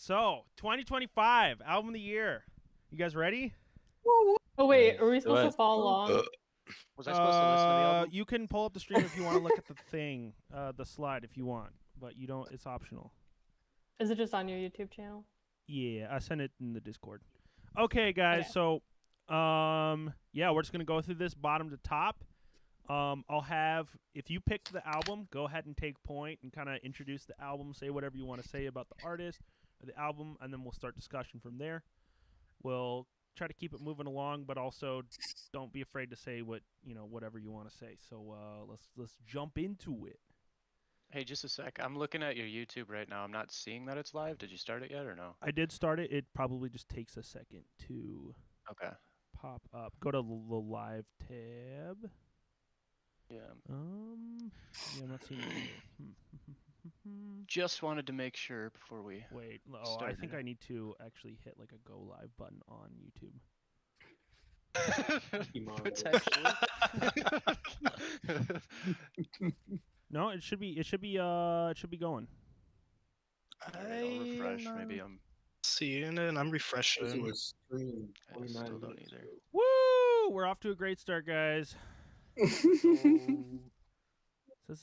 So, 2025 album of the year. You guys ready? Oh wait, Nice. are we Do supposed it. to follow along? Was I supposed to listen to the album? You can pull up the stream if you want to look at the thing, the slide if you want, but you don't. It's optional. Is it just on your YouTube channel? Yeah, I sent it in the Discord. Okay, guys. Okay. So, yeah, we're just gonna go through this bottom to top. I'll have if you pick the album, go ahead and take point and kind of introduce the album, say whatever you want to say about the artist or the album, and then we'll start discussion from there. We'll try to keep it moving along, but also don't be afraid to say whatever you want to say. So let's jump into it. Hey, just a sec. I'm looking at your YouTube right now. I'm not seeing that it's live. Did you start it yet or no? I did start it. It probably just takes a second to Okay. pop up. Go to the live tab. Yeah. Yeah, I'm not seeing it either. Just wanted to make sure before we. Wait, I started think it. I need to actually hit like a go live button on YouTube. Potentially. No, it should be going. I'll refresh. Maybe I'm. Seeing it, I'm refreshing. I still don't either. Woo! We're off to a great start, guys. Says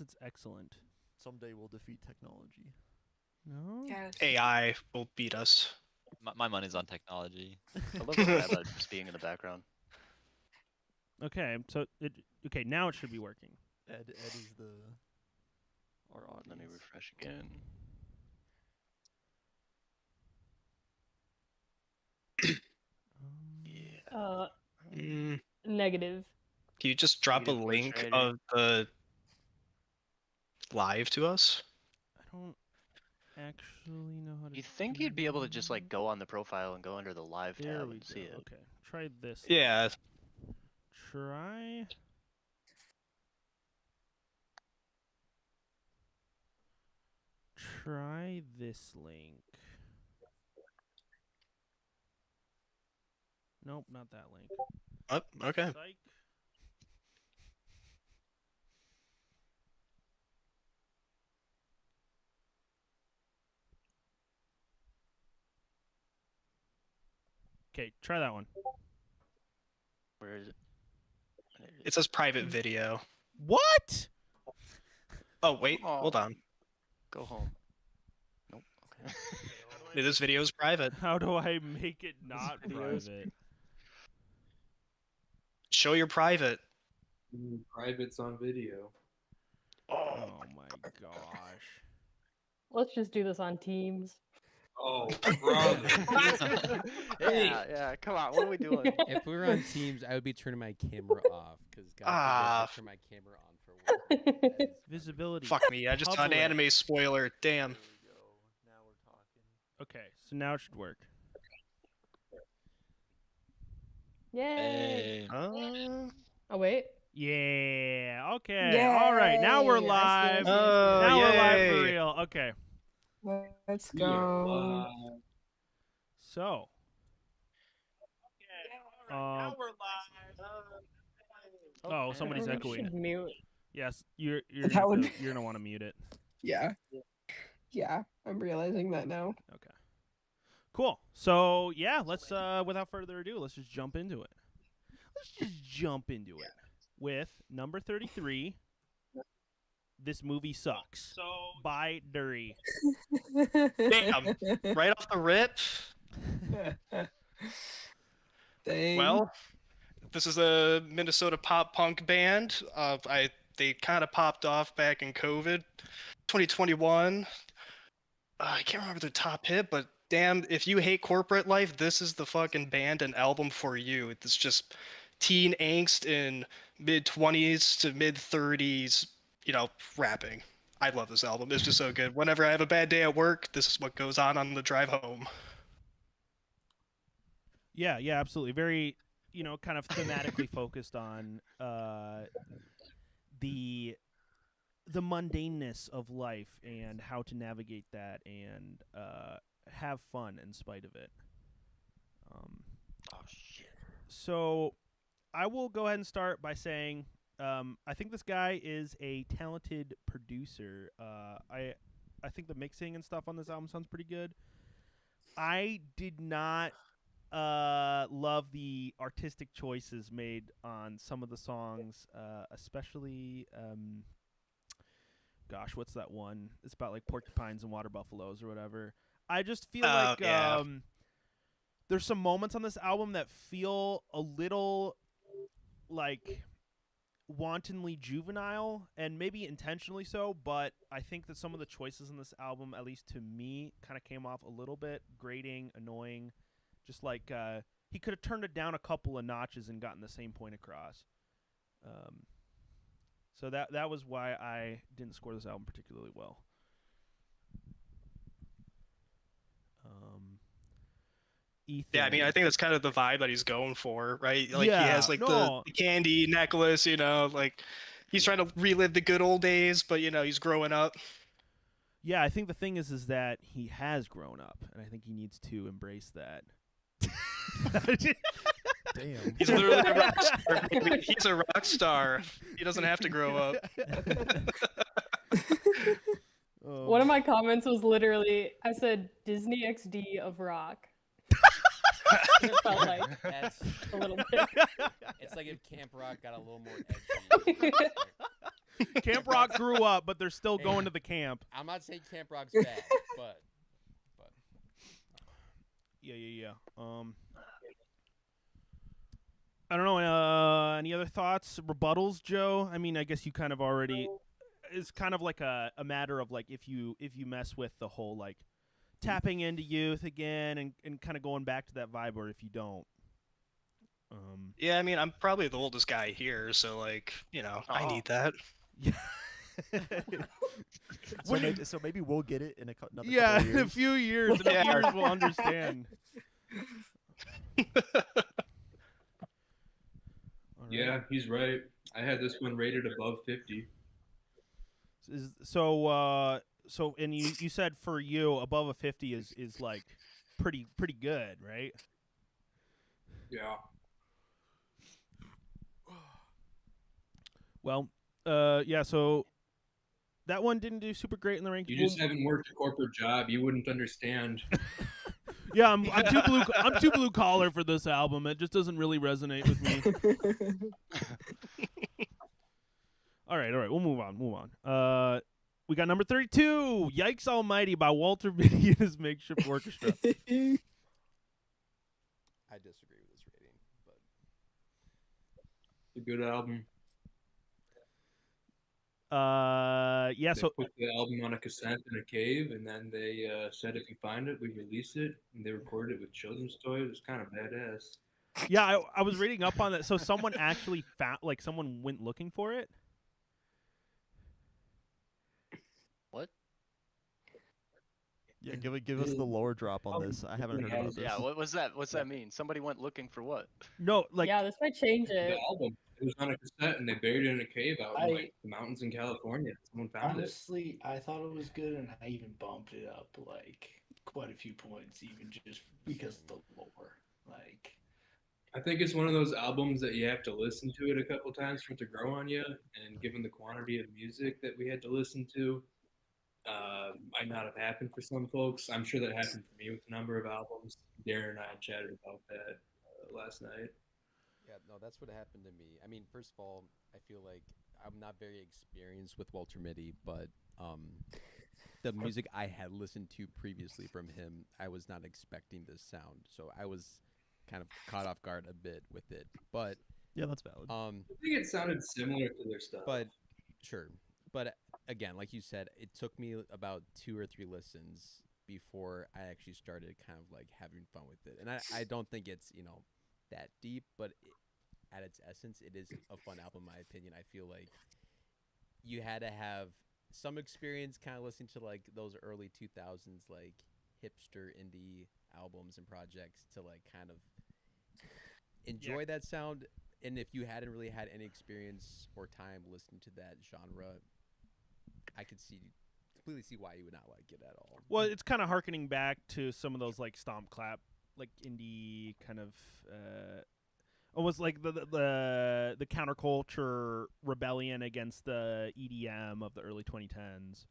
it's excellent. Someday we'll defeat technology. No? Yes. AI will beat us. My money's on technology. I love the tab just being in the background. Okay, so now it should be working. Ed is our audience. Let me refresh again. Yeah. Mm, Negative. Can you just drop a Negative link voice of the live to us? I don't actually know how to. You think you'd be able to just like go on the profile and go under the live There tab we and go. see it? Okay, try this. Yeah. Try this link. Nope, not that link. Oh, okay. Psych. Okay, try that one. Where is it? It says private video. What? Oh, wait. Hold on. Go home. Nope. Okay. This video is private. How do I make it not Videos. private? Show your private. Privates on video. Oh my gosh. Let's just do this on Teams. Oh, brother. Yeah, come on. What are we doing? If we were on Teams, I would be turning my camera off because God Ah. forbid I turn my camera on for work. Visibility. Fuck me. I just saw an Public. anime spoiler. Damn. There we go. Now we're talking. Okay, so now it should work. Yay! Hey. Oh wait. Yeah. Okay. All right. Now we're Yay, I see, I live. see, I see. Oh, Now we're live yay. for real. Okay. Let's We are go. live. So. Now we're live. Oh, somebody's We echoing. should mute. Yes, you're That gonna, would- you're gonna want to mute it. Yeah. Yeah, I'm realizing that now. Okay. Cool. So yeah, let's without further ado, let's just jump into it. With number 33. This movie sucks. By Dury. Damn. Right off the rip. Dang. Well, this is a Minnesota pop punk band. They kind of popped off back in COVID, 2021. I can't remember their top hit, but damn, if you hate corporate life, this is the fucking band and album for you. It's just teen angst in mid 20s to mid 30s, rapping. I love this album. It's just so good. Whenever I have a bad day at work, this is what goes on the drive home. Yeah, absolutely. Very, kind of thematically focused on the mundaneness of life and how to navigate that and have fun in spite of it. Oh shit. So I will go ahead and start by saying I think this guy is a talented producer. I think the mixing and stuff on this album sounds pretty good. I did not love the artistic choices made on some of the songs, especially gosh, what's that one? It's about like porcupines and water buffaloes or whatever. I just feel like yeah. there's some moments on this album that feel a little like wantonly juvenile, and maybe intentionally so, but I think that some of the choices in this album, at least to me, kind of came off a little bit grating, annoying. Just like he could have turned it down a couple of notches and gotten the same point across. So that was why I didn't score this album particularly well. Ethan. Yeah, I mean, I think that's kind of the vibe that he's going for, right? Like, Yeah, he has, like, the candy necklace, you know, like, he's trying to relive the good old days, but, you know, he's growing up. Yeah, I think the thing is that he has grown up, and I think he needs to embrace that. Damn. He's literally a rock star. He's a rock star. He doesn't have to grow up. One of my comments was literally, I said Disney XD of rock. It felt like That's a little bit. it's like if Camp Rock got a little more edgy. Camp Rock grew up, but they're still going to the camp. I'm not saying Camp Rock's bad, but Yeah. I don't know. Any other thoughts, rebuttals, Joe? I mean, I guess you kind of already. It's kind of like a matter of like if you mess with the whole like tapping into youth again and kind of going back to that vibe, or if you don't. Yeah, I mean, I'm probably the oldest guy here, so, like, you know, I need that. Yeah. So maybe we'll get it in another Yeah, couple in a years. few years. In a few years, we'll understand. All right. Yeah, he's right. I had this one rated above 50. So and you said for you above a 50 is like pretty good, right? Yeah. Well, yeah. So that one didn't do super great in the rankings. You just haven't worked a corporate job. You wouldn't understand. Yeah, I'm too blue collar for this album. It just doesn't really resonate with me. All right. We'll move on. We got number 32, Yikes Almighty by Walter Mitty and his Makeshift Orchestra. I disagree with this rating. But It's a good album. Yeah, They so put the album on a cassette in a cave, and then they said if you find it, we release it. And they recorded it with children's toys. It was kind of badass. yeah, I was reading up on that. So someone actually found, like, someone went looking for it. What? Yeah, give us the lore drop on this. I haven't heard about this. Yeah, what was that? What's that mean? Somebody went looking for what? No, like yeah, this might change The it. album. It was on a cassette, and they buried it in a cave out in like the mountains in California. Someone found it. Honestly, I thought it was good, and I even bumped it up like quite a few points, even just because of the lore. Like, I think it's one of those albums that you have to listen to it a couple times for it to grow on you. And given the quantity of music that we had to listen to, might not have happened for some folks. I'm sure that happened for me with a number of albums. Darren and I chatted about that last night. yeah, no, that's what happened to me. I mean, first of all, I feel like I'm not very experienced with Walter Mitty, but the music I had listened to previously from him, I was not expecting this sound, so I was kind of caught off guard a bit with it. But Yeah, that's valid. I think it sounded similar to their stuff. but sure. But again, like you said, it took me about 2 or 3 listens before I actually started kind of like having fun with it. And I don't think it's, you know, that deep, but at its essence, it is a fun album, in my opinion. I feel like you had to have some experience kind of listening to like those early 2000s, like hipster indie albums and projects to like kind of enjoy that sound. And if you hadn't really had any experience or time listening to that genre, I could completely see why you would not like it at all. well, it's kind of harkening back to some of those like stomp clap, like indie kind of almost like the counterculture rebellion against the EDM of the early 2010s.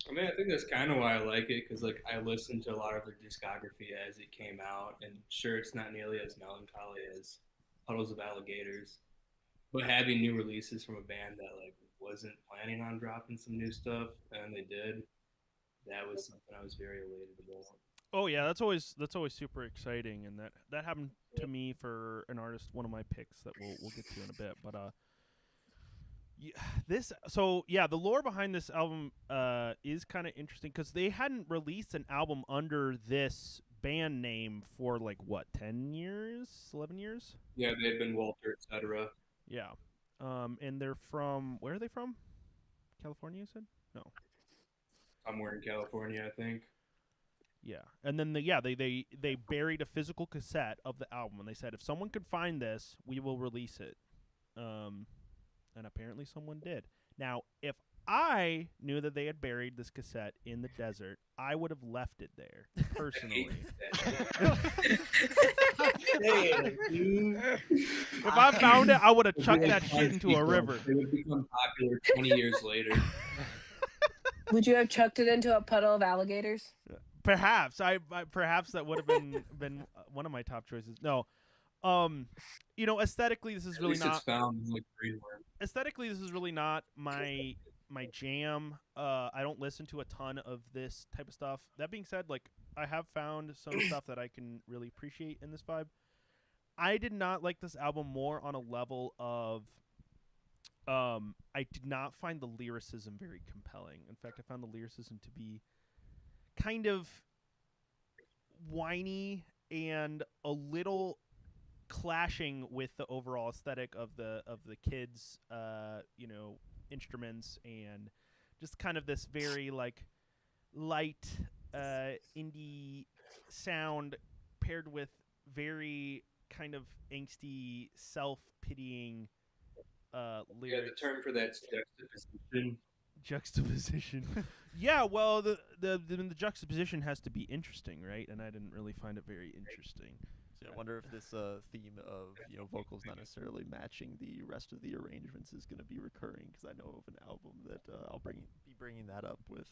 I mean, I think that's kind of why I like it, because like I listened to a lot of their discography as it came out, and sure, it's not nearly as melancholy as Puddles of Alligators, but having new releases from a band that like wasn't planning on dropping some new stuff and they did, that was something I was very elated about. Oh yeah, that's always super exciting, and that happened to me for an artist, one of my picks that we'll get to in a bit. But the lore behind this album is kind of interesting because they hadn't released an album under this band name for like what 10 years, 11 years. Yeah, they've been Walter, etc. Yeah, and they're from where are they from? California, you said? No. Somewhere in California, I think. Yeah, and then they buried a physical cassette of the album, and they said if someone could find this, we will release it. And apparently someone did. Now, if I knew that they had buried this cassette in the desert, I would have left it there personally. If I found it, I would have chucked that shit into a river. It would become popular 20 years later. Would you have chucked it into a puddle of alligators? Perhaps perhaps that would have been one of my top choices. No, aesthetically this is At really least not. it's found in, like, greenworm. Aesthetically, this is really not my jam. I don't listen to a ton of this type of stuff. That being said, like I have found some stuff that I can really appreciate in this vibe. I did not like this album more on a level of I did not find the lyricism very compelling. In fact, I found the lyricism to be kind of whiny and a little clashing with the overall aesthetic of the kids instruments, and just kind of this very like light indie sound paired with very kind of angsty self-pitying lyrics. Yeah, the term for that's juxtaposition. Yeah, well, the juxtaposition has to be interesting, right? And I didn't really find it very interesting. So I wonder if this theme of vocals not necessarily matching the rest of the arrangements is going to be recurring, because I know of an album that I'll be bringing that up with.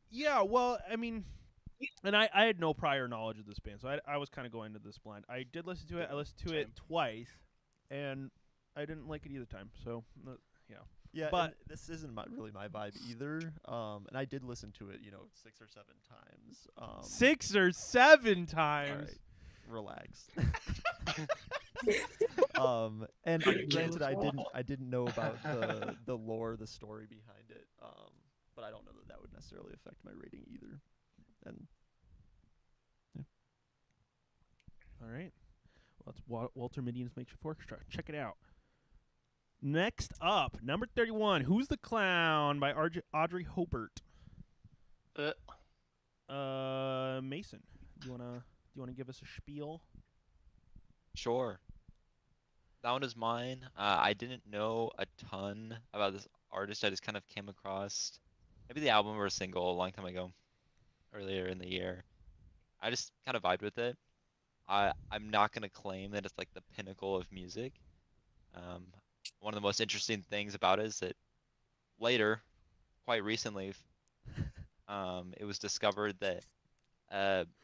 Yeah, well, I mean, and I had no prior knowledge of this band, so I was kind of going into this blind. I did listen to it. I listened to it twice, and I didn't like it either time. So yeah. Yeah, but this isn't really my vibe either. And I did listen to it, 6 or 7 times. 6 or 7 times. All right, relax. And granted, I didn't know about the lore, the story behind it. But I don't know that would necessarily affect my rating either. And yeah. All right. Well, it's Walter Midian's Makeshift Orchestra. Check it out. Next up, number 31, Who's the Clown by Audrey Hobart. Mason, do you wanna give us a spiel? Sure. That one is mine. I didn't know a ton about this artist. I just kind of came across maybe the album or a single a long time ago, earlier in the year. I just kind of vibed with it. I'm not gonna claim that it's like the pinnacle of music. One of the most interesting things about it is that later, quite recently, it was discovered that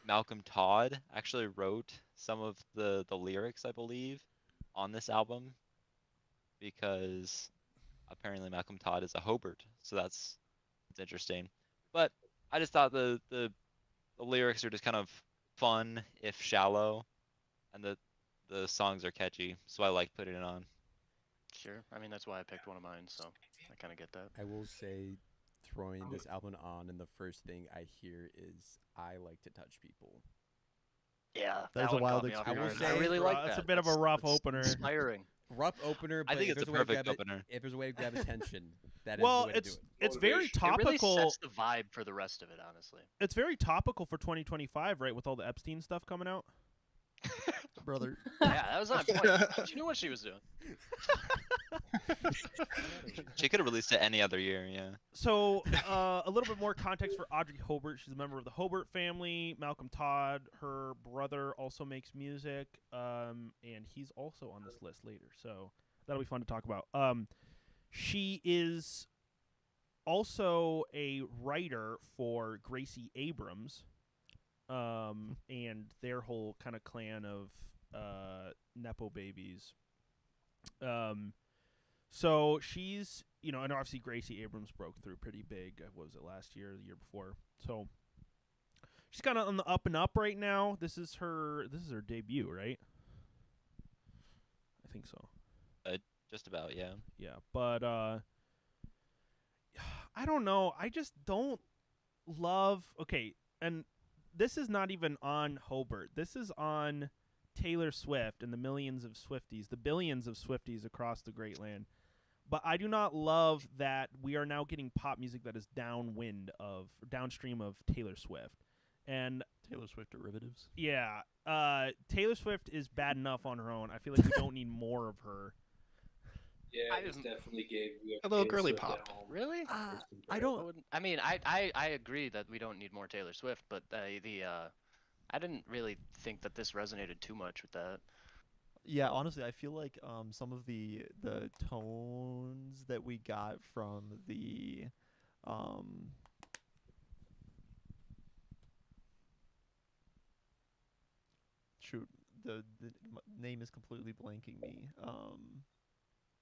Malcolm Todd actually wrote some of the lyrics, I believe, on this album, because apparently Malcolm Todd is a Hobart, so it's interesting. But I just thought the lyrics are just kind of fun, if shallow, and the songs are catchy, so I like putting it on. Sure. I mean, that's why I picked one of mine, so I kind of get that. I will say, throwing this album on, and the first thing I hear is "I like to touch people." Yeah, That's a one wild caught me off experience. guard. I really like that. That's a bit of a rough That's opener. Inspiring. Rough opener, but I think if it's a there's a way to perfect grab opener. If there's a way to grab attention, that is Well, the way to do it. it's very It really topical. sets the vibe for the rest of it, honestly. It's very topical for 2025, right? With all the Epstein stuff coming out. Brother. Yeah, that was on point. She knew what she was doing. She could have released it any other year, yeah. So, a little bit more context for Audrey Hobart. She's a member of the Hobart family. Malcolm Todd, her brother, also makes music, and he's also on this list later. So that'll be fun to talk about. She is also a writer for Gracie Abrams, and their whole kind of clan of nepo babies. So she's, and obviously Gracie Abrams broke through pretty big. What was it, last year or the year before? So she's kind of on the up and up right now. This is her debut, right? I think so. Just about, yeah. Yeah, but I don't know. I just don't love. Okay, and this is not even on Hobart. This is on Taylor Swift and the millions of Swifties, the billions of Swifties across the great land. But I do not love that we are now getting pop music that is downstream of Taylor Swift. And Taylor Swift derivatives. Yeah, Taylor Swift is bad enough on her own. I feel like we don't need more of her. Yeah, I definitely gave you a little girly pop. Really? I don't. I mean, I agree that we don't need more Taylor Swift, but I didn't really think that this resonated too much with that. Yeah, honestly, I feel like some of the tones that we got from the shoot, the name is completely blanking me.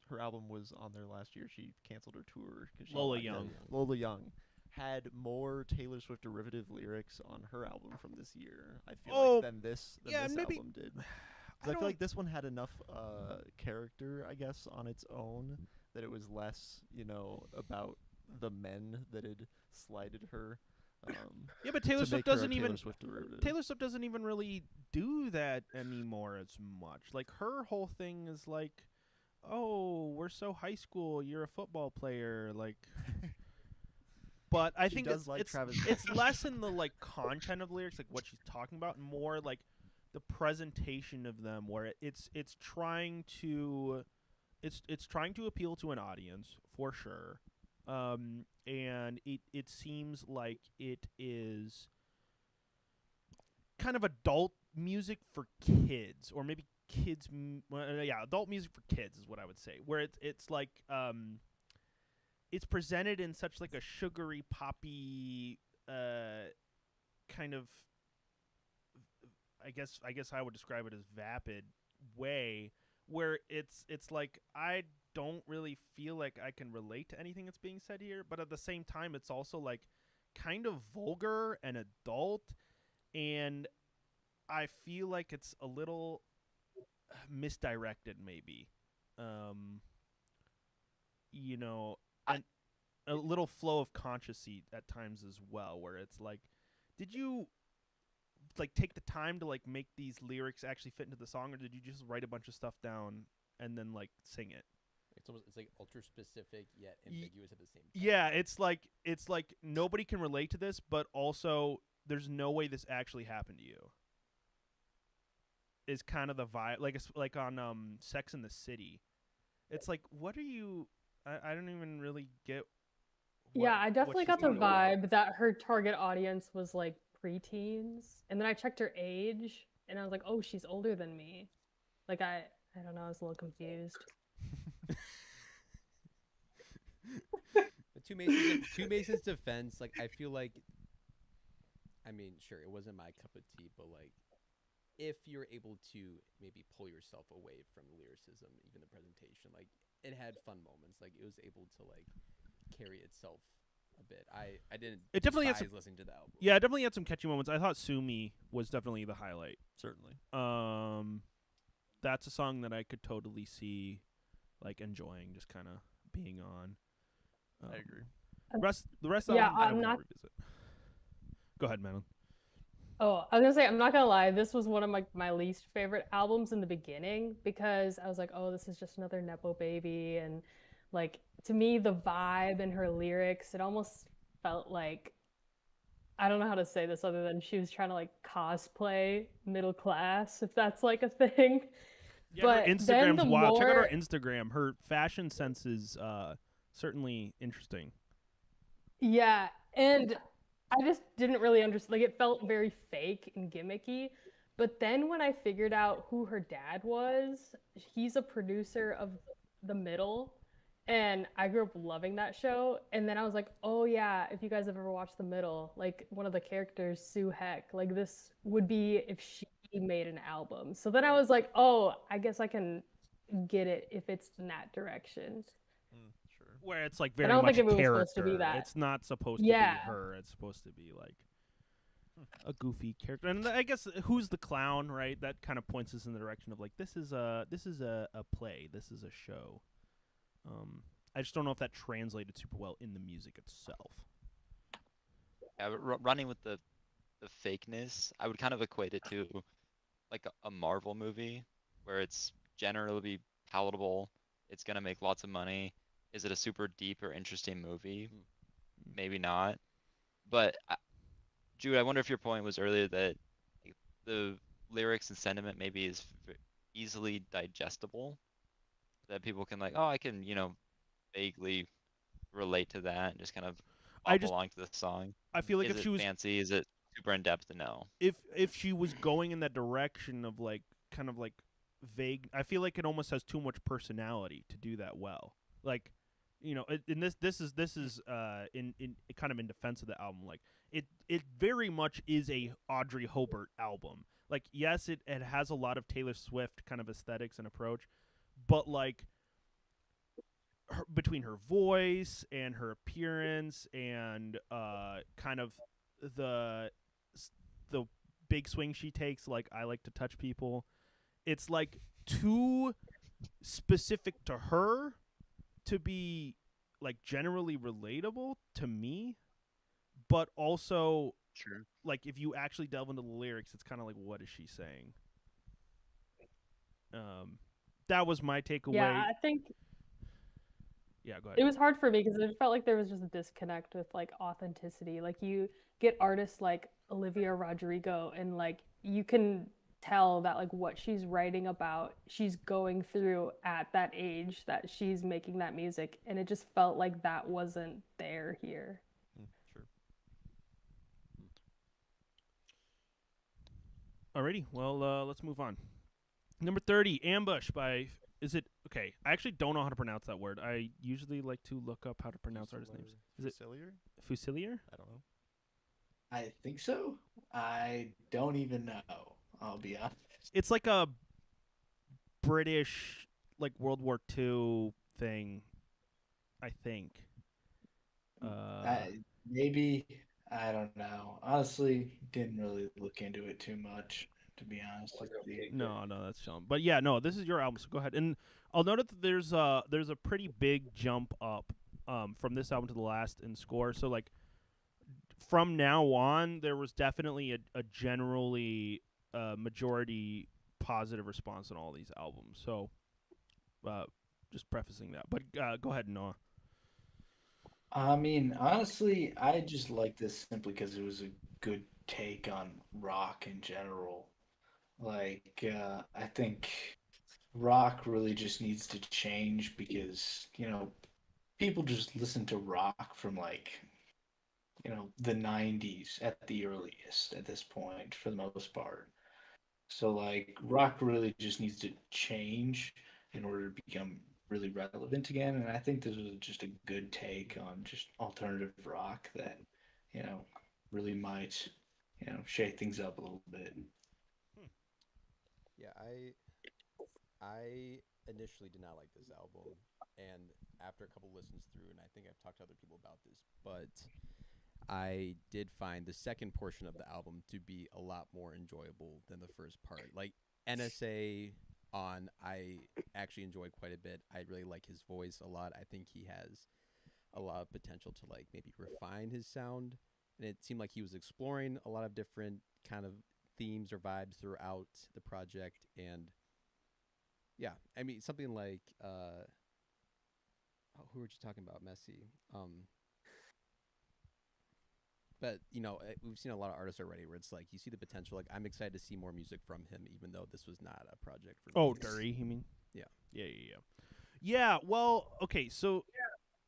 Her album was on there last year. She canceled her tour because Lola Young. Lola Young had more Taylor Swift derivative lyrics on her album from this year, I feel like, than this album did. I feel like this one had enough character, I guess, on its own that it was less, about the men that had slighted her. Yeah, but Taylor Swift doesn't even really do that anymore as much. Like, her whole thing is like, oh, we're so high school, you're a football player, like. But I think it's less in the like content of lyrics, like what she's talking about, and more like the presentation of them, where it's trying to appeal to an audience for sure, and it seems like it is kind of adult music for kids, or maybe adult music for kids is what I would say, where it's like it's presented in such like a sugary poppy kind of, I guess I would describe it as vapid way, where it's like I don't really feel like I can relate to anything that's being said here, but at the same time it's also like kind of vulgar and adult, and I feel like it's a little misdirected maybe. And a little flow of consciousness at times as well, where it's like, did you like take the time to like make these lyrics actually fit into the song, or did you just write a bunch of stuff down and then like sing it? It's like ultra specific yet ambiguous at the same time. Yeah, it's like nobody can relate to this, but also there's no way this actually happened to you. Is kind of the vibe, like on Sex and the City. It's like, what are you? I don't even really get. I definitely got the vibe that her target audience was like preteens, and then I checked her age, and I was like, oh, she's older than me. Like I don't know, I was a little confused. But to Mason's defense, like I feel like, I mean, sure, it wasn't my cup of tea, but like, if you're able to maybe pull yourself away from lyricism, even the presentation, like it had fun moments, like it was able to like carry itself a bit. I didn't. It definitely had some, listening to the album. Yeah, it definitely had some catchy moments. I thought Sumi was definitely the highlight. Certainly. That's a song that I could totally see, like enjoying, just kind of being on. I agree. The rest of the album, I don't want to revisit. Go ahead, Madeline. Oh, I was gonna say, I'm not gonna lie, this was one of my least favorite albums in the beginning, because I was like, oh, this is just another Nepo baby, and like, to me, the vibe and her lyrics, it almost felt like, I don't know how to say this other than she was trying to like cosplay middle class, if that's like a thing. Yeah, but her Instagram's wild. Check out her Instagram. Her fashion sense is certainly interesting. Yeah, and I just didn't really understand. Like, it felt very fake and gimmicky. But then when I figured out who her dad was, he's a producer of The Middle. And I grew up loving that show. And then I was like, oh yeah, if you guys have ever watched The Middle, like one of the characters, Sue Heck, like this would be if she made an album. So then I was like, oh, I guess I can get it if it's in that direction. Sure. Where it's like I very don't much think it was character. supposed to be that. It's not supposed Yeah. to be her. It's supposed to be like a goofy character. And I guess who's the clown, right? That kind of points us in the direction of like this is a play. This is a show. I just don't know if that translated super well in the music itself. Yeah, but running with the fakeness, I would kind of equate it to like a Marvel movie where it's generally palatable. It's gonna make lots of money. Is it a super deep or interesting movie? Maybe not. But Jude, I wonder if your point was earlier that the lyrics and sentiment maybe is easily digestible. That people can like, oh, I can, vaguely relate to that and just kind of along to the song. I feel like is if it she was fancy, is it super in depth? No. If she was going in that direction of like kind of like vague, I feel like it almost has too much personality to do that well. Like, and this is in kind of in defense of the album. Like it very much is a Audrey Hobart album. Like yes, it has a lot of Taylor Swift kind of aesthetics and approach, but like between her voice and her appearance and kind of the big swing she takes, like I like to touch people, it's like too specific to her to be like generally relatable to me, but also like if you actually delve into the lyrics, it's kind of like, what is she saying? That was my takeaway. Yeah, I think Yeah, go ahead. it was hard for me because it felt like there was just a disconnect with like authenticity. Like you get artists like Olivia Rodrigo and like you can tell that like what she's writing about, she's going through at that age that she's making that music, and it just felt like that wasn't there here. Sure. Alrighty, well, let's move on. Number 30, Ambush by, is it, okay, I actually don't know how to pronounce that word. I usually like to look up how to pronounce artist names. Is it Fusilier? I don't know. I think so. I don't even know. I'll be honest. It's like a British, like World War II thing, I think. Maybe, I don't know. Honestly, didn't really look into it too much, to be honest with you. No, that's chilling. But yeah, no, this is your album, so go ahead. And I'll note that there's a pretty big jump up from this album to the last in score. So like from now on, there was definitely a generally majority positive response on all these albums. So just prefacing that. But go ahead, Noah. I mean, honestly, I just like this simply because it was a good take on rock in general. Like, I think rock really just needs to change because, people just listen to rock from like, the 90s at the earliest at this point for the most part. So like rock really just needs to change in order to become really relevant again. And I think this was just a good take on just alternative rock that, really might, shake things up a little bit. Yeah, I initially did not like this album, and after a couple listens through, and I think I've talked to other people about this, but I did find the second portion of the album to be a lot more enjoyable than the first part. Like NSA on, I actually enjoyed quite a bit. I really like his voice a lot. I think he has a lot of potential to like maybe refine his sound, and it seemed like he was exploring a lot of different kind of themes or vibes throughout the project. And yeah, I mean something like who were you talking about, Messi? But we've seen a lot of artists already where it's like you see the potential. Like I'm excited to see more music from him, even though this was not a project for me. Oh, Dury, you mean? Yeah. Yeah, well, okay, so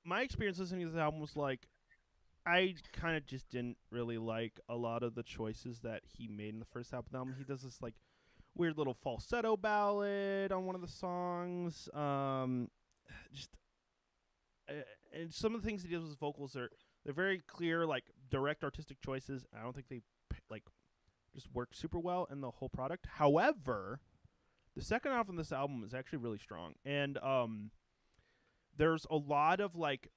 my experience listening to this album was like I kind of just didn't really like a lot of the choices that he made in the first half of the album. He does this like weird little falsetto ballad on one of the songs. Just and some of the things he does with his vocals are they're very clear, like direct artistic choices. I don't think they like just work super well in the whole product. However, the second half of this album is actually really strong, and there's a lot of like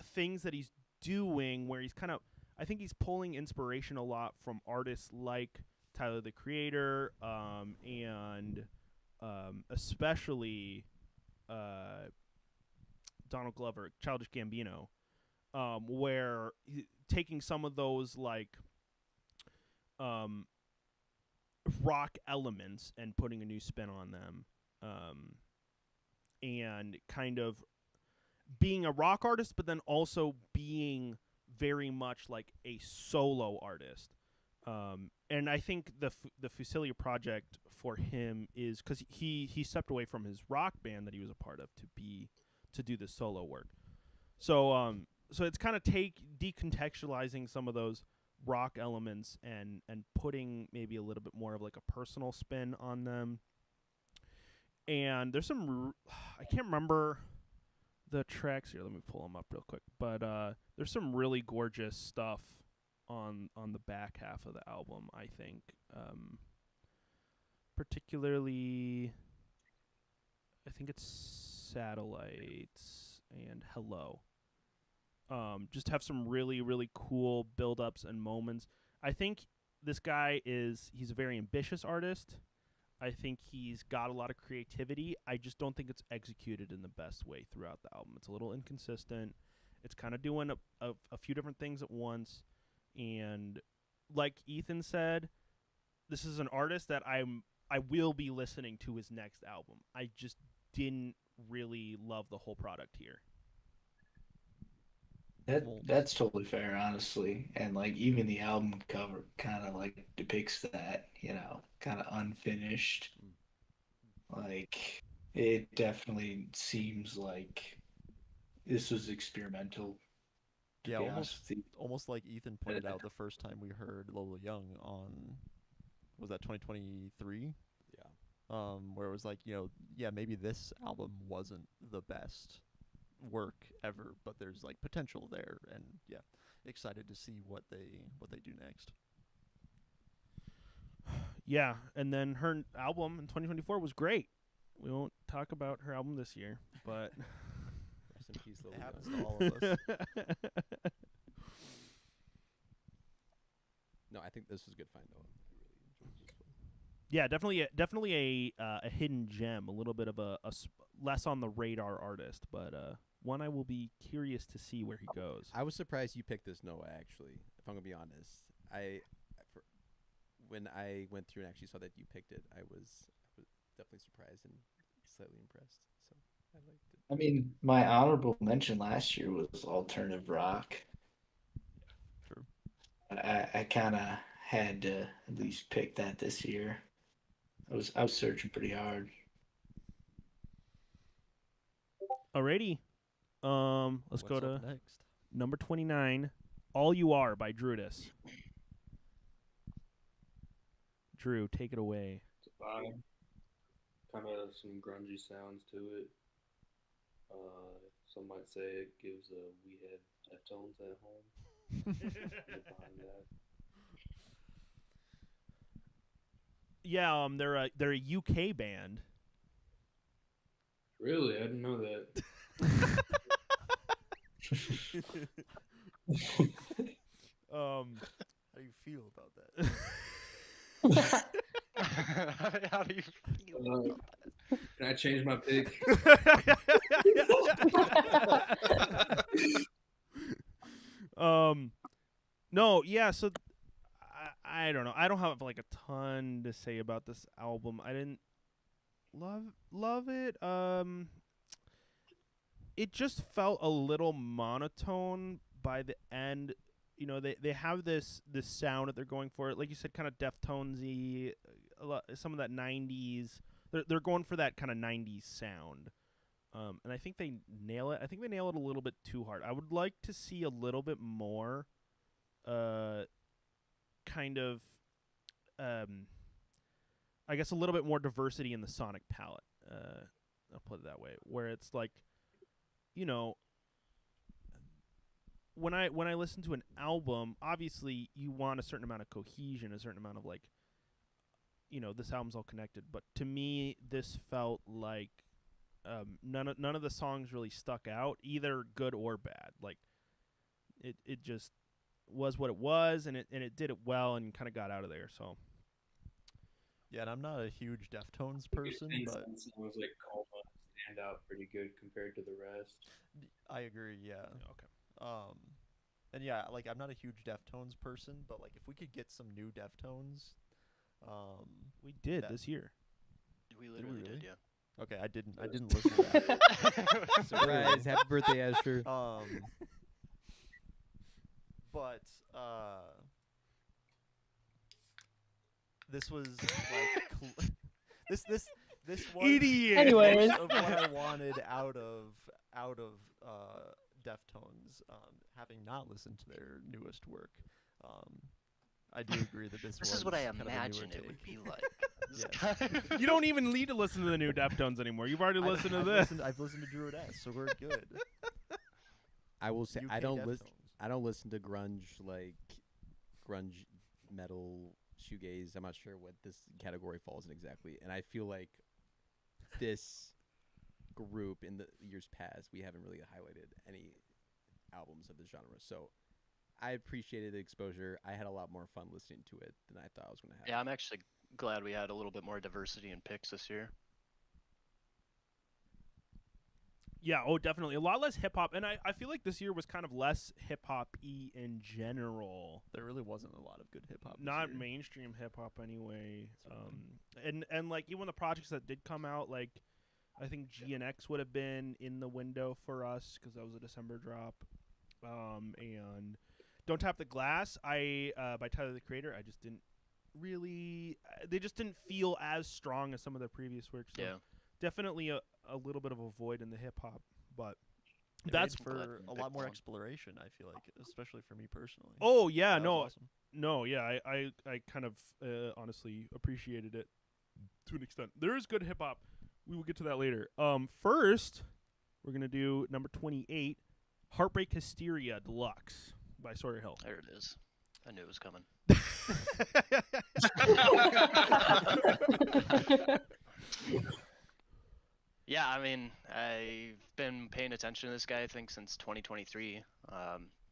things that he's doing where he's kind of, I think he's pulling inspiration a lot from artists like Tyler the Creator, and especially Donald Glover, Childish Gambino, where taking some of those like rock elements and putting a new spin on them, and kind of being a rock artist, but then also being very much like a solo artist. And I think the Fusilia project for him is because he stepped away from his rock band that he was a part of to do the solo work. So so it's kind of decontextualizing some of those rock elements and putting maybe a little bit more of like a personal spin on them. And there's some I can't remember the tracks here. Let me pull them up real quick. But there's some really gorgeous stuff on the back half of the album, I think. Particularly, I think it's Satellites and Hello. Just have some really, really cool build-ups and moments. I think this guy he's a very ambitious artist. I think he's got a lot of creativity. I just don't think it's executed in the best way throughout the album. It's a little inconsistent. It's kind of doing a few different things at once. And like Ethan said, this is an artist that I will be listening to his next album. I just didn't really love the whole product here. That's totally fair, honestly. And like even the album cover kind of like depicts that, kind of unfinished. Like it definitely seems like this was experimental. Yeah, almost like Ethan pointed out the first time we heard Lola Young on, was that 2023? Yeah. Where it was like, maybe this album wasn't the best work ever, but there's like potential there, and yeah, excited to see what they do next. Yeah, and then her album in 2024 was great. We won't talk about her album this year, but rest in peace, Lola. It happens to all of us. No, I think this was a good find though. I really enjoyed this one. Yeah, definitely a hidden gem, a little bit of a less on the radar artist, but one I will be curious to see where he goes. I was surprised you picked this, Noah. Actually, if I'm gonna be honest, when I went through and actually saw that you picked it, I was definitely surprised and slightly impressed. So I liked it. I mean, my honorable mention last year was alternative rock. True. I kind of had to at least pick that this year. I was searching pretty hard. Alrighty, let's go to next. Number 29, All You Are by Drudis. Drew, take it away. It's a vibe. Kind of some grungy sounds to it. Some might say it gives a We Had Deftones at Home. Behind that. Yeah, they're a UK band. Really? I didn't know that. How do you feel about that? How do you feel? Can I change my pick? No, yeah, so I don't know. I don't have like a ton to say about this album. I didn't love it. It just felt a little monotone by the end. They have this sound that they're going for. Like you said, kind of Deftonesy, some of that 90s. They're going for that kind of 90s sound. And I think they nail it. I think they nail it a little bit too hard. I would like to see a little bit more kind of I guess a little bit more diversity in the sonic palette. I'll put it that way, where it's like, when I listen to an album, obviously you want a certain amount of cohesion, a certain amount of like, this album's all connected. But to me, this felt like none of the songs really stuck out, either good or bad. Like it just was what it was, and it did it well and kind of got out of there. So yeah, and I'm not a huge Deftones person, but songs like Coma stand out pretty good compared to the rest. I agree. Yeah. Okay. And yeah, like I'm not a huge Deftones person, but like if we could get some new Deftones, we did this year. We literally did, yeah. Okay, I didn't listen to that. Surprise! Happy birthday, Asher. But this was like this was idiot. Anyways. of what I wanted out of Deftones, having not listened to their newest work. I do agree that this is what I kind of a newer imagine it would take. be like. You don't even need to listen to the new Deftones anymore. You've already listened to this. I've listened to Druid S, so we're good. I will say I UK don't Deftones. listen to grunge metal shoegaze. I'm not sure what this category falls in exactly, and I feel like this group in the years past we haven't really highlighted any albums of the genre. So I appreciated the exposure. I had a lot more fun listening to it than I thought I was going to have. Yeah, I'm actually glad we had a little bit more diversity in picks this year. Yeah, definitely. A lot less hip-hop. And I feel like this year was kind of less hip-hop-y in general. There really wasn't a lot of good hip-hop. Not mainstream hip-hop anyway. And like, even the projects that did come out, like, I think GNX would have been in the window for us because that was a December drop. And Don't Tap the Glass, by Tyler, the Creator, I just didn't really... they just didn't feel as strong as some of their previous works. So yeah. Definitely a little bit of a void in the hip hop, but it that's for a lot more exploration. I feel like, especially for me personally. Oh yeah, awesome. no, yeah, I kind of honestly appreciated it to an extent. There is good hip hop. We will get to that later. First, we're gonna do number 28, Heartbreak Hysteria Deluxe by Sawyer Hill. There it is. I knew it was coming. Yeah, I mean, I've been paying attention to this guy, I think, since 2023.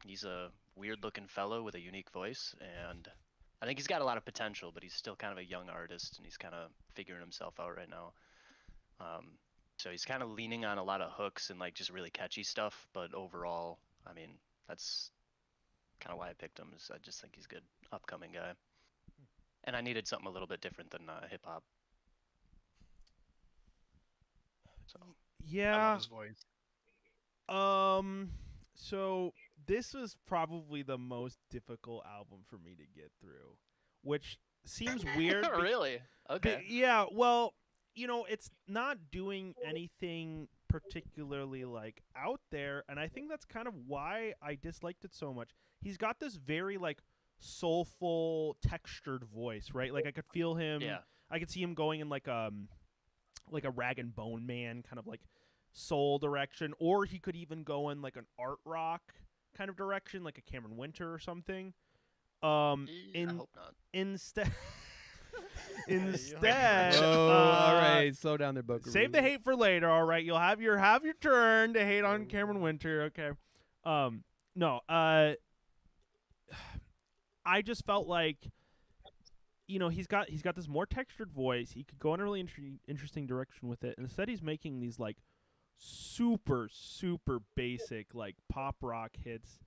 He's a weird-looking fellow with a unique voice, and I think he's got a lot of potential, but he's still kind of a young artist, and he's kind of figuring himself out right now. So he's kind of leaning on a lot of hooks and, like, just really catchy stuff, but overall, I mean, that's kind of why I picked him, is I just think he's a good upcoming guy. And I needed something a little bit different than hip-hop. So yeah. I love his voice. So this was probably the most difficult album for me to get through, which seems weird. Really? Okay. Yeah. Well, it's not doing anything particularly like out there, and I think that's kind of why I disliked it so much. He's got this very like soulful, textured voice, right? Like I could feel him. Yeah. I could see him going in like a Rag and Bone Man kind of like soul direction, or he could even go in like an art rock kind of direction, like a Cameron Winter or something. I hope not. Instead, all right, slow down there, Buckaroo. Save the hate for later. All right, you'll have your turn to hate on Cameron Winter. Okay. No. I just felt like, he's got this more textured voice. He could go in a really interesting direction with it. Instead, he's making these like super basic like pop rock hits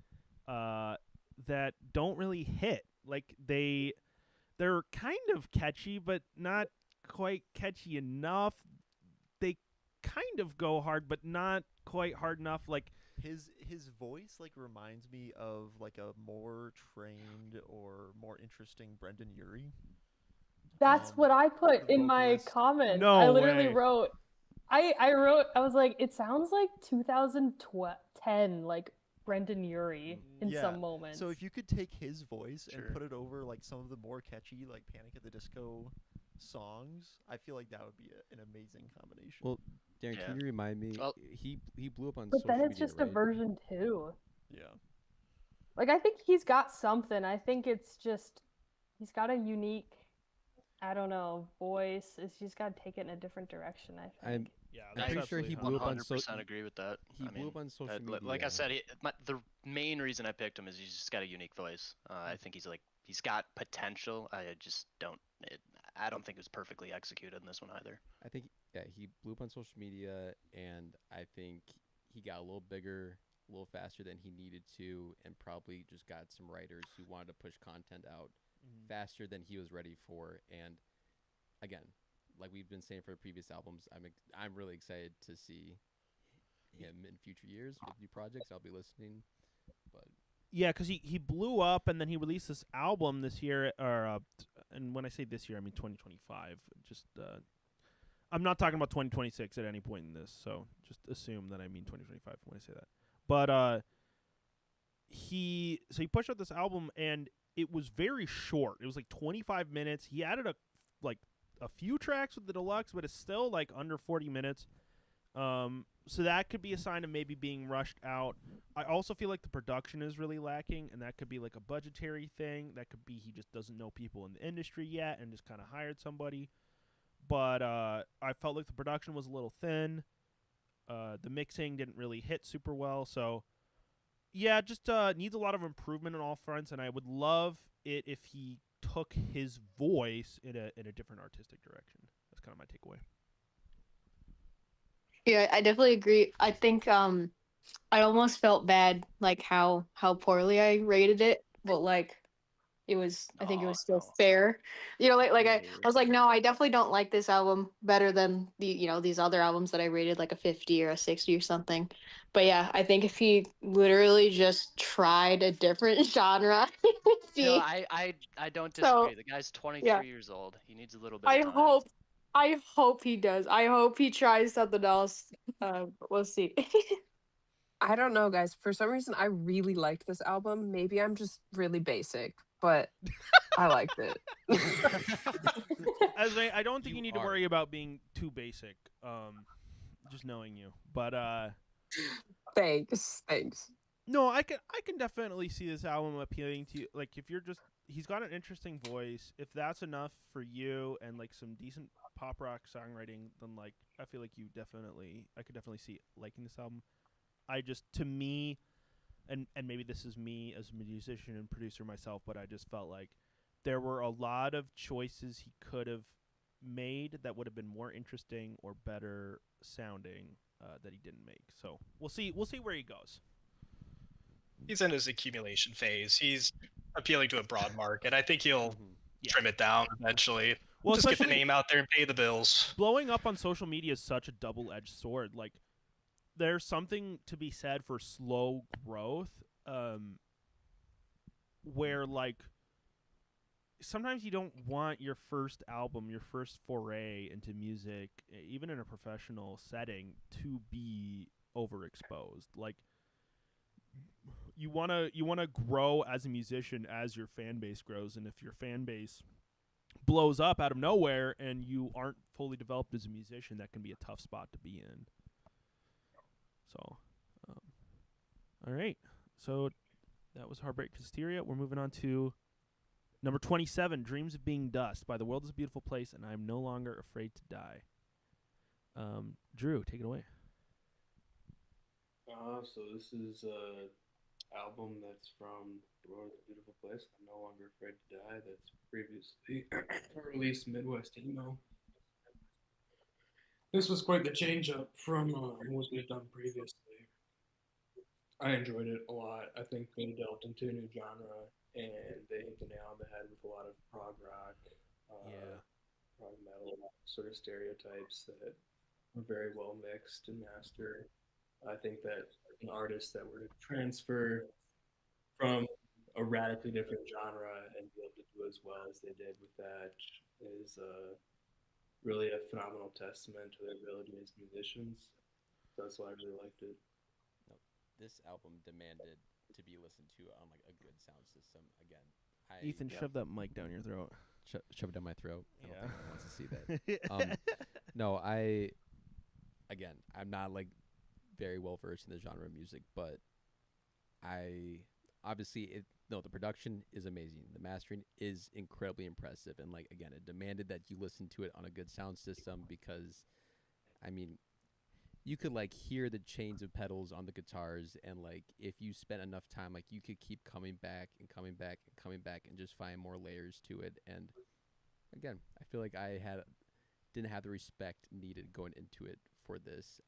that don't really hit. Like they're kind of catchy, but not quite catchy enough. They kind of go hard, but not quite hard enough. Like his voice like reminds me of like a more trained or more interesting Brendan Urie. That's what I put in my comments. No I literally way. wrote, I was like, it sounds like 2010, like Brendan Urie in some moments. So if you could take his voice Sure. and put it over like some of the more catchy like Panic at the Disco songs, I feel like that would be an amazing combination. Well, Darren, Yeah. can you remind me? Well- he blew up on But social then it's media, just a right? version 2. Yeah. Like, I think he's got something. I think it's just he's got a unique, I don't know, voice. It's just got to take it in a different direction, I think. I'm pretty sure he blew up on 100% agree with that. He blew up on social media. Like I said, the main reason I picked him is he's just got a unique voice. I think he's got potential. I just don't. I don't think it was perfectly executed in this one either. I think he blew up on social media, and I think he got a little bigger, a little faster than he needed to, and probably just got some writers who wanted to push content out faster than he was ready for. And again, like we've been saying for the previous albums, I'm really excited to see him in future years with new projects. I'll be listening, but yeah, because he blew up and then he released this album this year, and when I say this year, I mean 2025. Just I'm not talking about 2026 at any point in this, so just assume that I mean 2025 when I say that. But he pushed out this album and it was very short. It was like 25 minutes. He added a few tracks with the deluxe, but it's still like under 40 minutes. So that could be a sign of maybe being rushed out. I also feel like the production is really lacking, and that could be like a budgetary thing. That could be he just doesn't know people in the industry yet and just kind of hired somebody. But I felt like the production was a little thin. The mixing didn't really hit super well. So, yeah, just needs a lot of improvement on all fronts, and I would love it if he took his voice in a different artistic direction. That's kind of my takeaway. Yeah, I definitely agree. I think I almost felt bad like how poorly I rated it, but like I think it was still fair. You know, I was like, no, I definitely don't like this album better than these other albums that I rated like a 50 or a 60 or something. But yeah, I think if he literally just tried a different genre, No, I don't disagree. The guy's 23 years old. He needs a little bit of time. I hope he does. I hope he tries something else. We'll see. I don't know, guys. For some reason, I really liked this album. Maybe I'm just really basic, but I liked it. I don't think you need to worry about being too basic. Just knowing you, but thanks. No, I can definitely see this album appealing to you. Like if you're just, he's got an interesting voice. If that's enough for you and like some decent pop rock songwriting, then like I feel like I could definitely see liking this album. To me, and maybe this is me as a musician and producer myself, but I just felt like there were a lot of choices he could have made that would have been more interesting or better sounding that he didn't make. So we'll see where he goes. He's in his accumulation phase. He's appealing to a broad market. I think he'll trim it down eventually. Well, just get the name out there and pay the bills. Blowing up on social media is such a double-edged sword. Like, there's something to be said for slow growth, where like sometimes you don't want your first album, your first foray into music, even in a professional setting, to be overexposed. Like, you wanna grow as a musician as your fan base grows, and if your fan base blows up out of nowhere and you aren't fully developed as a musician, that can be a tough spot to be in. So, all right. So that was Heartbreak Hysteria. We're moving on to number 27, Dreams of Being Dust by The World is a Beautiful Place, and I Am No Longer Afraid to Die. Drew, take it away. So this is a album that's from The World is a Beautiful Place, I'm No Longer Afraid to Die, that's previously released Midwest Emo. This was quite the change up from what we've done previously. I enjoyed it a lot. I think they delved into a new genre and they hit the nail on the head with a lot of prog rock, prog metal sort of stereotypes that were very well mixed and mastered. I think that an artist that were to transfer from a radically different genre and be able to do as well as they did with that is really a phenomenal testament to their ability as musicians. That's why I really liked it. No, this album demanded to be listened to on like a good sound system. Again, Ethan, shove that mic down your throat. Shove it down my throat. I don't think anyone wants to see that. No, I'm not like very well versed in the genre of music, but I obviously, the production is amazing. The mastering is incredibly impressive, and like again, it demanded that you listen to it on a good sound system because, I mean, you could like hear the chains of pedals on the guitars, and like if you spent enough time, like you could keep coming back and coming back and coming back and just find more layers to it. And again, I feel like I didn't have the respect needed going into it for this.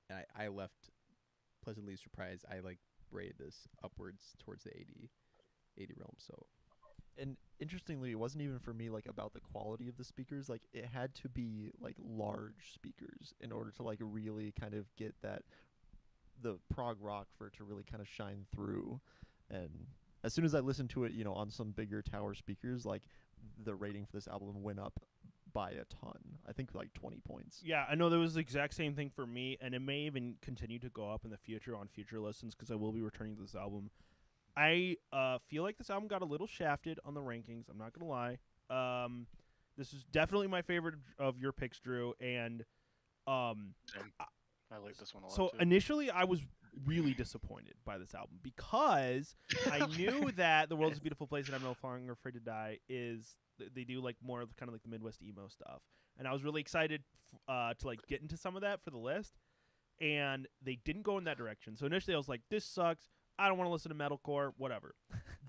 And I left pleasantly surprised. I like rated this upwards towards the 80 realm. So, and interestingly, it wasn't even for me like about the quality of the speakers. Like it had to be like large speakers in order to like really kind of get the prog rock for it to really kind of shine through. And as soon as I listened to it, on some bigger tower speakers, like the rating for this album went up by a ton. I think like 20 points. Yeah, I know there was the exact same thing for me, and it may even continue to go up in the future on future listens because I will be returning to this album. I feel like this album got a little shafted on the rankings. I'm not gonna lie. This is definitely my favorite of your picks, Drew, and I like this one a lot. So too. initially, I was really disappointed by this album because I knew that The World is a Beautiful Place and I'm No Longer Afraid to Die they do like more of kind of like the Midwest emo stuff, and I was really excited to like get into some of that for the list, and they didn't go in that direction. So initially I was like, this sucks, I don't want to listen to metalcore, whatever.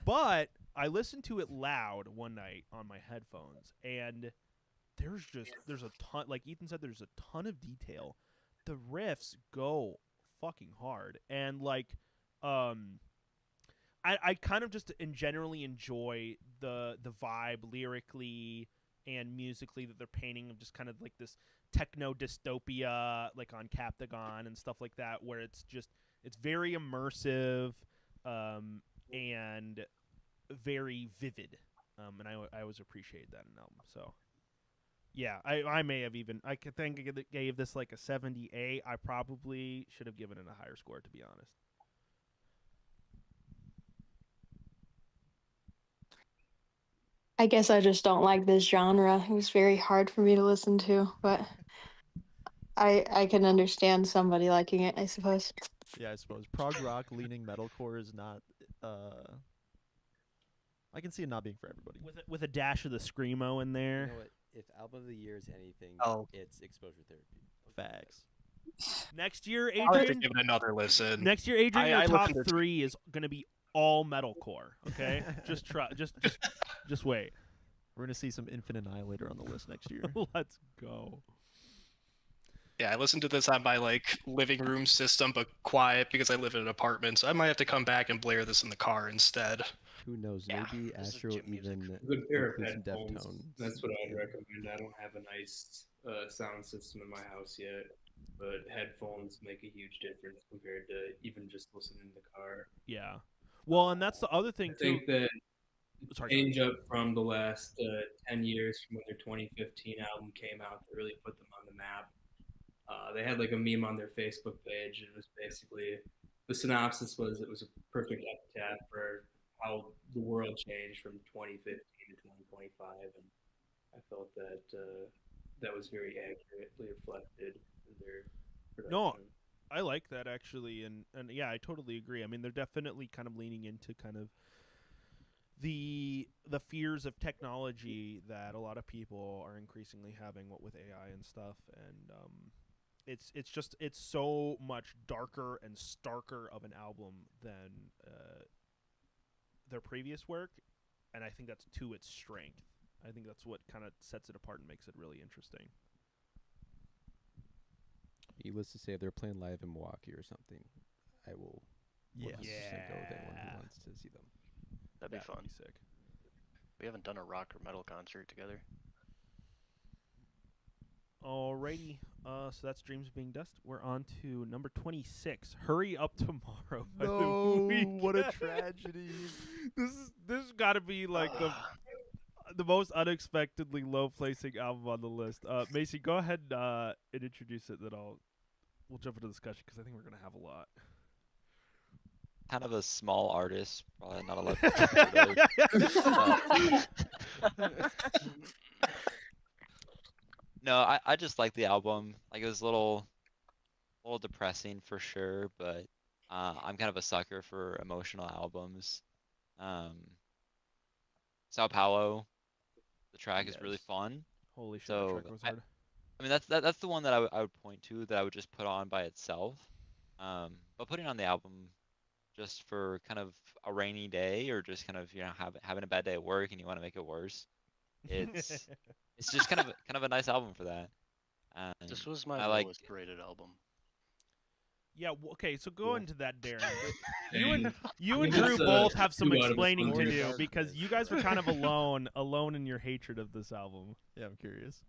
But I listened to it loud one night on my headphones, and there's a ton, like Ethan said, there's a ton of detail. The riffs go fucking hard, and like I kind of just generally enjoy the vibe lyrically and musically that they're painting of just kind of like this techno dystopia like on Captagon and stuff like that, where it's very immersive and very vivid, and I always appreciate that in an album. So yeah, I may have even I could think I gave this like a 78. I probably should have given it a higher score, to be honest. I guess I just don't like this genre. It was very hard for me to listen to, but I can understand somebody liking it, I suppose. Yeah, I suppose prog rock leaning metalcore is not. I can see it not being for everybody. With a dash of the screamo in there. You know what? If album of the year is anything, it's Exposure Therapy. Facts. Next year, I'll have to Adrian. give it another listen. Next year, Adrian, your top listened to 3 is gonna be all metalcore. Okay, just try. Just wait. We're gonna see some Infinite Annihilator on the list next year. Let's go. Yeah, I listened to this on my like living room system, but quiet because I live in an apartment. So I might have to come back and blare this in the car instead. Who knows? Maybe Astro even good pair of includes some headphones. Deftones. That's what I'd recommend. I don't have a nice sound system in my house yet, but headphones make a huge difference compared to even just listening in the car. Yeah. Well, and that's the other thing I think too. that change up from the last 10 years from when their 2015 album came out to really put them on the map. They had like a meme on their Facebook page. It was basically, the synopsis was it was a perfect epitaph for how the world changed from 2015 to 2025, and I felt that that was very accurately reflected in their production. No, I like that actually, and yeah, I totally agree. I mean, they're definitely kind of leaning into kind of the fears of technology that a lot of people are increasingly having, what with AI and stuff, and it's so much darker and starker of an album than their previous work, and I think that's to its strength. I think that's what kind of sets it apart and makes it really interesting. Needless to say, if they're playing live in Milwaukee or something, I will 100% go with anyone who wants to see them. That'd be fun. Be sick. We haven't done a rock or metal concert together. Alrighty, so that's Dreams Being Dust. We're on to number 26. Hurry Up Tomorrow. By No, the what a tragedy! This has got to be like the most unexpectedly low placing album on the list. Macy, go ahead and introduce it. Then we'll jump into discussion because I think we're gonna have a lot. Kind of a small artist, probably not a lot of people No, I just like the album. Like, it was a little depressing for sure, but I'm kind of a sucker for emotional albums. Sao Paulo, the track is really fun. Holy shit, that So track was hard. I mean that's the one that I would point to that I would just put on by itself. But putting on the album just for kind of a rainy day or just kind of having a bad day at work and you want to make it worse, it's it's just kind of a nice album for that. And This was my I like lowest rated album. Yeah, okay, so go into that, Darren. Dang. You and Give us Drew a both have some 2 out of explaining to 100. do because you guys were kind of alone in your hatred of this album. Yeah, I'm curious.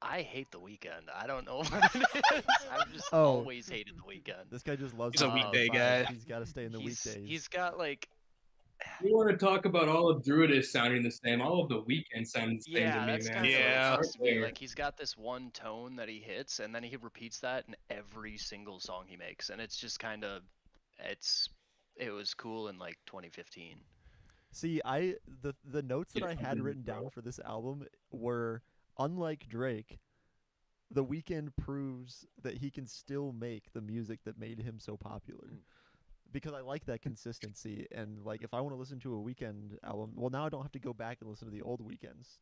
I hate The Weeknd. I don't know what it is. I've just Oh. always hated The Weeknd. This guy just loves. He's a the weekday vibe. guy. He's got to stay in the weekdays. He's got like You want to talk about all of Druidus sounding the same? All of the Weeknd sound the same yeah, to me, that's man. kind of Yeah. what it feels to me. There. Like he's got this one tone that he hits, and then he repeats that in every single song he makes, and it's just kind of it was cool in like 2015. See, the notes that I had written down for this album were, unlike Drake, The Weeknd proves that he can still make the music that made him so popular. Because I like that consistency, and like if I want to listen to a Weeknd album, well, now I don't have to go back and listen to the old Weekends.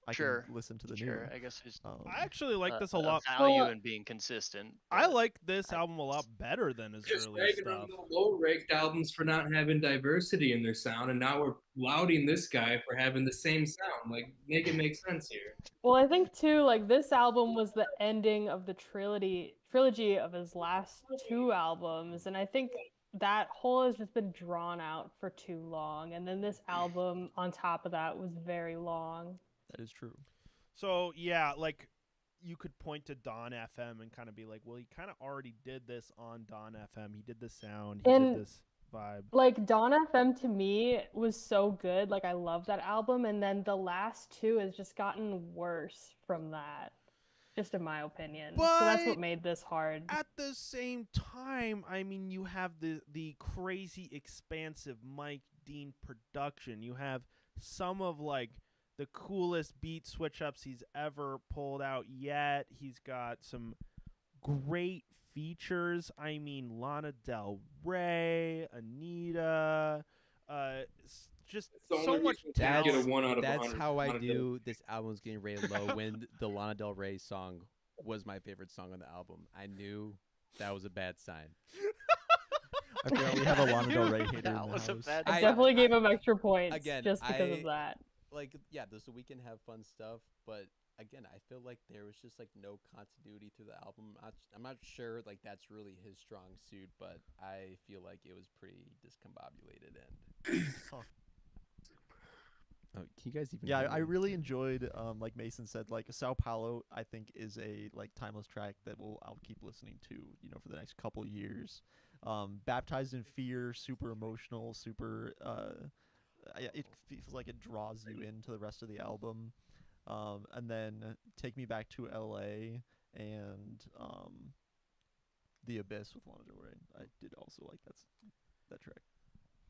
I Sure. can listen to the Sure, new. I guess there's I actually like this a lot. value in being consistent. I but like this album a lot better than his Just earlier ragging stuff. on the low-ranked albums for not having diversity in their sound, and now we're lauding this guy for having the same sound. Like, make it make sense here. Well, I think too, like this album was the ending of the trilogy of his last 2 albums, and I think that whole has just been drawn out for too long. And then this album on top of that was very long. That is true. So yeah, like you could point to Dawn FM and kind of be like, well, he kind of already did this on Dawn FM. He did the sound. He And- did this vibe. Like Dawn FM to me was so good. Like I love that album, and then the last 2 has just gotten worse from that. Just in my opinion. So that's But- what made this hard. At the same time, I mean, you have the crazy expansive Mike Dean production. You have some of like the coolest beat switch ups he's ever pulled out yet. He's got some great features. I mean, Lana Del Rey, Anita, just so much That's- talent. Get a 1 out of That's 100. how I Lana Del- knew this album's getting rated low when the Lana Del Rey song was my favorite song on the album. I knew that was a bad sign. I forgot we have a Lana Del Rey hater in That the was a house. bad I I- definitely gave him extra points Again, just because I- of that. Like, yeah, does The Weeknd have fun stuff? But again, I feel like there was just like no continuity through the album. I'm not sure like that's really his strong suit, but I feel like it was pretty discombobulated and. Oh, can you guys even? Yeah, hear I me? really enjoyed, like Mason said, like Sao Paulo. I think is a like timeless track that I'll keep listening to, for the next couple years. Baptized in Fear, super emotional, super. It feels like it draws you into the rest of the album, and then Take Me Back to L.A. and The Abyss with Lana Del Rey. I did also like that track.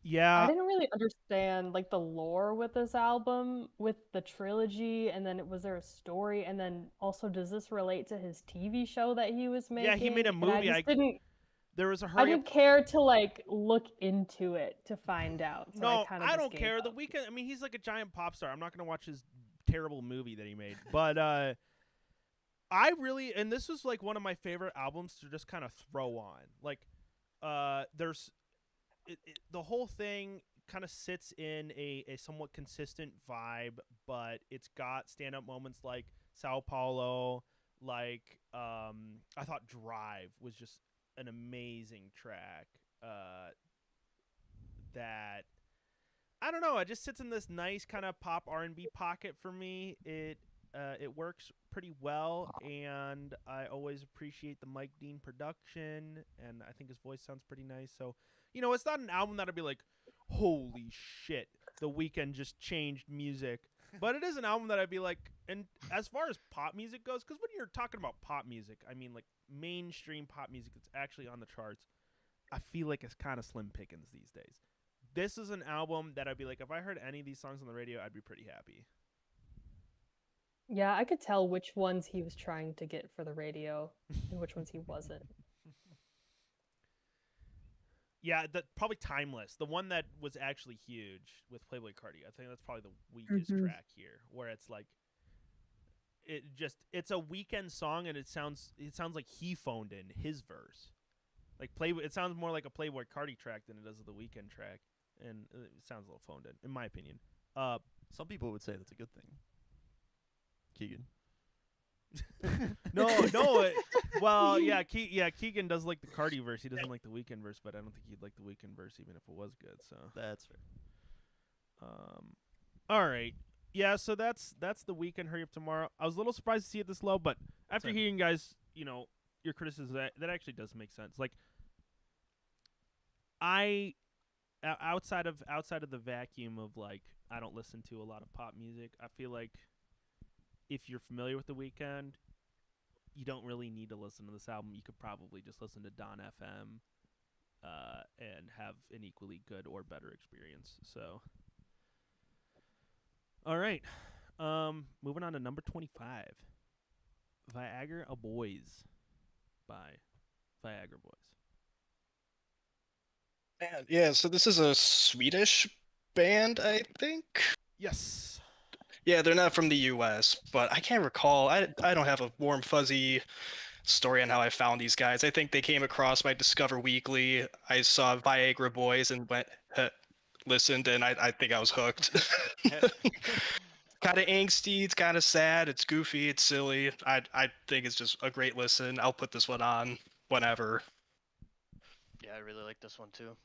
Yeah, I didn't really understand like the lore with this album, with the trilogy, and then was there a story, and then also does this relate to his TV show that he was making? Yeah, he made a And movie. I just didn't. There was a I hurry up. didn't care to like look into it to find out. So No, kind of I just don't gave care. The up. Weeknd. I mean, he's like a giant pop star. I'm not gonna watch his terrible movie that he made. But I really, and this was like one of my favorite albums to just kind of throw on. Like, there's the whole thing kind of sits in a somewhat consistent vibe, but it's got stand up moments like Sao Paulo. Like, I thought Drive was just an amazing track. That I don't know. It just sits in this nice kind of pop R&B pocket for me. It works pretty well, and I always appreciate the Mike Dean production, and I think his voice sounds pretty nice. So, it's not an album that I'd be like, holy shit, The Weeknd just changed music. But it is an album that I'd be like, and as far as pop music goes, because when you're talking about pop music, I mean like mainstream pop music that's actually on the charts, I feel like it's kind of slim pickings these days. This is an album that I'd be like, if I heard any of these songs on the radio, I'd be pretty happy. Yeah, I could tell which ones he was trying to get for the radio and which ones he wasn't. Yeah, probably Timeless, the one that was actually huge with Playboi Carti. I think that's probably the weakest track here, where it's like it's a Weeknd song and it sounds like he phoned in his verse. Like it sounds more like a Playboi Carti track than it does the Weeknd track, and it sounds a little phoned in my opinion. Some people would say that's a good thing. Keegan. No. Well, yeah, Keegan does like the Cardi verse. He doesn't like the Weeknd verse, but I don't think he'd like the Weeknd verse even if it was good. So that's fair. All right. Yeah, so that's the Weeknd Hurry Up Tomorrow. I was a little surprised to see it this low, but after hearing guys, your criticism, that actually does make sense. Like, I outside of the vacuum of like I don't listen to a lot of pop music. I feel like if you're familiar with the Weeknd, you don't really need to listen to this album. You could probably just listen to Don FM and have an equally good or better experience. So, all right. Moving on to number 25. Viagra Boys by Viagra Boys. Yeah, so this is a Swedish band, I think. Yes. Yeah, they're not from the U.S., but I can't recall. I don't have a warm, fuzzy story on how I found these guys. I think they came across my Discover Weekly. I saw Viagra Boys and went, listened, and I think I was hooked. Kind of angsty, it's kind of sad, it's goofy, it's silly. I think it's just a great listen. I'll put this one on whenever. Yeah, I really like this one too.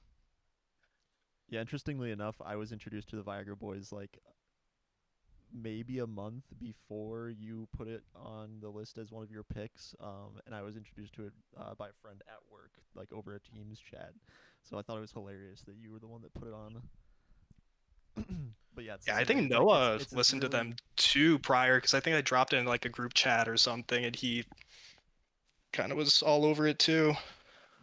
Yeah, interestingly enough, I was introduced to the Viagra Boys like maybe a month before you put it on the list as one of your picks, and I was introduced to it by a friend at work, like over a Teams chat. So I thought it was hilarious that you were the one that put it on. But yeah, I think Noah listened to them too prior, because I think I dropped it in like a group chat or something, and he kind of was all over it too.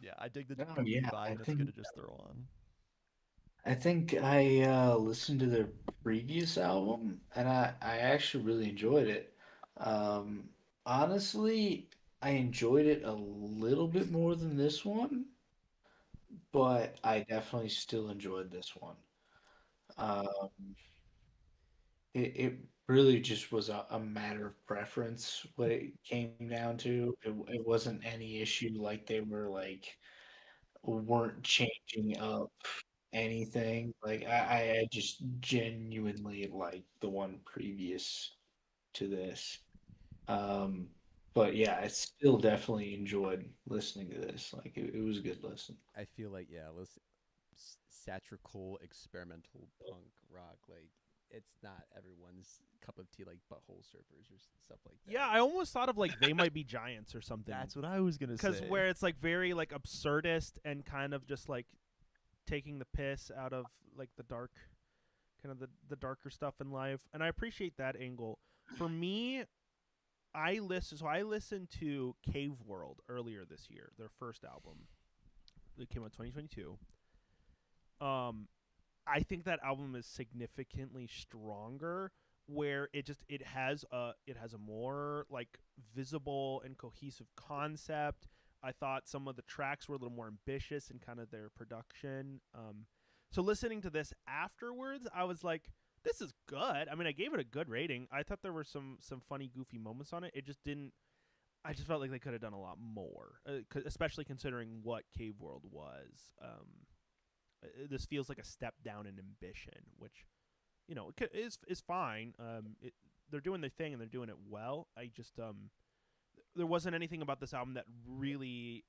Yeah, I dig the goofy vibe, and it's good to just throw on. I think I listened to their previous album, and I actually really enjoyed it. Honestly, I enjoyed it a little bit more than this one, but I definitely still enjoyed this one. It really just was a matter of preference what it came down to. It wasn't any issue like they were like weren't changing up anything. Like I just genuinely like the one previous to this. But yeah, I still definitely enjoyed listening to this. Like it was a good listen. I feel like satirical experimental punk rock, like it's not everyone's cup of tea, like Butthole Surfers or stuff like that. Yeah, I almost thought of like They Might Be Giants or something. That's what I was gonna say. Because where it's like very like absurdist and kind of just like taking the piss out of like the dark, kind of the darker stuff in life, and I appreciate that angle. For me, I listened to Cave World earlier this year, their first album. It came out 2022. I think that album is significantly stronger, where it has a more like visible and cohesive concept. I thought some of the tracks were a little more ambitious in kind of their production. So listening to this afterwards, I was like, this is good. I mean, I gave it a good rating. I thought there were some funny, goofy moments on it. It just didn't. I just felt like they could have done a lot more, especially considering what Cave World was. This feels like a step down in ambition, which, is fine. They're doing their thing and they're doing it well. I just there wasn't anything about this album that really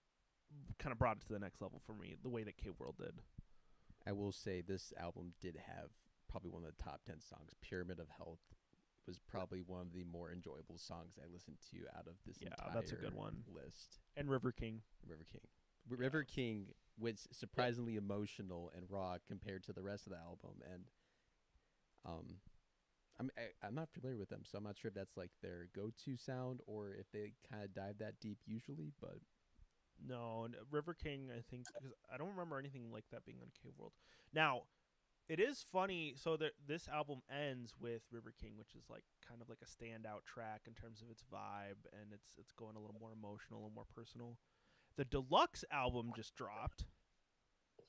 kind of brought it to the next level for me, the way that Cave World did. I will say this album did have probably one of the top 10 songs. Pyramid of Health was probably one of the more enjoyable songs I listened to out of this entire that's a good one. List. And River King. River King was surprisingly emotional and raw compared to the rest of the album, and I'm not familiar with them, so I'm not sure if that's like their go-to sound or if they kind of dive that deep usually. But no, River King, I think, because I don't remember anything like that being on Cave World. Now, it is funny. So this album ends with River King, which is like kind of like a standout track in terms of its vibe, and it's going a little more emotional and more personal. The deluxe album just dropped,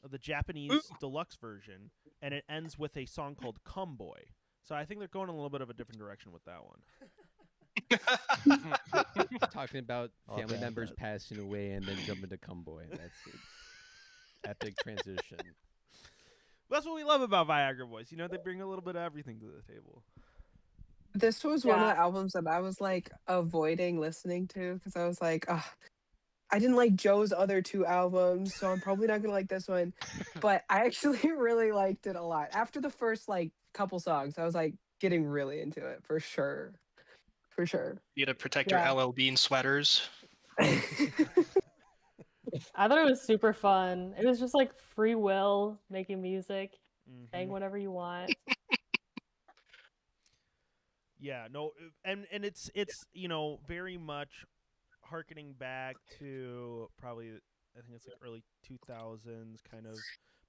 the Japanese deluxe version, and it ends with a song called "Come Boy." So I think they're going a little bit of a different direction with that one. Talking about family members passing away and then jumping to Come Boy. That's it. Epic transition. That's what we love about Viagra Boys. You know, they bring a little bit of everything to the table. This was one of the albums that I was like avoiding listening to because I was like, I didn't like Joe's other 2 albums, so I'm probably not gonna like this one. But I actually really liked it a lot. After the first like couple songs, I was like getting really into it for sure. For sure. You to protect your LL Bean sweaters. I thought it was super fun. It was just like free will making music, saying whatever you want. Yeah, no, and it's you know, very much harkening back to probably, I think it's like early 2000s kind of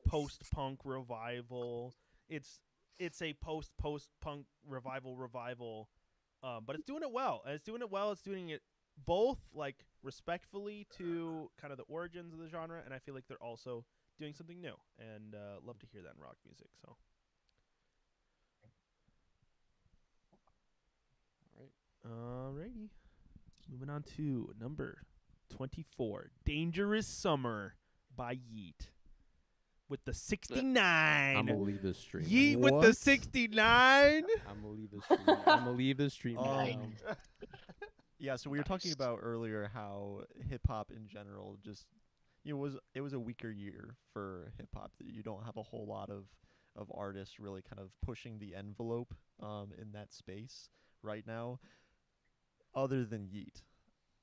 post-punk revival. It's a post-punk revival, but it's doing it well. And it's doing it both like respectfully to kind of the origins of the genre, and I feel like they're also doing something new, and love to hear that in rock music. So. Alrighty. Moving on to number 24, Dangerous Summer by Yeat. With the 69. I'm going to leave this stream. Yeat with the 69. I'm going to leave this stream. I'm going to leave this stream now. Yeah, so we were talking about earlier how hip hop in general just, it was a weaker year for hip hop. You don't have a whole lot of artists really kind of pushing the envelope in that space right now. Other than Yeat,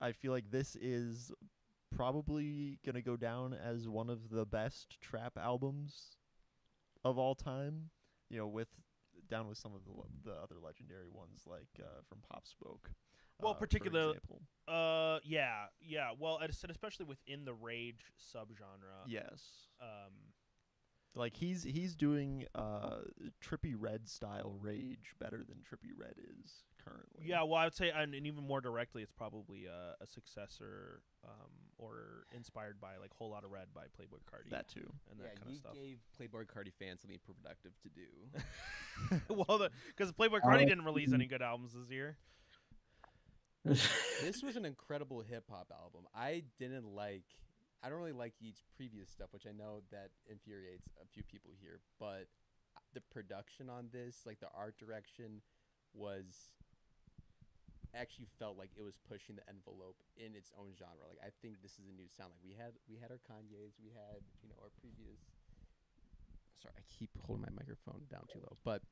I feel like this is probably going to go down as one of the best trap albums of all time, you know, with some of the other legendary ones like from Pop Smoke. Well, particularly, yeah. Well, especially within the rage subgenre. Yes. Like he's doing Trippie Redd style rage better than Trippie Redd is currently. Yeah, well, I would say, and even more directly, it's probably a successor or inspired by like Whole Lotta Red by Playboi Carti. That too, and that kind of stuff. Gave Playboi Carti fans something productive to do. Well, because Playboi Carti didn't release any good albums this year. This was an incredible hip hop album. I don't really like Yeat's previous stuff, which I know that infuriates a few people here, but the production on this, like the art direction, actually felt like it was pushing the envelope in its own genre. Like I think this is a new sound. Like we had our Kanye's, we had, you know, our previous. Sorry, I keep holding my microphone down too low, but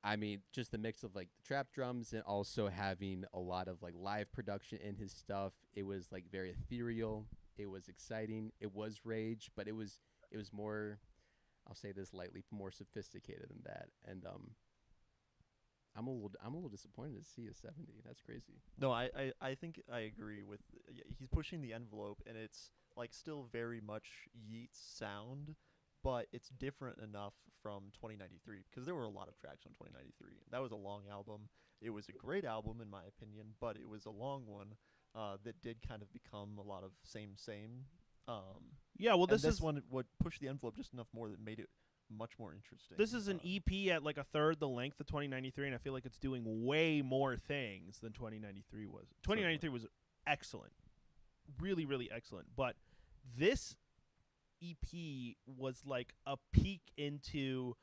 I mean, just the mix of like the trap drums and also having a lot of like live production in his stuff. It was like very ethereal. It was exciting. It was rage, but it was more, I'll say this lightly, more sophisticated than that. And I'm a little disappointed to see a 70. That's crazy. No, I think I agree with. He's pushing the envelope, and it's like still very much Yeat's sound, but it's different enough from 2093 because there were a lot of tracks on 2093. That was a long album. It was a great album in my opinion, but it was a long one that did kind of become a lot of same. Yeah, well, this one would push the envelope just enough more that made it much more interesting. This is an EP at like a third the length of 2093, and I feel like it's doing way more things than 2093 was. 2093 was excellent, really, really excellent, but this EP was like a peek into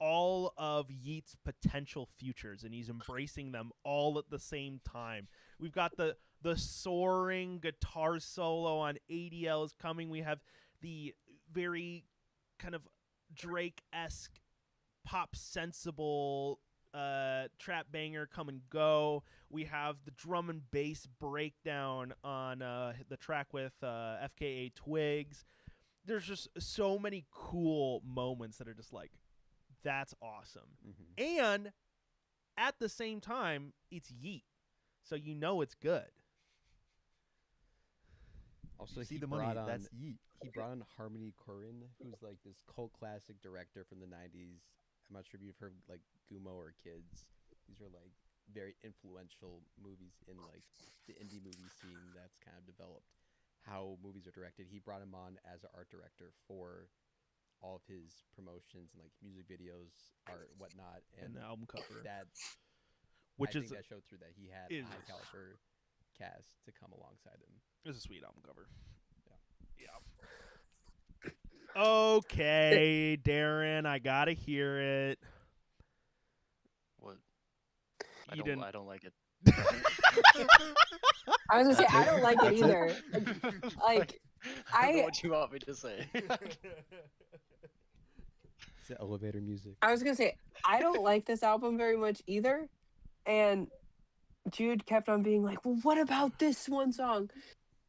all of Yeat's potential futures, and he's embracing them all at the same time. We've got the soaring guitar solo on ADL is coming. We have the very kind of Drake-esque pop sensible trap banger Come and Go. We have the drum and bass breakdown on the track with FKA Twigs. There's just so many cool moments that are just like, that's awesome. Mm-hmm. And at the same time, it's Yeat, so you know it's good. Also, he brought on Harmony Korine, who's like this cult classic director from the 90s. I'm not sure if you've heard like Gumo or Kids. These are like very influential movies in like the indie movie scene that's kind of developed. how movies are directed. He brought him on as an art director for all of his promotions and like music videos, art, whatnot, and the album cover. That, which I think that showed through that he had a high caliber cast to come alongside him. It was a sweet album cover. Yeah. Okay, Darren, I gotta hear it. What? I don't like it. I was gonna say I don't like it either. Like I don't know what you want me to say. It's the elevator music. I was gonna say I don't like this album very much either, and Jude kept on being like, "Well, what about this one song?"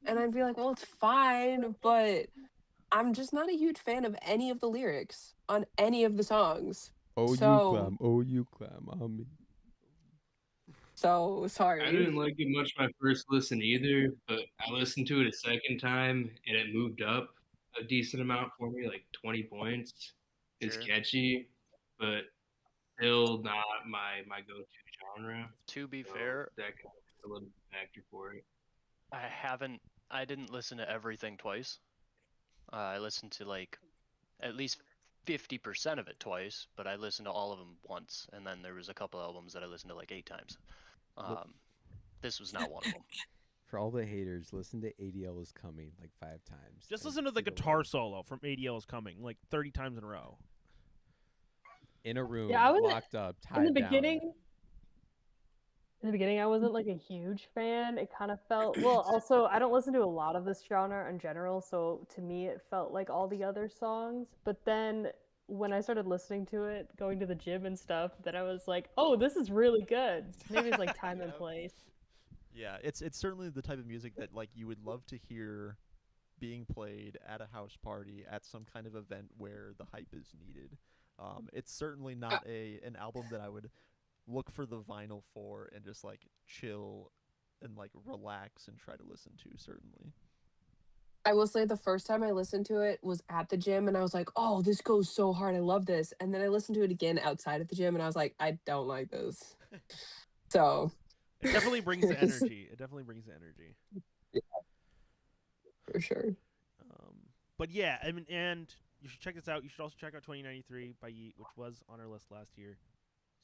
And I'd be like, "Well, it's fine, but I'm just not a huge fan of any of the lyrics on any of the songs." Oh, so, you climb on me. So sorry. I didn't like it much my first listen either, but I listened to it a second time and it moved up a decent amount for me, like 20 points. It's catchy, but still not my go-to genre. To be fair, that kind of a little factor for it. I didn't listen to everything twice. I listened to like at least 50% of it twice, but I listened to all of them once, and then there was a couple albums that I listened to like 8 times. This was not one of them. For all the haters, listen to ADL is Coming like 5 times. Just listen to the guitar solo from ADL is Coming like 30 times in a row. In a room, I was locked up, tied in the down. beginning. In the beginning, I wasn't like a huge fan. It kind of felt well. Also, I don't listen to a lot of this genre in general, so to me, it felt like all the other songs. But then when I started listening to it, going to the gym and stuff, then I was like, "Oh, this is really good." Maybe it's like time and place. Yeah, it's certainly the type of music that like you would love to hear being played at a house party at some kind of event where the hype is needed. It's certainly not an album that I would look for the vinyl for and just like chill and like relax and try to listen to. Certainly, I will say the first time I listened to it was at the gym, and I was like, "Oh, this goes so hard! I love this." And then I listened to it again outside of the gym, and I was like, "I don't like this." So it definitely brings the energy. It definitely brings the energy. Yeah, for sure. But yeah, I mean, and you should check this out. You should also check out 2093 by Yeat, which was on our list last year.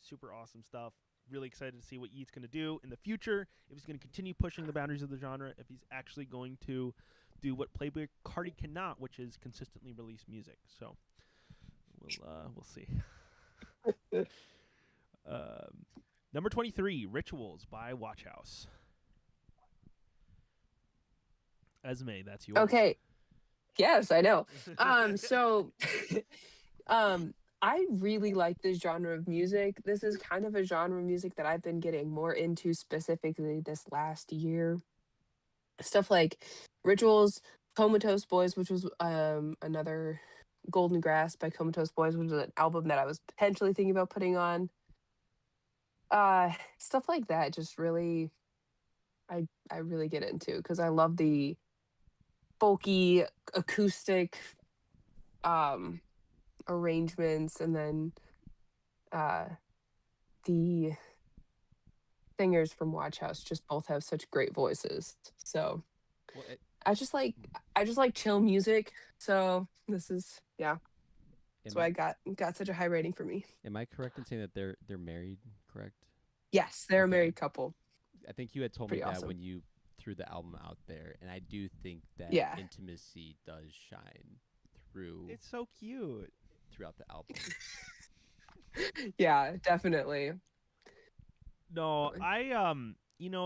Super awesome stuff. Really excited to see what Yeat's going to do in the future. If he's going to continue pushing the boundaries of the genre, if he's actually going to do what Playboi Carti cannot, which is consistently release music. So we'll see. Number 23, Rituals by Watch House. Esme, that's yours. Okay. Yes, I know. So I really like this genre of music. This is kind of a genre of music that I've been getting more into specifically this last year. Stuff like Rituals, Comatose Boys, which was another Golden Grass by Comatose Boys, which was an album that I was potentially thinking about putting on. Stuff like that just really I really get into because I love the folky acoustic arrangements, and then the singers from Watch House just both have such great voices. So I just like chill music. So this is that's why I got such a high rating for me. Am I correct in saying that they're married? Correct. Yes, they're a married couple. I think you had told me Pretty that awesome. when you threw the album out there, and I do think that intimacy does shine through. It's so cute throughout the album. Yeah, definitely. No,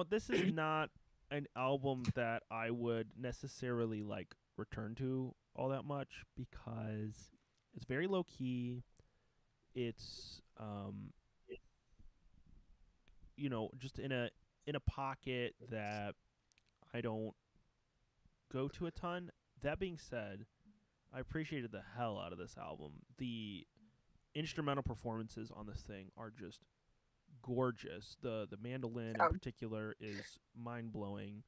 this is not an album that I would necessarily like return to all that much because it's very low key. It's just in a pocket that I don't go to a ton. That being said, I appreciated the hell out of this album. The instrumental performances on this thing are just gorgeous. The mandolin in particular is mind-blowing.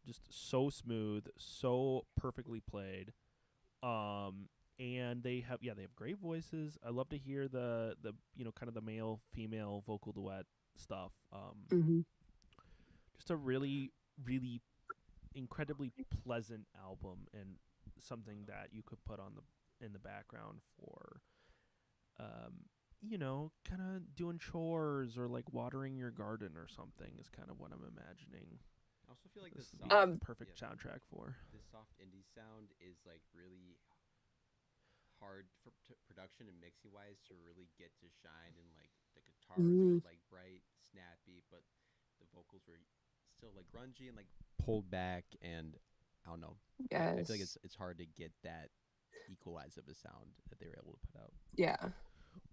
Just so smooth, so perfectly played. And they have great voices. I love to hear the kind of the male female vocal duet stuff. Just a really really incredibly pleasant album and something that you could put on in the background for kind of doing chores or like watering your garden or something is kind of what I'm imagining. I also feel like this this would be the perfect yeah, soundtrack for. This soft indie sound is like really hard for production and mixing wise to really get to shine, and like the guitars were like bright, snappy, but the vocals were still like grungy and like pulled back, and I don't know. Yes. I feel like it's hard to get that equalize of a sound that they were able to put out. Yeah.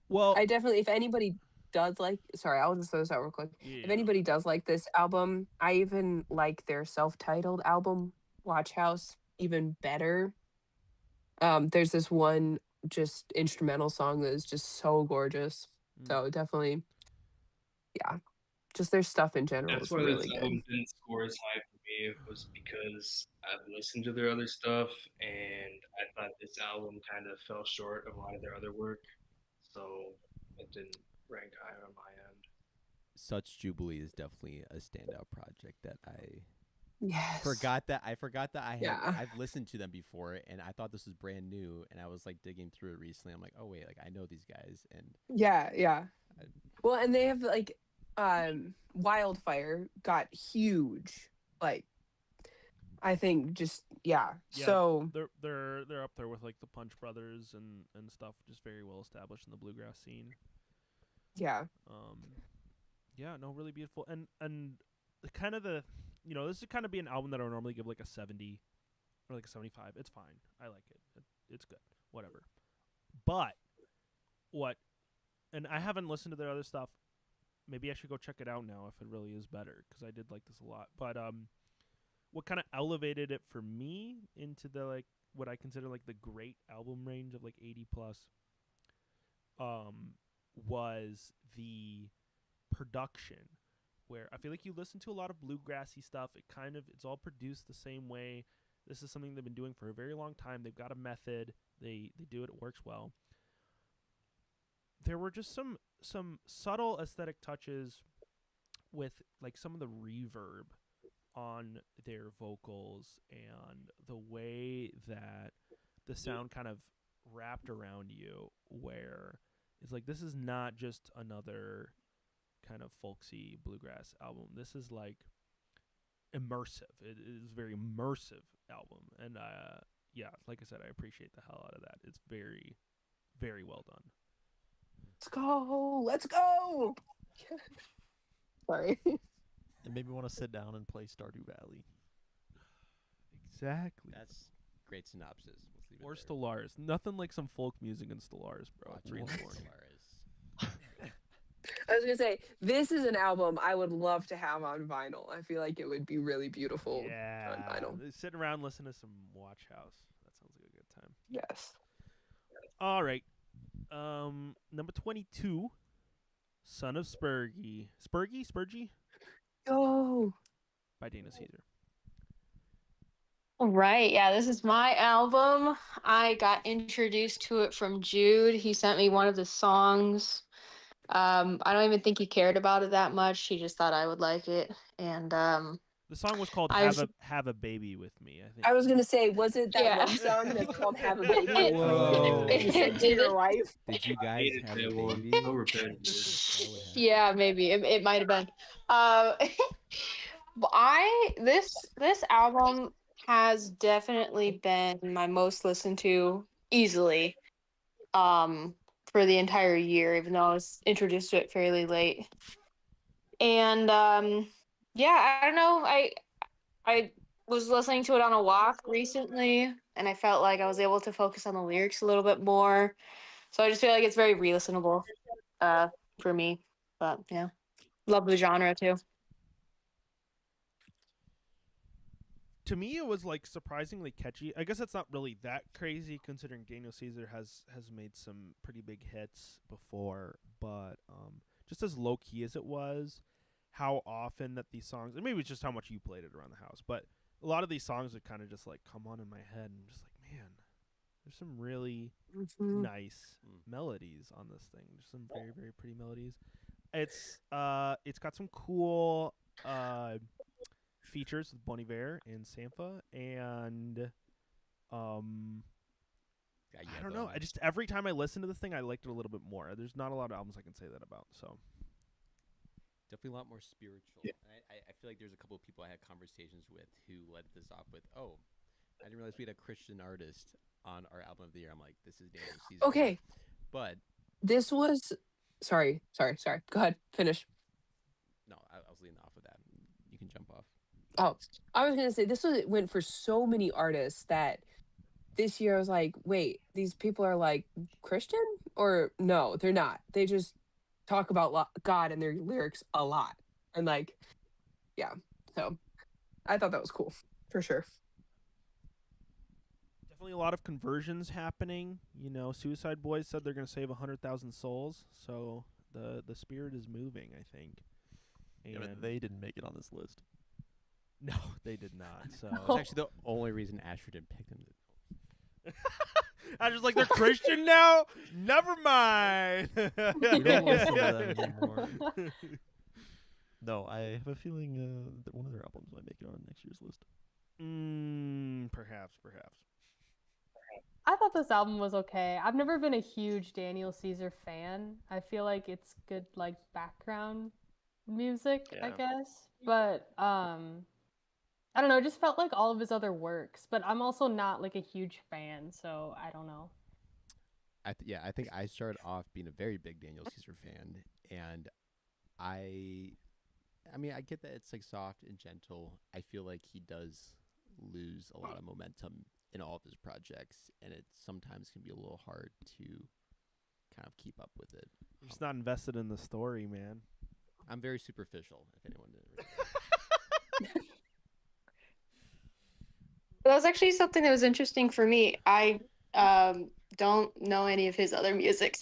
Well, I definitely, if anybody does like, sorry, I'll just throw this out real quick. Yeah. If anybody does like this album, I even like their self-titled album, Watch House, even better. There's this one just instrumental song that is just so gorgeous. So definitely, yeah, just their stuff in general That's is why really this good. album didn't score as high for me, was because I've listened to their other stuff and I thought this album kind of fell short of a lot of their other work, so it didn't rank higher on my end. Such Jubilee is definitely a standout project that I Yes. forgot that I Yeah. I've listened to them before, and I thought this was brand new, and I was like digging through it recently. I'm like, oh wait, like I know these guys, and Yeah. Well, and they have like Wildfire got huge. Like I think just yeah. So they're up there with like the Punch Brothers and stuff, just very well established in the bluegrass scene. yeah. Yeah, no, really beautiful. And kind of this would kind of be an album that I would normally give like a 70 or like a 75. It's fine. I like it. It's good. Whatever. But and I haven't listened to their other stuff. Maybe I should go check it out now if it really is better, because I did like this a lot. But what kind of elevated it for me into the like what I consider like the great album range of like 80 plus was the production, where I feel like you listen to a lot of bluegrassy stuff. It's all produced the same way. This is something they've been doing for a very long time. They've got a method. They do it. It works well. There were just some subtle aesthetic touches with like some of the reverb on their vocals and the way that the sound kind of wrapped around you, where it's like, this is not just another kind of folksy bluegrass album. This is like immersive. It is a very immersive album. And yeah, like I said, I appreciate the hell out of that. It's very, very well done. Let's go. Sorry. It made me want to sit down and play Stardew Valley. Exactly. That's great synopsis. Let's leave it Or there. Stellaris. Nothing like some folk music in Stellaris, bro. Watch It's really out for boring. Stellaris. I was gonna say, this is an album I would love to have on vinyl. I feel like it would be really beautiful Yeah. on vinyl. Sitting around listening to some Watch House. That sounds like a good time. Yes. All right. Number 22, Son of Spurgy. Spurgy? Oh. By Dana Caesar. All right, yeah, this is my album. I got introduced to it from Jude. He sent me one of the songs. I don't even think he cared about it that much. He just thought I would like it, and The song was called I Have a Baby with Me, I think. I was gonna say, was it that Yeah. one song that's called "Have a Baby"? Whoa. You said to your wife. Did you guys hated have a that one. baby? So repetitive. That would happen. Yeah, maybe it might have been. But this album has definitely been my most listened to easily, for the entire year, even though I was introduced to it fairly late. And yeah, I don't know. I was listening to it on a walk recently, and I felt like I was able to focus on the lyrics a little bit more. So I just feel like it's very re-listenable for me. But yeah, love the genre too. To me, it was like surprisingly catchy. I guess it's not really that crazy considering Daniel Caesar has made some pretty big hits before, but just as low key as it was, how often that these songs, and maybe it's just how much you played it around the house, but a lot of these songs would kind of just like come on in my head, and I'm just like, man, there's some really nice melodies on this thing. There's some very, very pretty melodies. It's got some cool features with Bon Iver and Sampha, and I don't know. I just every time I listen to this thing, I liked it a little bit more. There's not a lot of albums I can say that about. So definitely a lot more spiritual. Yeah. I feel like there's a couple of people I had conversations with who led this off with, "Oh, I didn't realize we had a Christian artist on our album of the year." I'm like, "This is Daniel Caesar." Okay, but this was sorry. Go ahead, finish. No, I was leading off of that. You can jump off. Oh, I was gonna say went for so many artists that this year I was like, wait, these people are like Christian or no, they're not. They just talk about God in their lyrics a lot, and like, yeah. So I thought that was cool for sure. Definitely a lot of conversions happening. You know, Suicide Boys said they're going to save 100,000 souls, so the spirit is moving, I think. And yeah, but they didn't make it on this list. No, they did not. So It's actually the only reason Asher didn't pick them. I was like, they're Christian now? Never mind. You don't listen to them anymore. No, I have a feeling that one of their albums might make it on next year's list. Perhaps. I thought this album was okay. I've never been a huge Daniel Caesar fan. I feel like it's good, like, background music, I guess. But I don't know, it just felt like all of his other works, but I'm also not like a huge fan, so I don't know. I think I started off being a very big Daniel Caesar fan, and I mean, I get that it's like soft and gentle. I feel like he does lose a lot of momentum in all of his projects, and it sometimes can be a little hard to kind of keep up with it. You're just not invested in the story, man. I'm very superficial, if anyone didn't. That was actually something that was interesting for me. I don't know any of his other music.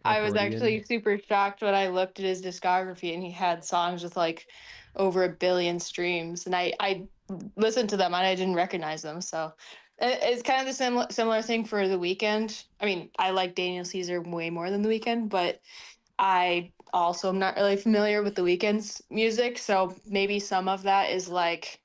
I was actually super shocked when I looked at his discography and he had songs with like over 1 billion streams, and I listened to them and I didn't recognize them. So it's kind of the similar thing for The Weeknd. I mean, I like Daniel Caesar way more than The Weeknd, but I also am not really familiar with The Weeknd's music, so maybe some of that is like,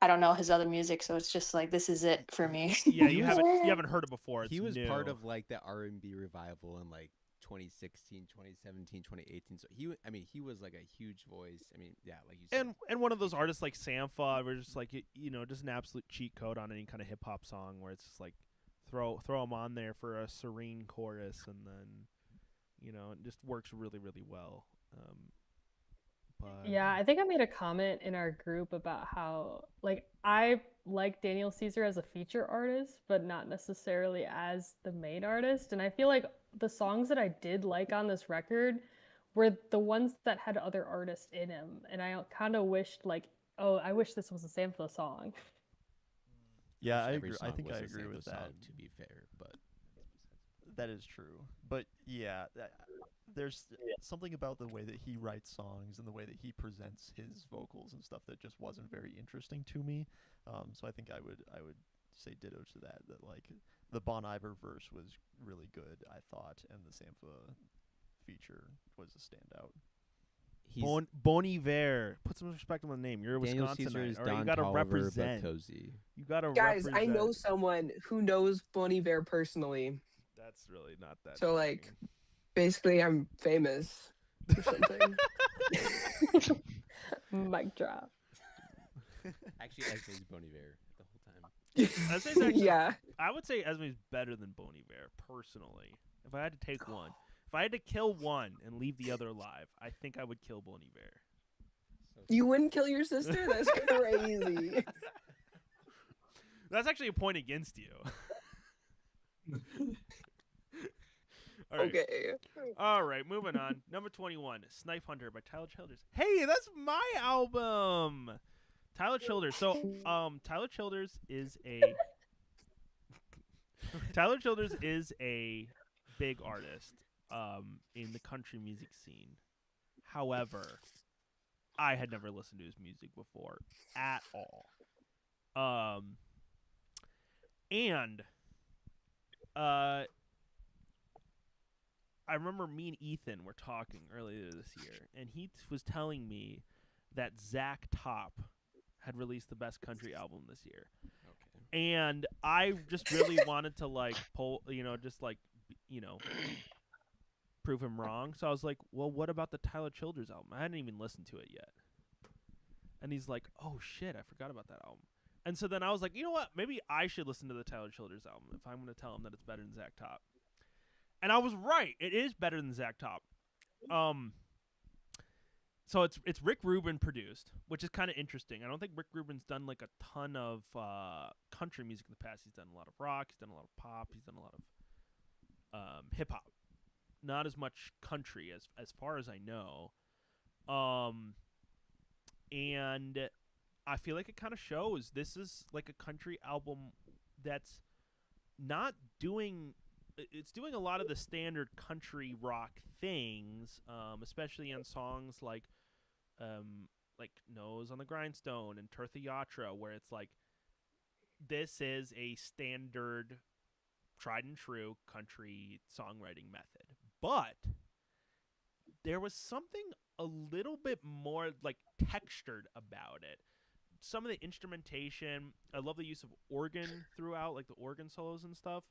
I don't know his other music, so it's just like, this is it for me. Yeah, you haven't heard it before. It's he was new. part of like the R&B revival in like 2016, 2017, 2018. So he was like a huge voice. I mean, yeah, like you said. And one of those artists like Sampha, where just like just an absolute cheat code on any kind of hip hop song, where it's just like throw them on there for a serene chorus, and then it just works really, really well. Yeah, I think I made a comment in our group about how, like, I like Daniel Caesar as a feature artist, but not necessarily as the main artist. And I feel like the songs that I did like on this record were the ones that had other artists in them. And I kind of wished, like, oh, I wish this was a Sampha song. Yeah, I agree. I think I agree with that. To be fair, but that is true. But yeah, there's something about the way that he writes songs and the way that he presents his vocals and stuff that just wasn't very interesting to me. So I think I would say ditto to that. That like the Bon Iver verse was really good, I thought, and the Sampha feature was a standout. Bon Iver. Put some respect on the name. You're a Daniel Wisconsinite. Caesar is You got to represent. You got to Guys, represent. I know someone who knows Bon Iver personally. That's really not that. So like, basically, I'm famous or something. Mic drop. Actually, Esme's Bon Iver the whole time. Actually, yeah. I would say Esme's better than Bon Iver, personally. If I had to take one. If I had to kill one and leave the other alive, I think I would kill Bon Iver. You wouldn't kill your sister? That's crazy. That's actually a point against you. All right. Okay. All right, moving on. Number 21, Snipe Hunter by Tyler Childers. Hey, that's my album. Tyler Childers. So, Tyler Childers is a big artist in the country music scene. However, I had never listened to his music before at all. And I remember me and Ethan were talking earlier this year, and he was telling me that Zach Top had released the best country album this year. Okay. And I just really wanted to prove him wrong. So I was like, well, what about the Tyler Childers album? I hadn't even listened to it yet. And he's like, oh shit, I forgot about that album. And so then I was like, you know what? Maybe I should listen to the Tyler Childers album if I'm going to tell him that it's better than Zach Top. And I was right. It is better than Zach Top. So it's Rick Rubin produced, which is kind of interesting. I don't think Rick Rubin's done like a ton of country music in the past. He's done a lot of rock. He's done a lot of pop. He's done a lot of hip hop. Not as much country as far as I know. And I feel like it kind of shows. This is like a country album that's not doing. It's doing a lot of the standard country rock things, especially on songs like Nose on the Grindstone and Tirtha Yatra, where it's like, this is a standard, tried and true country songwriting method. But there was something a little bit more like textured about it. Some of the instrumentation, I love the use of organ throughout, like the organ solos and stuff.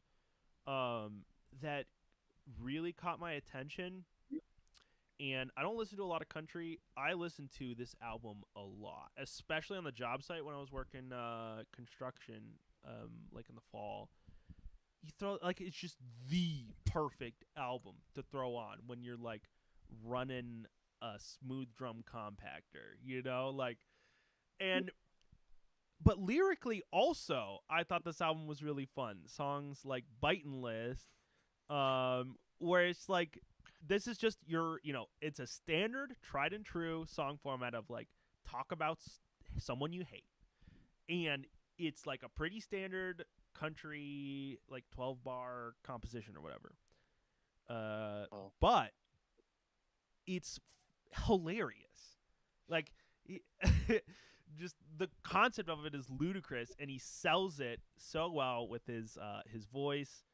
That really caught my attention. And I don't listen to a lot of country. I listen to this album a lot, especially on the job site when I was working construction, like in the fall. You throw it's just the perfect album to throw on when you're like running a smooth drum compactor, but lyrically also, I thought this album was really fun. Songs like Bitin' List, where it's like, this is just it's a standard, tried and true song format of like, talk about someone you hate. And it's like a pretty standard country, like 12-bar composition or whatever. But it's hilarious. Like, just the concept of it is ludicrous, and he sells it so well with his voice,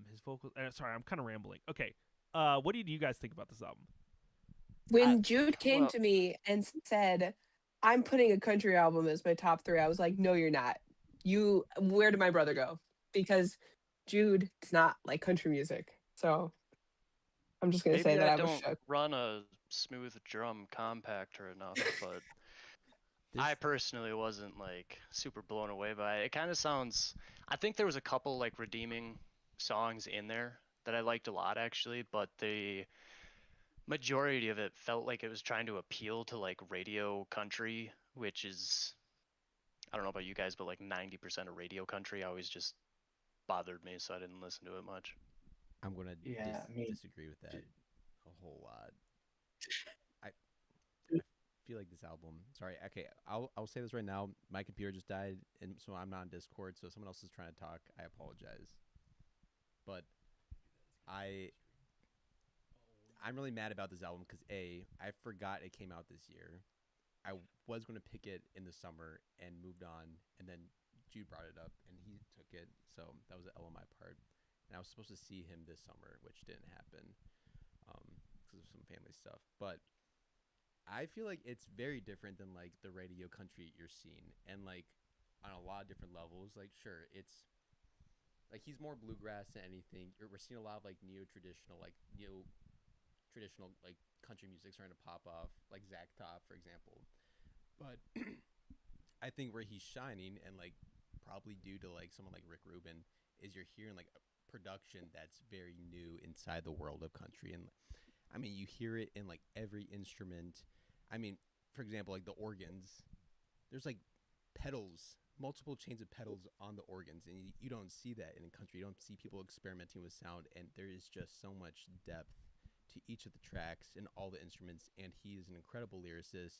his vocal. Sorry, I'm kind of rambling. Okay, what do you guys think about this album? When Jude came to me and said, "I'm putting a country album as my top 3," I was like, "No, you're not. Where did my brother go?" Because Jude is not like country music. So I'm just gonna say that I was shook. Run a smooth drum compactor enough, but I personally wasn't like super blown away by it. It kind of sounds. I think there was a couple like redeeming songs in there that I liked a lot actually, but the majority of it felt like it was trying to appeal to like radio country, which is, I don't know about you guys, but like 90% of radio country always just bothered me, so I didn't listen to it much. I'm gonna disagree with that a whole lot. I feel like this album. Sorry, okay, I'll say this right now. My computer just died, and so I'm not on Discord. So if someone else is trying to talk, I apologize. But I'm really mad about this album because I forgot it came out this year. I was going to pick it in the summer and moved on, and then Jude brought it up and he took it, so that was an L on my part. And I was supposed to see him this summer, which didn't happen because of some family stuff. But I feel like it's very different than like the radio country you're seeing, and like on a lot of different levels. Like, sure, it's like he's more bluegrass than anything. We're seeing a lot of like neo-traditional like country music starting to pop off, like Zach Top, for example. But I think where he's shining, and like probably due to like someone like Rick Rubin, is you're hearing like a production that's very new inside the world of country. And I mean, you hear it in like every instrument. I mean, for example, like the organs, there's like pedals, multiple chains of pedals on the organs, and you don't see that in country. You don't see people experimenting with sound, and there is just so much depth to each of the tracks and all the instruments, and he is an incredible lyricist.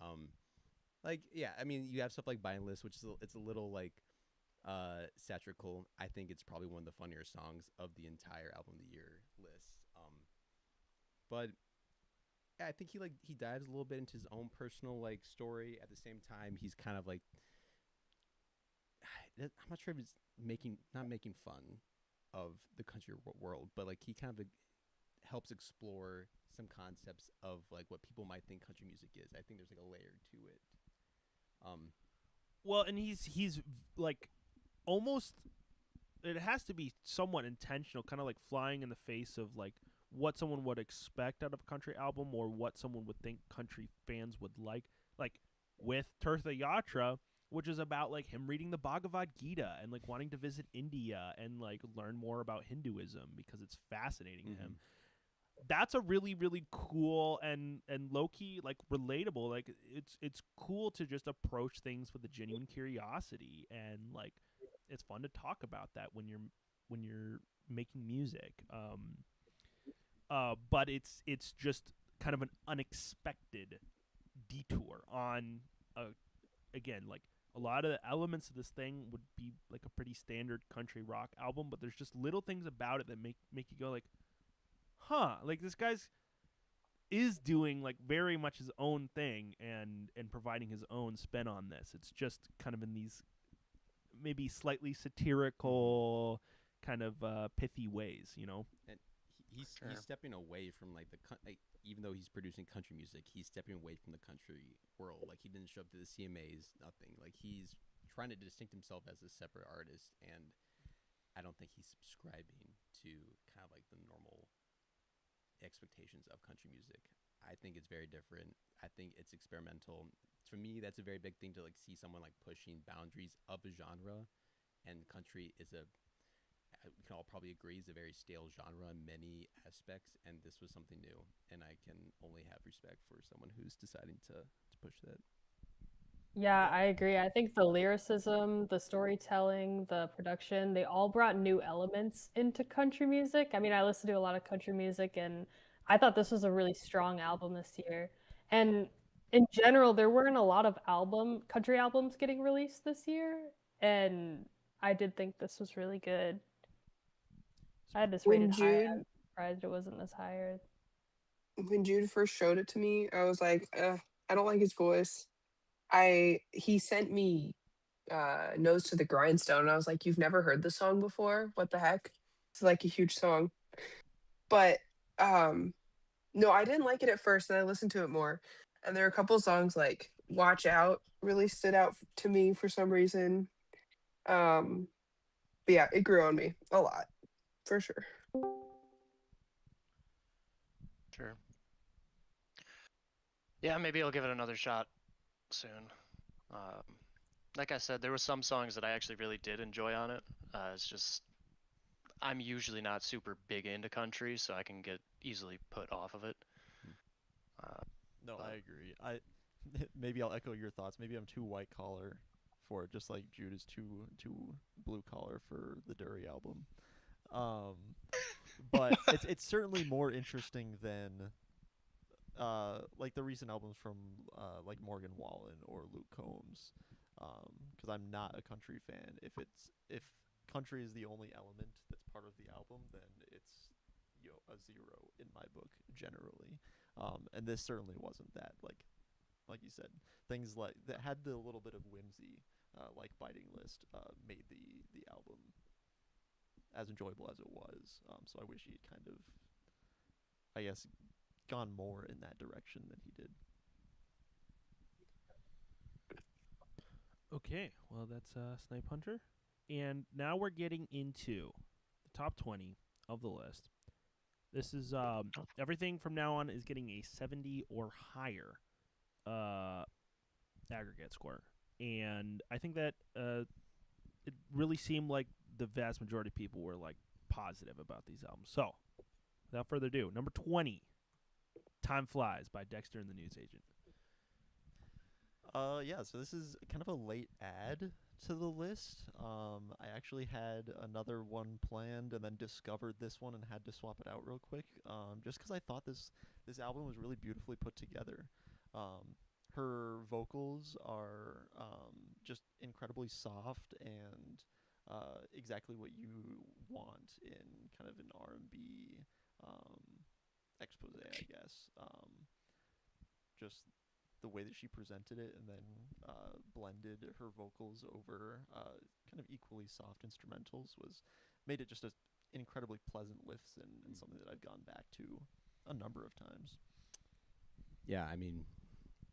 I mean, you have stuff like Bitin' List, which is it's a little like satirical. I think it's probably one of the funnier songs of the entire album of the year list. But yeah, I think he dives a little bit into his own personal like story. At the same time, he's kind of like, I'm not sure if he's not making fun of the country world, but like he kind of helps explore some concepts of like what people might think country music is. I think there's like a layer to it. Well, and he's like almost. It has to be somewhat intentional, kind of like flying in the face of like what someone would expect out of a country album or what someone would think country fans would like. Like with Tirtha Yatra, which is about like him reading the Bhagavad Gita and like wanting to visit India and like learn more about Hinduism because it's fascinating to him. That's a really, really cool and low key like relatable. Like it's cool to just approach things with a genuine curiosity, and like it's fun to talk about that when you're making music. But it's just kind of an unexpected detour on again, like a lot of the elements of this thing would be like a pretty standard country rock album, but there's just little things about it that make you go like, huh, like this guy's is doing like very much his own thing and providing his own spin on this. It's just kind of in these maybe slightly satirical kind of pithy ways, you know. And he's stepping away from like like, even though he's producing country music, he's stepping away from the country world. Like he didn't show up to the CMAs, nothing. Like he's trying to distinct himself as a separate artist, and I don't think he's subscribing to kind of like the normal expectations of country music. I think it's very different. I think it's experimental. For me, that's a very big thing to like see someone like pushing boundaries of a genre, and country is we can all probably agree is a very stale genre in many aspects, and this was something new, and I can only have respect for someone who's deciding to push that. Yeah, I agree. I think the lyricism, the storytelling, the production, they all brought new elements into country music. I mean, I listen to a lot of country music, and I thought this was a really strong album this year. And in general, there weren't a lot of country albums getting released this year, and I did think this was really good. I had this rated high. I'm surprised it wasn't this higher. When Jude first showed it to me, I was like, I don't like his voice. He sent me Nose to the Grindstone, and I was like, you've never heard this song before? What the heck? It's like a huge song. But no, I didn't like it at first, and I listened to it more. And there are a couple songs like Watch Out really stood out to me for some reason. But yeah, it grew on me a lot, for sure. Sure. Yeah, maybe I'll give it another shot soon. Like I said, there were some songs that I actually really did enjoy on it. It's just I'm usually not super big into country, so I can get easily put off of it. No, I agree. Maybe I'll echo your thoughts. Maybe I'm too white collar for it, just like Jude is too blue collar for the Dury album. But it's certainly more interesting than like the recent albums from like Morgan Wallen or Luke Combs, because I'm not a country fan. If country is the only element that's part of the album, then it's a 0 in my book generally. And this certainly wasn't that. Like you said, things like that had the little bit of whimsy, like Biting List, made the album as enjoyable as it was. So I wish he had kind of, I guess, gone more in that direction than he did. Okay, well that's Snipe Hunter, and now we're getting into the top 20 of the list. This is everything from now on is getting a 70 or higher aggregate score, and I think that it really seemed like the vast majority of people were like positive about these albums. So, without further ado, number 20, Time Flies by Dexter and the Newsagent. Yeah, so this is kind of a late add to the list. I actually had another one planned and then discovered this one and had to swap it out real quick, just because I thought this album was really beautifully put together. Her vocals are just incredibly soft and exactly what you want in kind of an R&B expose, I guess. Just the way that she presented it and then blended her vocals over kind of equally soft instrumentals made it just a incredibly pleasant lifts and something that I've gone back to a number of times. Yeah, I mean,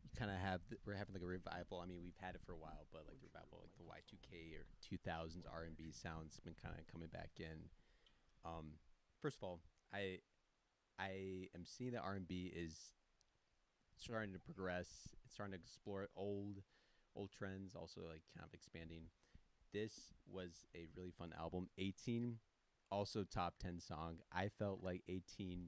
you kind of have we're having like a revival. I mean, we've had it for a while, but like the revival, like the Y2K or 2000s R&B sounds been kind of coming back in. First of all, I am seeing that R&B is starting to progress. It's starting to explore old trends, also like kind of expanding. This was a really fun album. 18, also top 10 song. I felt like 18.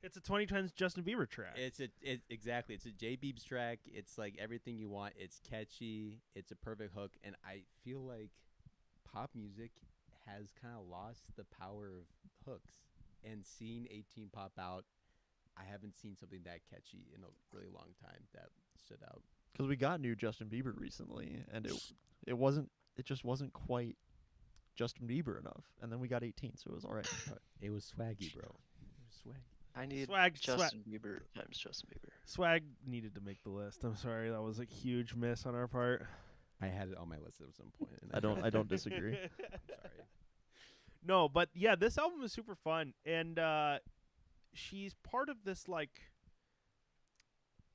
It's a 2010s Justin Bieber track. Exactly. It's a J Biebs track. It's like everything you want. It's catchy. It's a perfect hook. And I feel like pop music has kind of lost the power of hooks. And seeing 18 pop out, I haven't seen something that catchy in a really long time that stood out. Because we got new Justin Bieber recently, and it just wasn't quite Justin Bieber enough. And then we got 18, so it was all right. It was swaggy, bro. It was swaggy. I need Justin Bieber times Justin Bieber. Swag needed to make the list. I'm sorry, that was a huge miss on our part. I had it on my list at some point. And I don't disagree. I'm sorry. No, but yeah, this album is super fun, and she's part of this like,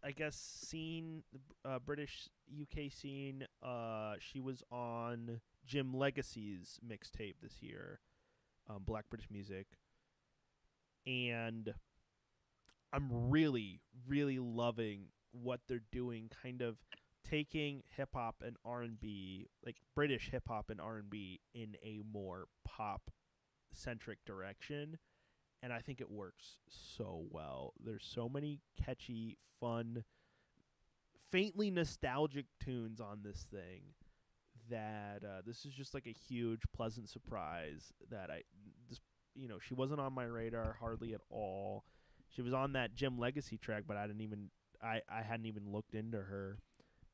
I guess, scene, British UK scene. She was on Jim Legacy's mixtape this year, Black British Music, and I'm really, really loving what they're doing, kind of taking hip-hop and R&B, like British hip-hop and R&B, in a more pop-centric direction, and I think it works so well. There's so many catchy, fun, faintly nostalgic tunes on this thing that this is just like a huge, pleasant surprise that she wasn't on my radar hardly at all. She was on that Jim Legacy track, but I hadn't even looked into her.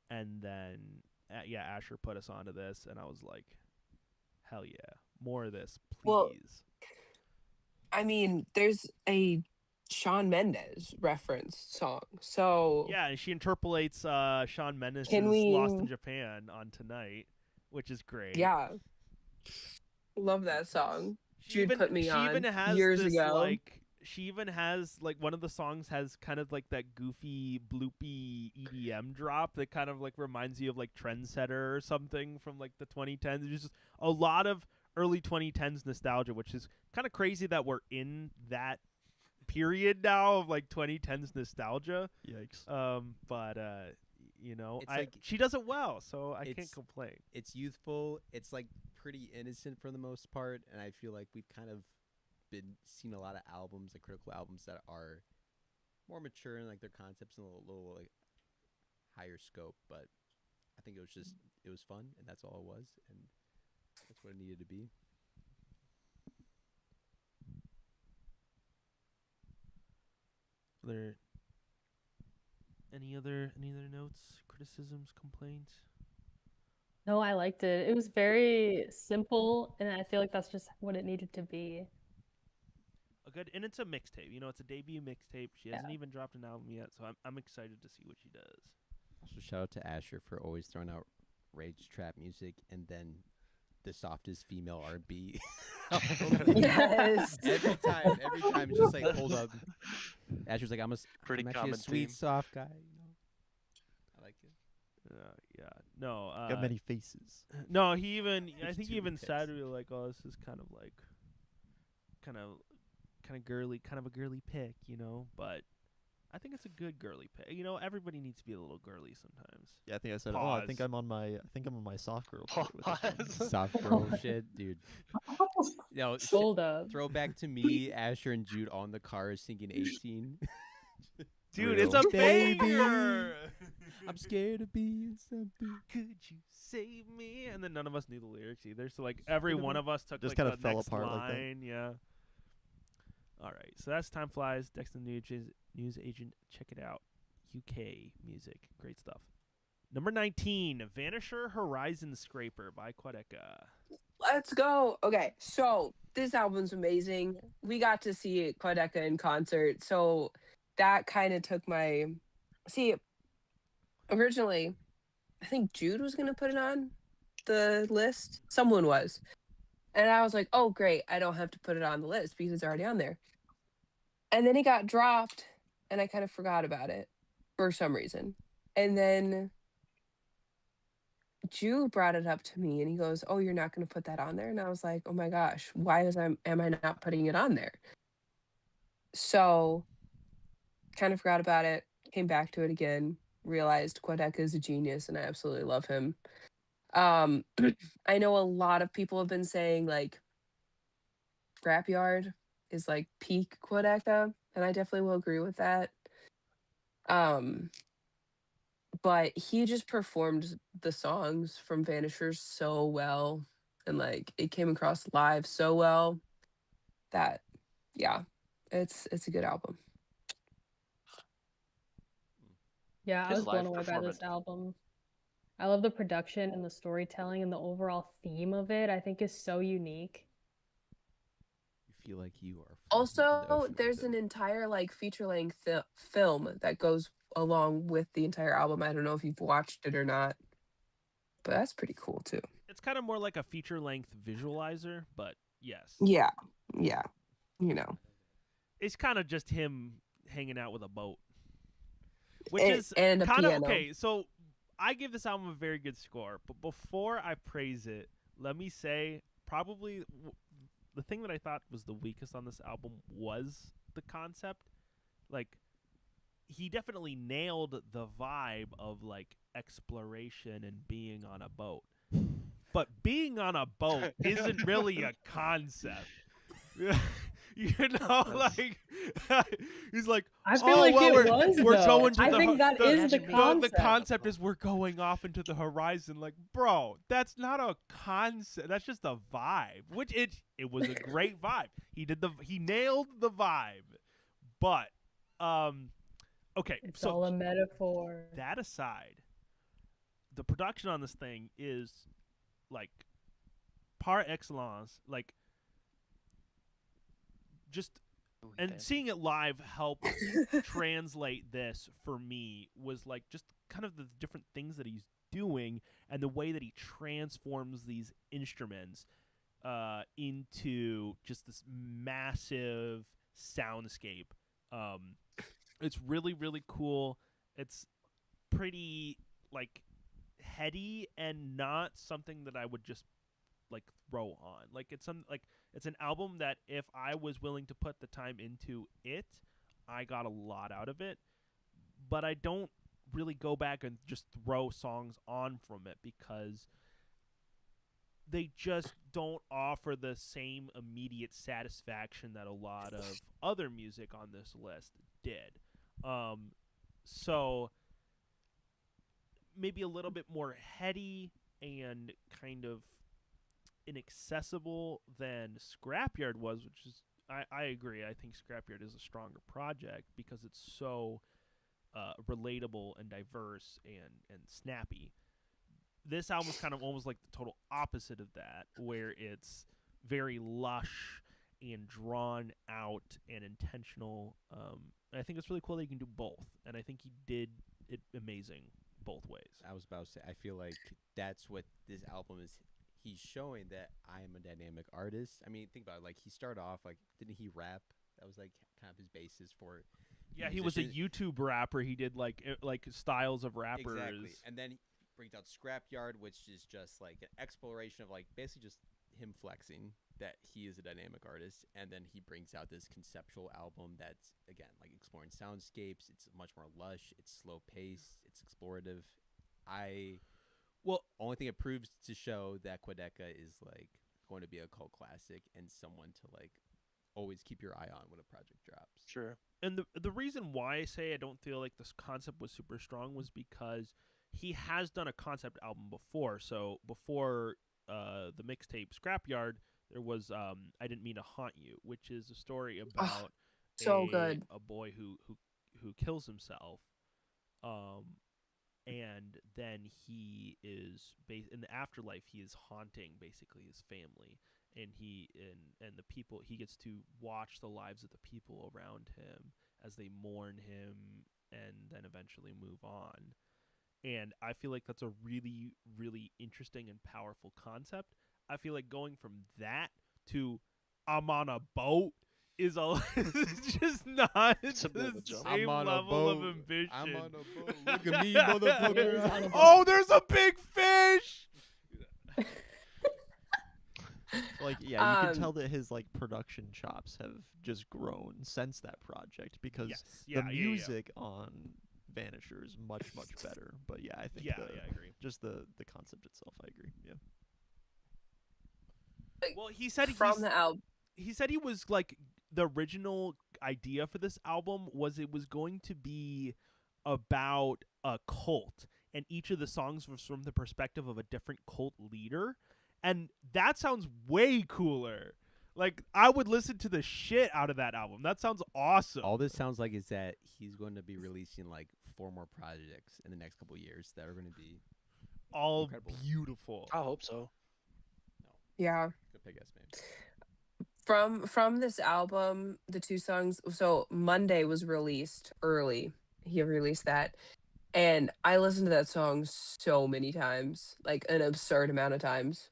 And then, Asher put us onto this, and I was like, hell yeah, more of this, please. Well, I mean, there's a Shawn Mendes reference song, so yeah, and she interpolates Shawn Mendes' Lost in Japan on Tonight, which is great. Yeah, love that song. Jude put me on even has years this, ago. Like, she even has, like, one of the songs has kind of like that goofy, bloopy EDM drop that kind of like reminds you of like Trendsetter or something from like the 2010s. There's just a lot of early 2010s nostalgia, which is kind of crazy that we're in that period now of like 2010s nostalgia. Yikes. But like, she does it well, so I can't complain. It's youthful. It's like pretty innocent for the most part, and I feel like we've kind of been seeing a lot of albums, like critical albums, that are more mature in like their concepts and a little like higher scope. But I think it was fun, and that's all it was, and that's what it needed to be. Are there any other notes, criticisms, complaints? No, I liked it. It was very simple, and I feel like that's just what it needed to be. And it's a mixtape. It's a debut mixtape. She hasn't even dropped an album yet, so I'm excited to see what she does. Also, shout out to Asher for always throwing out rage trap music and then the softest female R&B. Yes. Every time, it's just like, hold up. Asher's like, I'm actually a sweet, soft guy. I like it. Yeah. No. Got many faces. No, I think he even said, like, oh, this is kind of girly, kind of a girly pick, but I think it's a good girly pick. Everybody needs to be a little girly sometimes. Yeah, I think I said, Pause. I think I'm on my soft girl shit with this one. Soft girl shit, dude. Hold up. Throwback to me, Asher and Jude on the car singing 18. Dude, it's a banger. I'm scared of being something. Could you save me? And then none of us knew the lyrics either. So like every one of us took just like kind of the fell next apart line. like that. Yeah. All right. So that's Time Flies. Dexter News Agent. Check it out. UK music. Great stuff. Number 19, Vanisher Horizon Scraper by Quadeca. Let's go. Okay, so this album's amazing. We got to see Quadeca in concert, so that kind of took my... See, originally, I think Jude was going to put it on the list. Someone was. And I was like, oh, great. I don't have to put it on the list because it's already on there. And then it got dropped and I kind of forgot about it for some reason. And then Jew brought it up to me and he goes, oh, you're not going to put that on there? And I was like, oh my gosh, am I not putting it on there? So kind of forgot about it, came back to it again, realized Quedeca is a genius and I absolutely love him. I know a lot of people have been saying like Scrapyard is like peak Quedeca, and I definitely will agree with that. But he just performed the songs from Vanishers so well, and like it came across live so well that yeah, it's a good album. Yeah, I was blown away by this album. I love the production and the storytelling and the overall theme of it. I think is so unique. You feel like you are. Also, there's an entire like feature-length film that goes along with the entire album. I don't know if you've watched it or not, but that's pretty cool too. It's kind of more like a feature-length visualizer, but yes. Yeah, yeah, you know. It's kind of just him hanging out with a boat, which is kind of okay. So I give this album a very good score, but before I praise it, let me say probably the thing that I thought was the weakest on this album was the concept. Like, he definitely nailed the vibe of like exploration and being on a boat, but being on a boat isn't really a concept. You know, like he's like, I feel like it was. We're going to I think that is the concept. The concept is we're going off into the horizon. Like, bro, that's not a concept. That's just a vibe. Which it was a great vibe. He nailed the vibe. But okay, it's so all a metaphor. That aside, the production on this thing is like par excellence. Like, just and seeing it live helped translate this for me was like just kind of the different things that he's doing and the way that he transforms these instruments into just this massive soundscape. It's really, really cool. It's pretty like heady and not something that I would just like throw on. Like it's an album that if I was willing to put the time into it, I got a lot out of it. But I don't really go back and just throw songs on from it because they just don't offer the same immediate satisfaction that a lot of other music on this list did. So maybe a little bit more heady and kind of inaccessible than Scrapyard was, which is I agree. I think Scrapyard is a stronger project because it's so relatable and diverse and snappy. This album is kind of almost like the total opposite of that, where it's very lush and drawn out and intentional. I think it's really cool that he can do both, and I think he did it amazing both ways. I was about to say, I feel like that's what this album is. He's showing that I am a dynamic artist. I mean, think about it. Like, he started off, like, didn't he rap? That was, like, kind of his basis for... Yeah, he was a YouTube rapper. He did, like styles of rappers. Exactly. And then he brings out Scrapyard, which is just, like, an exploration of, like, basically just him flexing that he is a dynamic artist. And then he brings out this conceptual album that's, again, like, exploring soundscapes. It's much more lush. It's slow-paced. It's explorative. Well, only thing it proves to show that Quedeca is like going to be a cult classic and someone to like always keep your eye on when a project drops. Sure. And the reason why I say I don't feel like this concept was super strong was because he has done a concept album before. So before the mixtape Scrapyard, there was I Didn't Mean to Haunt You, which is a story about a boy who kills himself. And then he is in the afterlife. He is haunting basically his family, and the people. He gets to watch the lives of the people around him as they mourn him, and then eventually move on. And I feel like that's a really, really interesting and powerful concept. I feel like going from that to I'm on a boat is it's just not the same level of ambition. I'm on a boat. Look at me, motherfucker. Oh, there's a big fish. Like, yeah, you can tell that his like production chops have just grown since that project because the music on Vanisher is much better. But yeah, I think I agree. Just the concept itself, I agree. Yeah. Well, he said from the album. He said he was like the original idea for this album was it was going to be about a cult, and each of the songs was from the perspective of a different cult leader, and that sounds way cooler. Like, I would listen to the shit out of that album. That sounds awesome. All this sounds like is that he's going to be releasing like 4 more projects in the next couple of years that are going to be all incredible. Beautiful. I hope so. Yeah. Good pick, man. From this album, the 2 songs. So Monday was released early. He released that, and I listened to that song so many times, like an absurd amount of times.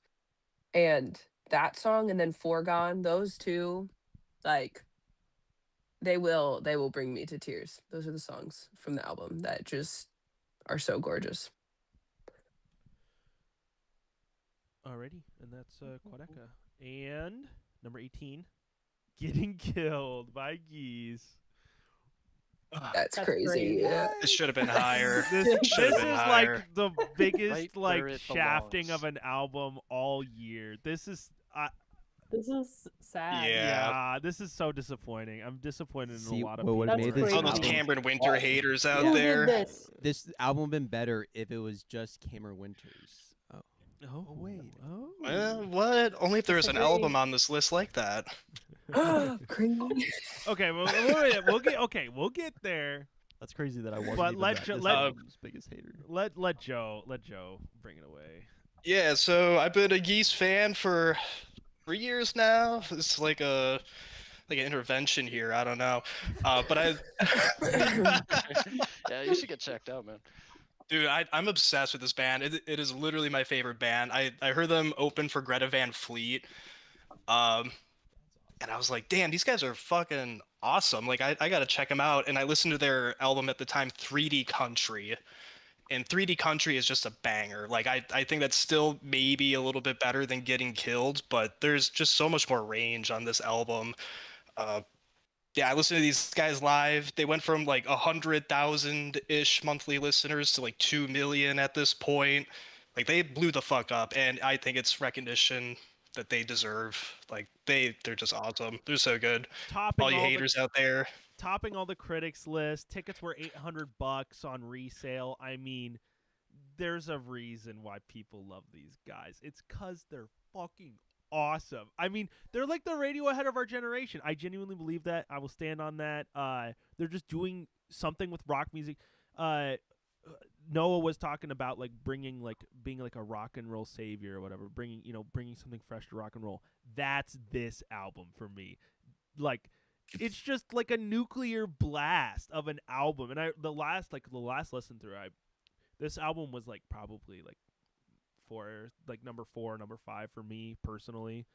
And that song, and then Foregone, those 2, like, they will bring me to tears. Those are the songs from the album that just are so gorgeous. Alrighty, and that's Quadeca. And number 18, Getting Killed by Geese. That's crazy. Yeah. It should have been higher. This is higher. like the biggest Right like where it shafting belongs. of an album all year. This is sad. yeah, this is so disappointing. I'm disappointed in a lot of what people. made That's this All those crazy. Cameron Winter haters out Who did there. this? This album been better if it was just Cameron Winters. Oh wait. Oh. Well, what? Only if there was an Disagree. album on this list like that. Crazy. Okay, well, we'll get there. That's crazy that I wasn't But even let that, Jo- this let- album's biggest hater. Let Joe bring it away. Yeah, so I've been a Geese fan for 3 years now. It's like an intervention here. I don't know, but I. Yeah, you should get checked out, man. Dude, I'm obsessed with this band. It is literally my favorite band. I heard them open for Greta Van Fleet, and I was like, damn, these guys are fucking awesome. Like, I gotta check them out. And I listened to their album at the time, 3D Country, and 3D Country is just a banger. Like, I think that's still maybe a little bit better than Getting Killed, but there's just so much more range on this album. Yeah, I listened to these guys live. They went from like 100,000-ish monthly listeners to like 2 million at this point. Like, they blew the fuck up, and I think it's recognition that they deserve. Like, they're just awesome. They're so good. All you haters out there. Topping all the critics list. Tickets were $800 on resale. I mean, there's a reason why people love these guys. It's 'cause they're fucking awesome. I mean, they're like the radio ahead of our generation. I genuinely believe that. I will stand on that. They're just doing something with rock music. Noah was talking about like being like a rock and roll savior or whatever, bringing something fresh to rock and roll. That's this album for me. Like, it's just like a nuclear blast of an album. And the last listen through, this album was like probably like number 4, number 5 for me personally.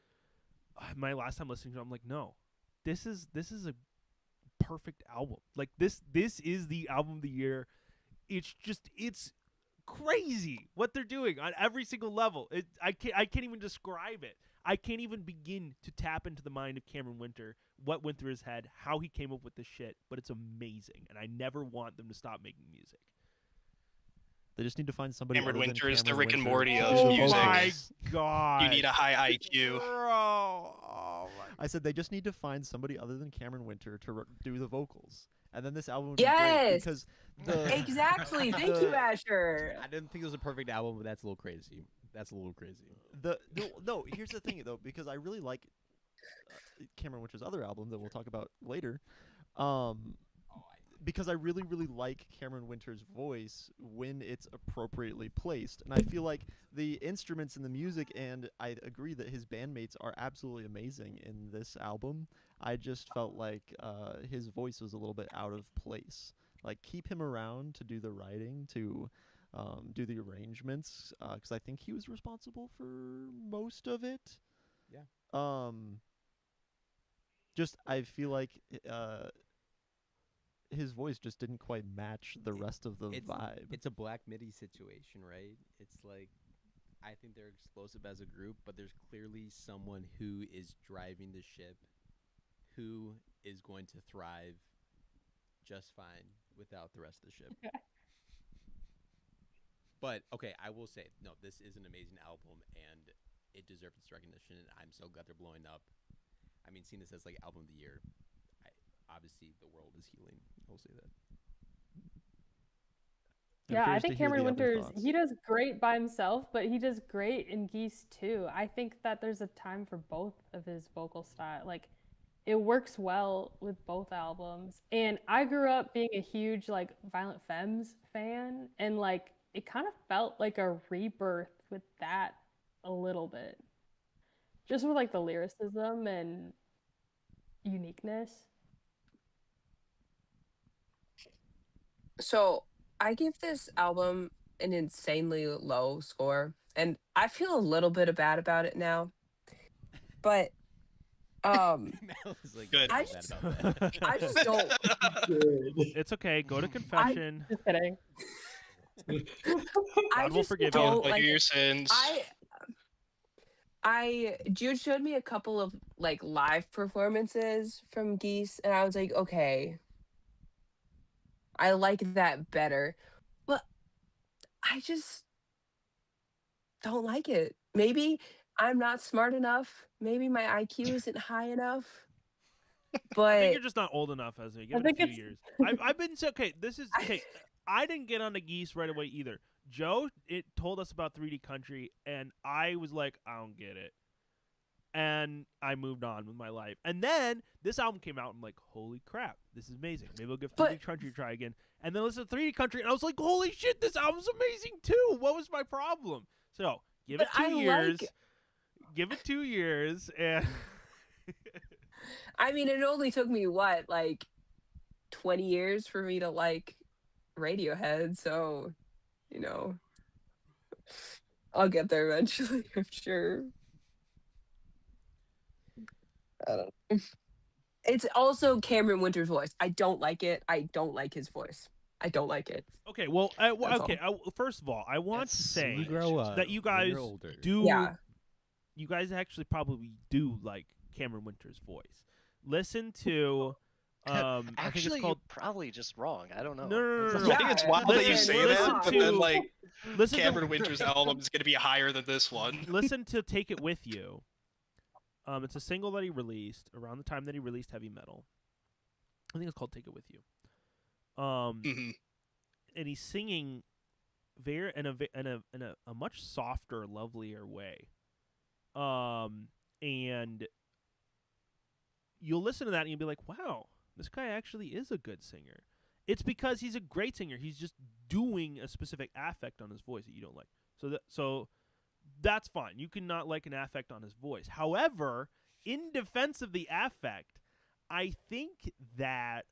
My last time listening to it, I'm like, no, this is a perfect album. Like, this is the album of the year. It's crazy what they're doing on every single level. I can't even describe it. I can't even begin to tap into the mind of Cameron Winter, what went through his head, how he came up with this shit, but it's amazing, and I never want them to stop making music. They just need to find somebody. Cameron other than Winter is the Cameron Rick and Winter Morty to of do the music. Oh my vocals. god. You need a high IQ. Bro. I said they just need to find somebody other than Cameron Winter to do the vocals, and then this album would Yes! be great because Exactly. Thank you, Asher. I didn't think it was a perfect album, but that's a little crazy. That's a little crazy. No, here's the thing though, because I really like Cameron Winter's other album that we'll talk about later. Because I really, really like Cameron Winter's voice when it's appropriately placed. And I feel like the instruments and the music, and I agree that his bandmates are absolutely amazing in this album. I just felt like his voice was a little bit out of place. Like, keep him around to do the writing, to do the arrangements, because I think he was responsible for most of it. Yeah. Just I feel like his voice just didn't quite match the rest of the vibe. It's a Black Midi situation, right? It's like, I think they're explosive as a group, but there's clearly someone who is driving the ship, who is going to thrive just fine without the rest of the ship. Okay. But okay, I will say, no, this is an amazing album, and it deserves its recognition. And I'm so glad they're blowing up. I mean, seeing this as like album of the year, obviously the world is healing. I will say that. Yeah, I think Cameron Winters, he does great by himself, but he does great in Geese too. I think that there's a time for both of his vocal style. Like, it works well with both albums. And I grew up being a huge like Violent Femmes fan, and like it kind of felt like a rebirth with that a little bit. Just with like the lyricism and uniqueness. So I give this album an insanely low score, and I feel a little bit bad about it now. But Good. I just don't. It's okay. Go to confession. Just kidding. God will forgive you. Like your sins. Jude showed me a couple of like live performances from Geese, and I was like, okay, I like that better. But I just don't like it. Maybe I'm not smart enough. Maybe my IQ isn't high enough. But I think you're just not old enough, Ezra. Give it a few years. I've been okay. This is okay. I didn't get on the Geese right away either. Joe told us about 3D Country, and I was like, I don't get it. And I moved on with my life. And then this album came out, and I'm like, holy crap, this is amazing. Maybe I'll give 3D Country a try again. And then listen to 3D Country, and I was like, holy shit, this album's amazing too. What was my problem? So give it 2 years. Give it 2 years, and I mean, it only took me what, like 20 years for me to like Radiohead, so you know, I'll get there eventually, I'm sure. I don't know. It's also Cameron Winters' voice. I don't like it. I don't like his voice. I don't like it. Okay, well, first of all, I want to say you grow up, that you guys do. Yeah. You guys actually probably do like Cameron Winters' voice. Listen to. I think Actually, it's called. you're probably just wrong. I don't know. No. I think it's wild that you say that, but then like listen Cameron Winters' album is going to be higher than this one. Listen to "Take It With You." It's a single that he released around the time that he released Heavy Metal. I think it's called "Take It With You." And he's singing very in a much softer, lovelier way. And you'll listen to that and you'll be like, wow, this guy actually is a good singer. It's because he's a great singer. He's just doing a specific affect on his voice that you don't like. So that's fine. You can not like an affect on his voice. However, in defense of the affect, I think that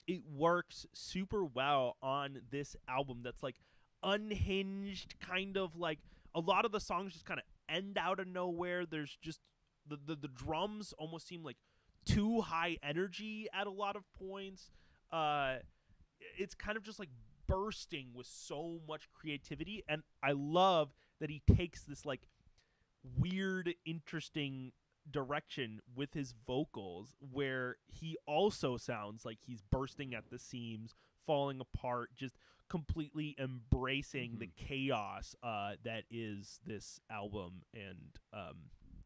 it works super well on this album that's like unhinged, kind of like a lot of the songs just kind of end out of nowhere. There's just the drums almost seem like too high energy at a lot of points. It's kind of just like bursting with so much creativity, and I love that he takes this like weird, interesting direction with his vocals where he also sounds like he's bursting at the seams, falling apart, just completely embracing the chaos that is this album. And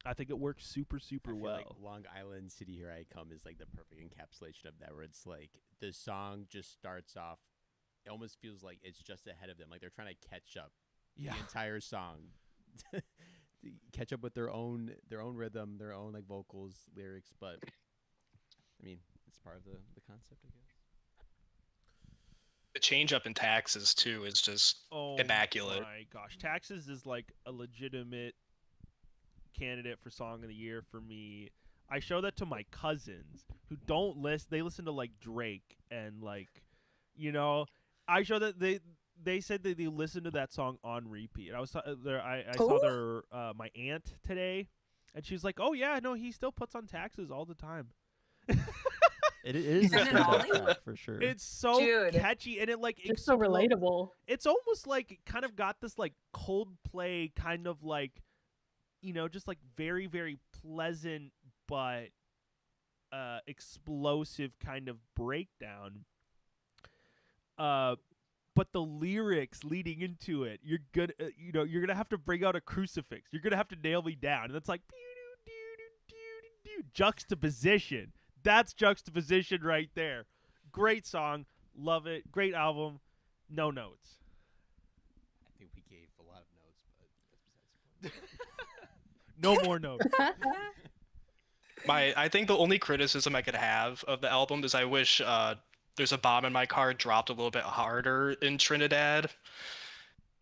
I think it works super well. Like Long Island City Here I Come is like the perfect encapsulation of that, where it's like the song just starts off, it almost feels like it's just ahead of them, like they're trying to catch up the entire song. Catch up with their own rhythm, their own like vocals, lyrics, but I mean, it's part of the concept, I guess. The change up in Taxes too is just immaculate. Oh my gosh, Taxes is like a legitimate candidate for song of the year for me. I show that to my cousins who don't listen. They listen to like Drake and like, you know, I show that they said that they listened to that song on repeat. I was there. I saw their my aunt today, and she's like, "Oh yeah, no, he still puts on Taxes all the time." It is a track for sure. It's so catchy, and it's so relatable. It's almost like it kind of got this like Coldplay kind of like, just like very, very pleasant but explosive kind of breakdown. But the lyrics leading into it, you're gonna have to bring out a crucifix. You're gonna have to nail me down, and it's like juxtaposition. That's juxtaposition right there. Great song, love it. Great album. No notes. I think we gave a lot of notes, but that's besides the point. No more notes. I think the only criticism I could have of the album is I wish There's a Bomb in My Car dropped a little bit harder in Trinidad.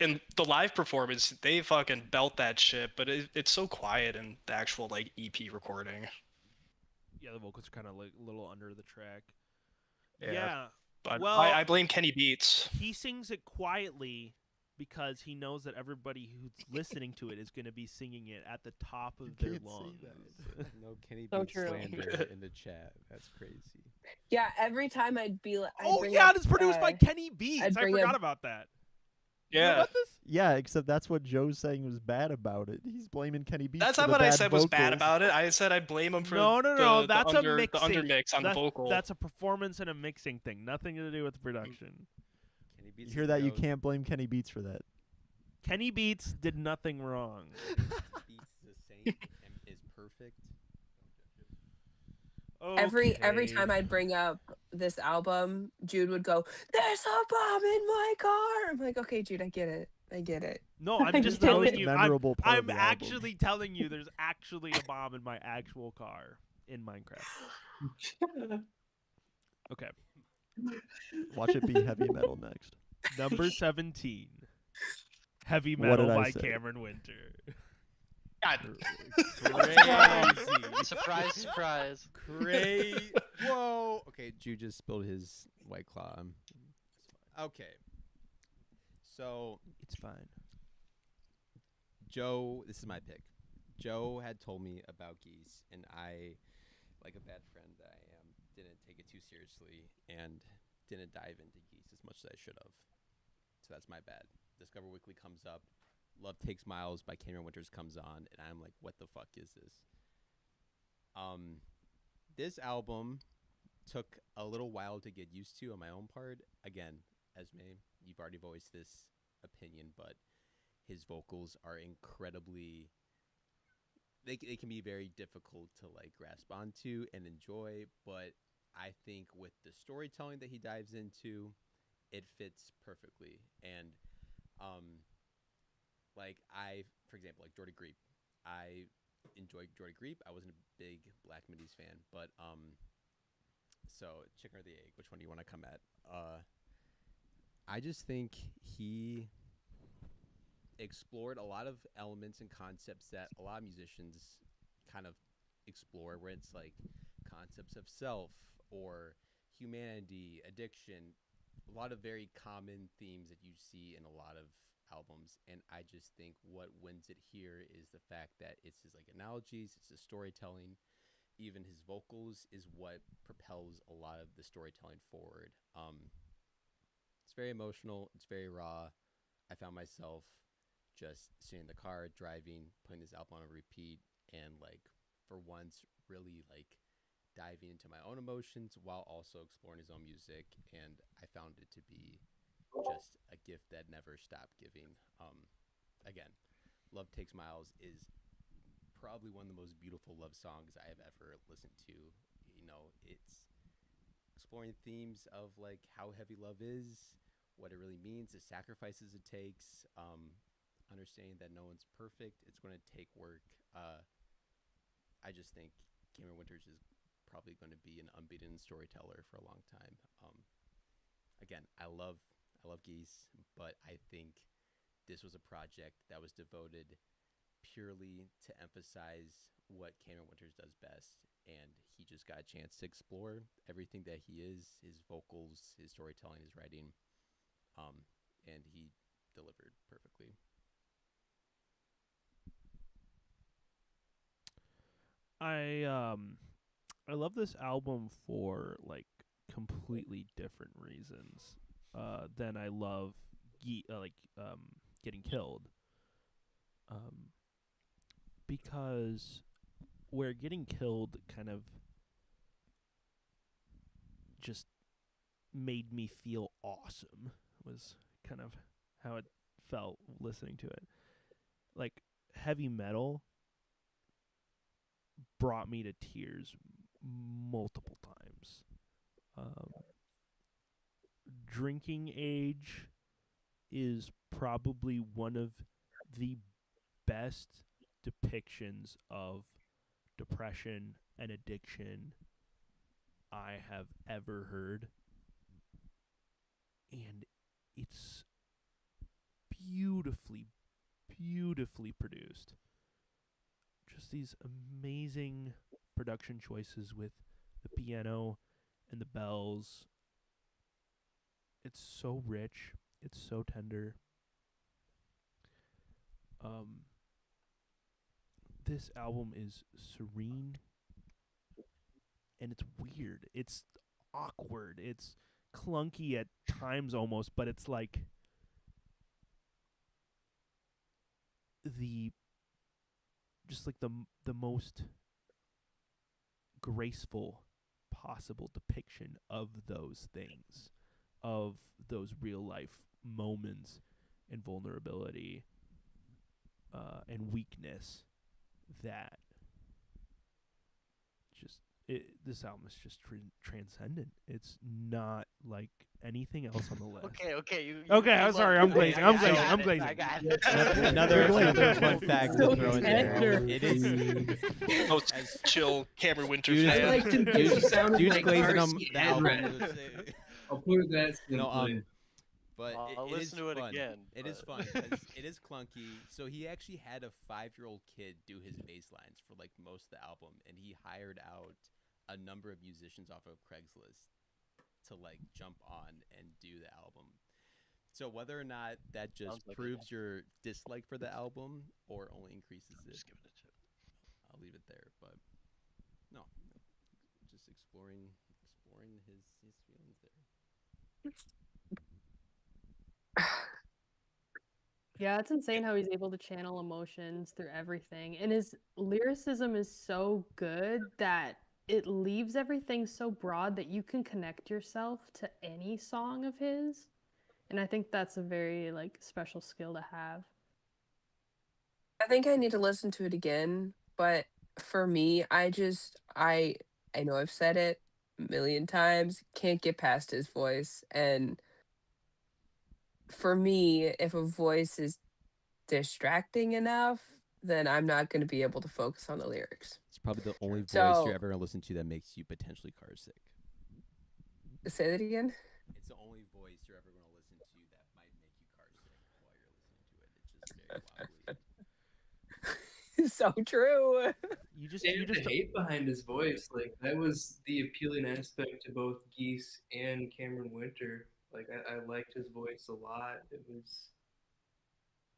In the live performance, they fucking belt that shit, but it's so quiet in the actual like EP recording. Yeah, the vocals are kind of like a little under the track. Yeah. But well, I blame Kenny Beats. He sings it quietly because he knows that everybody who's listening to it is going to be singing it at the top of their lungs. No Kenny So Beats true. slander in the chat. That's crazy. Yeah, every time I'd be like, it's produced by Kenny Beats. I forgot about that. Yeah. You know about this? Yeah, except that's what Joe's saying was bad about it. He's blaming Kenny Beats. That's for not the what I bad said was bad vocals. about it. I said I blame him for No. the That's under, a mixing. the undermix on the vocal. That's a performance and a mixing thing. Nothing to do with the production. Kenny Beats You hear is that? You goat. can't blame Kenny Beats for that. Kenny Beats did nothing wrong. Beats the saint and is perfect. Every time I'd bring up this album, Jude would go, "There's a bomb in my car." I'm like, "Okay, Jude, I get it. No, I'm just the telling most you. memorable part of I'm the album. actually telling you there's actually a bomb in my actual car in Minecraft. Okay. Watch it be heavy metal next. Number 17. Heavy What Metal did I by say? Cameron Winter. God. Crazy. Surprise, surprise. Crazy. Whoa. Okay, Jude just spilled his White Claw. Okay. So It's fine. Joe, this is my pick. Joe had told me about Geese, and I, like a bad friend that I am, didn't take it too seriously and didn't dive into Geese as much as I should have. So that's my bad. Discover Weekly comes up. Love Takes Miles by Cameron Winters comes on, and I'm like, what the fuck is this? This album took a little while to get used to on my own part. Again, Esme, you've already voiced this opinion, but his vocals are incredibly they can be very difficult to like grasp onto and enjoy, but I think with the storytelling that he dives into, it fits perfectly. And like for example, like Jordy Greep, I enjoy Jordy Greep. I wasn't a big Black Midis fan, but so chicken or the egg, which one do you want to come at? I just think he explored a lot of elements and concepts that a lot of musicians kind of explore, where it's like concepts of self or humanity, addiction, a lot of very common themes that you see in a lot of albums. And I just think what wins it here is the fact that it's his like analogies, it's the storytelling, even his vocals is what propels a lot of the storytelling forward. It's very emotional, it's very raw. I found myself just sitting in the car, driving, putting this album on a repeat, and like for once really like diving into my own emotions while also exploring his own music. And I found it to be just a gift that never stopped giving. Again, Love Takes Miles is probably one of the most beautiful love songs I have ever listened to. You know, it's exploring themes of like how heavy love is, what it really means, the sacrifices it takes, understanding that no one's perfect. It's going to take work. I just think Cameron Winters is probably going to be an unbeaten storyteller for a long time. Again, I love Geese, but I think this was a project that was devoted purely to emphasize what Cameron Winters does best, and he just got a chance to explore everything that he is, his vocals, his storytelling, his writing. and he delivered perfectly. I love this album for like completely different reasons than I love Getting Killed. Because where Getting Killed kind of just made me feel awesome was kind of how it felt listening to it. Like heavy metal brought me to tears multiple times. Drinking Age is probably one of the best depictions of depression and addiction I have ever heard. And it's beautifully, beautifully produced. Just these amazing production choices with the piano and the bells. It's so rich. It's so tender. This album is serene and it's weird. It's awkward. It's clunky at times almost, but it's like the most graceful possible depiction of those things, of those real life moments and vulnerability and weakness that just this album is just transcendent. It's not like anything else on the list. Okay. Okay, I'm sorry. I'm glazing. I'm glazing. I got it. Another fun fact to throw in there. It is most chill Cameron Winter Jude's- fan. I liked him because he sounded Jude's like glazing car on seat the album. headrest. I'll put it that simply. But I'll it is listen to it fun. again, It is but- fun because it is clunky. So he actually had a 5-year-old kid do his bass lines for like most of the album, and he hired out a number of musicians off of Craigslist to like jump on and do the album. So whether or not that just Sounds like proves your dislike for the album or only increases it, Just giving it to I'll leave it there. But no, just exploring his feelings there. Yeah, it's insane how he's able to channel emotions through everything. And his lyricism is so good that it leaves everything so broad that you can connect yourself to any song of his. And I think that's a very like special skill to have. I think I need to listen to it again, but for me, I know I've said it a million times, can't get past his voice. And for me, if a voice is distracting enough, then I'm not going to be able to focus on the lyrics. It's probably the only voice So- you're ever gonna listen to that makes you potentially car sick. Say that again. It's the only voice you're ever gonna listen to that might make you car sick while you're listening to it. It's just very wobbly. So true. You just And the hate behind his voice, like that was the appealing aspect to both Geese and Cameron Winter. Like I liked his voice a lot. It was,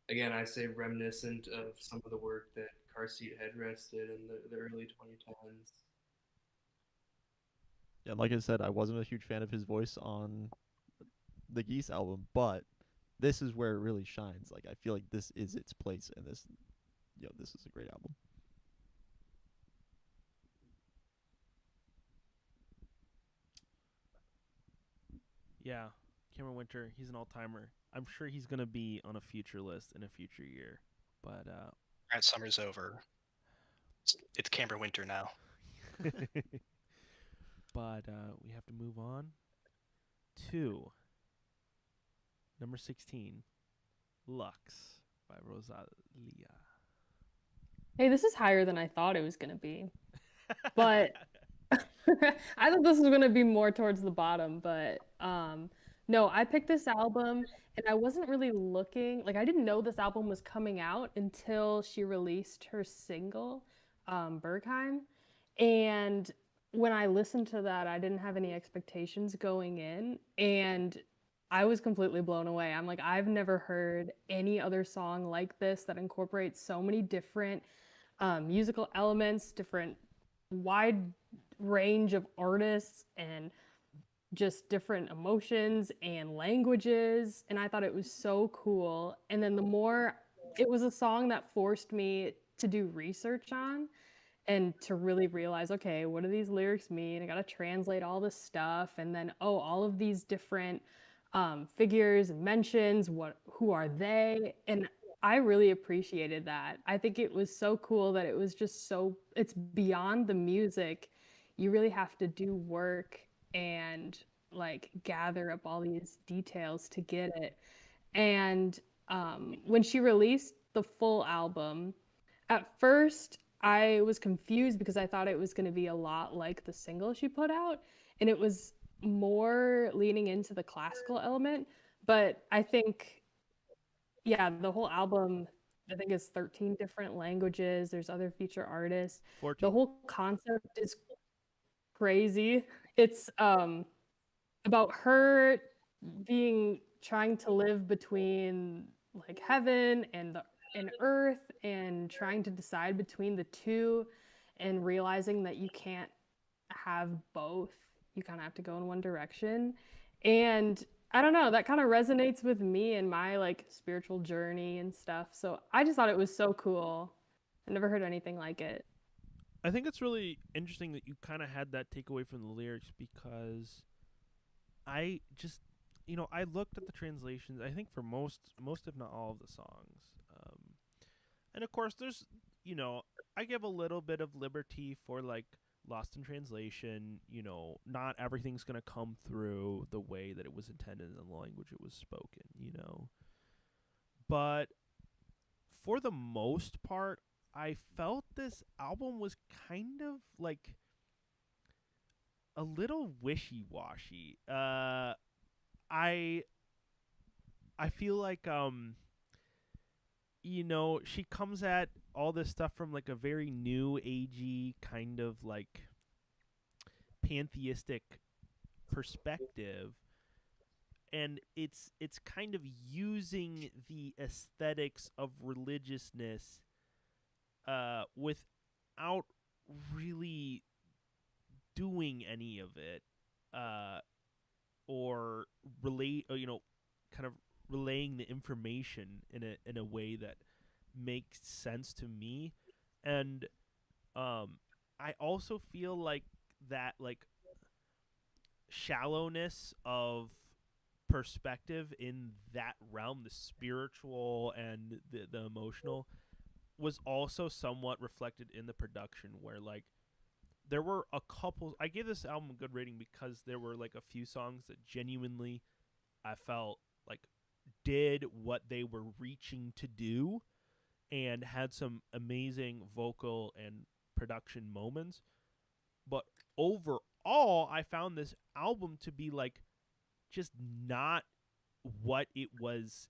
again, I say reminiscent of some of the work that Car Seat Headrest did in the early 2010s. Yeah, like I said, I wasn't a huge fan of his voice on the Geese album, but this is where it really shines. Like I feel like this is its place, and this is a great album. Yeah, Cameron Winter, he's an all-timer. I'm sure he's going to be on a future list in a future year. But Grant Summer's over. It's Cameron Winter now. but we have to move on to number 16, Lux by Rosalia. Hey, this is higher than I thought it was going to be. But I thought this was going to be more towards the bottom, but no, I picked this album and I wasn't really looking, like I didn't know this album was coming out until she released her single, Bergheim. And when I listened to that, I didn't have any expectations going in. And I was completely blown away. I'm like, I've never heard any other song like this that incorporates so many different musical elements, different wide range of artists, and just different emotions and languages. And I thought it was so cool. And then the more, it was a song that forced me to do research on and to really realize, okay, what do these lyrics mean? I got to translate all this stuff. And then, oh, all of these different figures and mentions, who are they? And I really appreciated that. I think it was so cool that it was just so, it's beyond the music. You really have to do work and like gather up all these details to get it. And when she released the full album, at first I was confused because I thought it was going to be a lot like the single she put out, and it was more leaning into the classical element. But I think, yeah, the whole album, I think, is 13 different languages. There's other feature artists. 14. The whole concept is crazy. It's about her trying to live between like heaven and earth, and trying to decide between the two, and realizing that you can't have both. You kind of have to go in one direction. And I don't know, that kind of resonates with me and my like spiritual journey and stuff. So I just thought it was so cool. I never heard anything like it. I think it's really interesting that you kind of had that takeaway from the lyrics, because I just, I looked at the translations, I think for most if not all of the songs. And of course there's, I give a little bit of liberty for like lost in translation. Not everything's going to come through the way that it was intended in the language it was spoken, But for the most part, I felt this album was kind of like a little wishy-washy. I feel like she comes at all this stuff from like a very new agey kind of like pantheistic perspective, and it's kind of using the aesthetics of religiousness without really doing any of it, or relate, kind of relaying the information in a way that makes sense to me. And I also feel like that like shallowness of perspective in that realm, the spiritual and the emotional, was also somewhat reflected in the production, where like there were a couple, I gave this album a good rating because there were like a few songs that genuinely I felt like did what they were reaching to do and had some amazing vocal and production moments. But overall, I found this album to be like just not what it was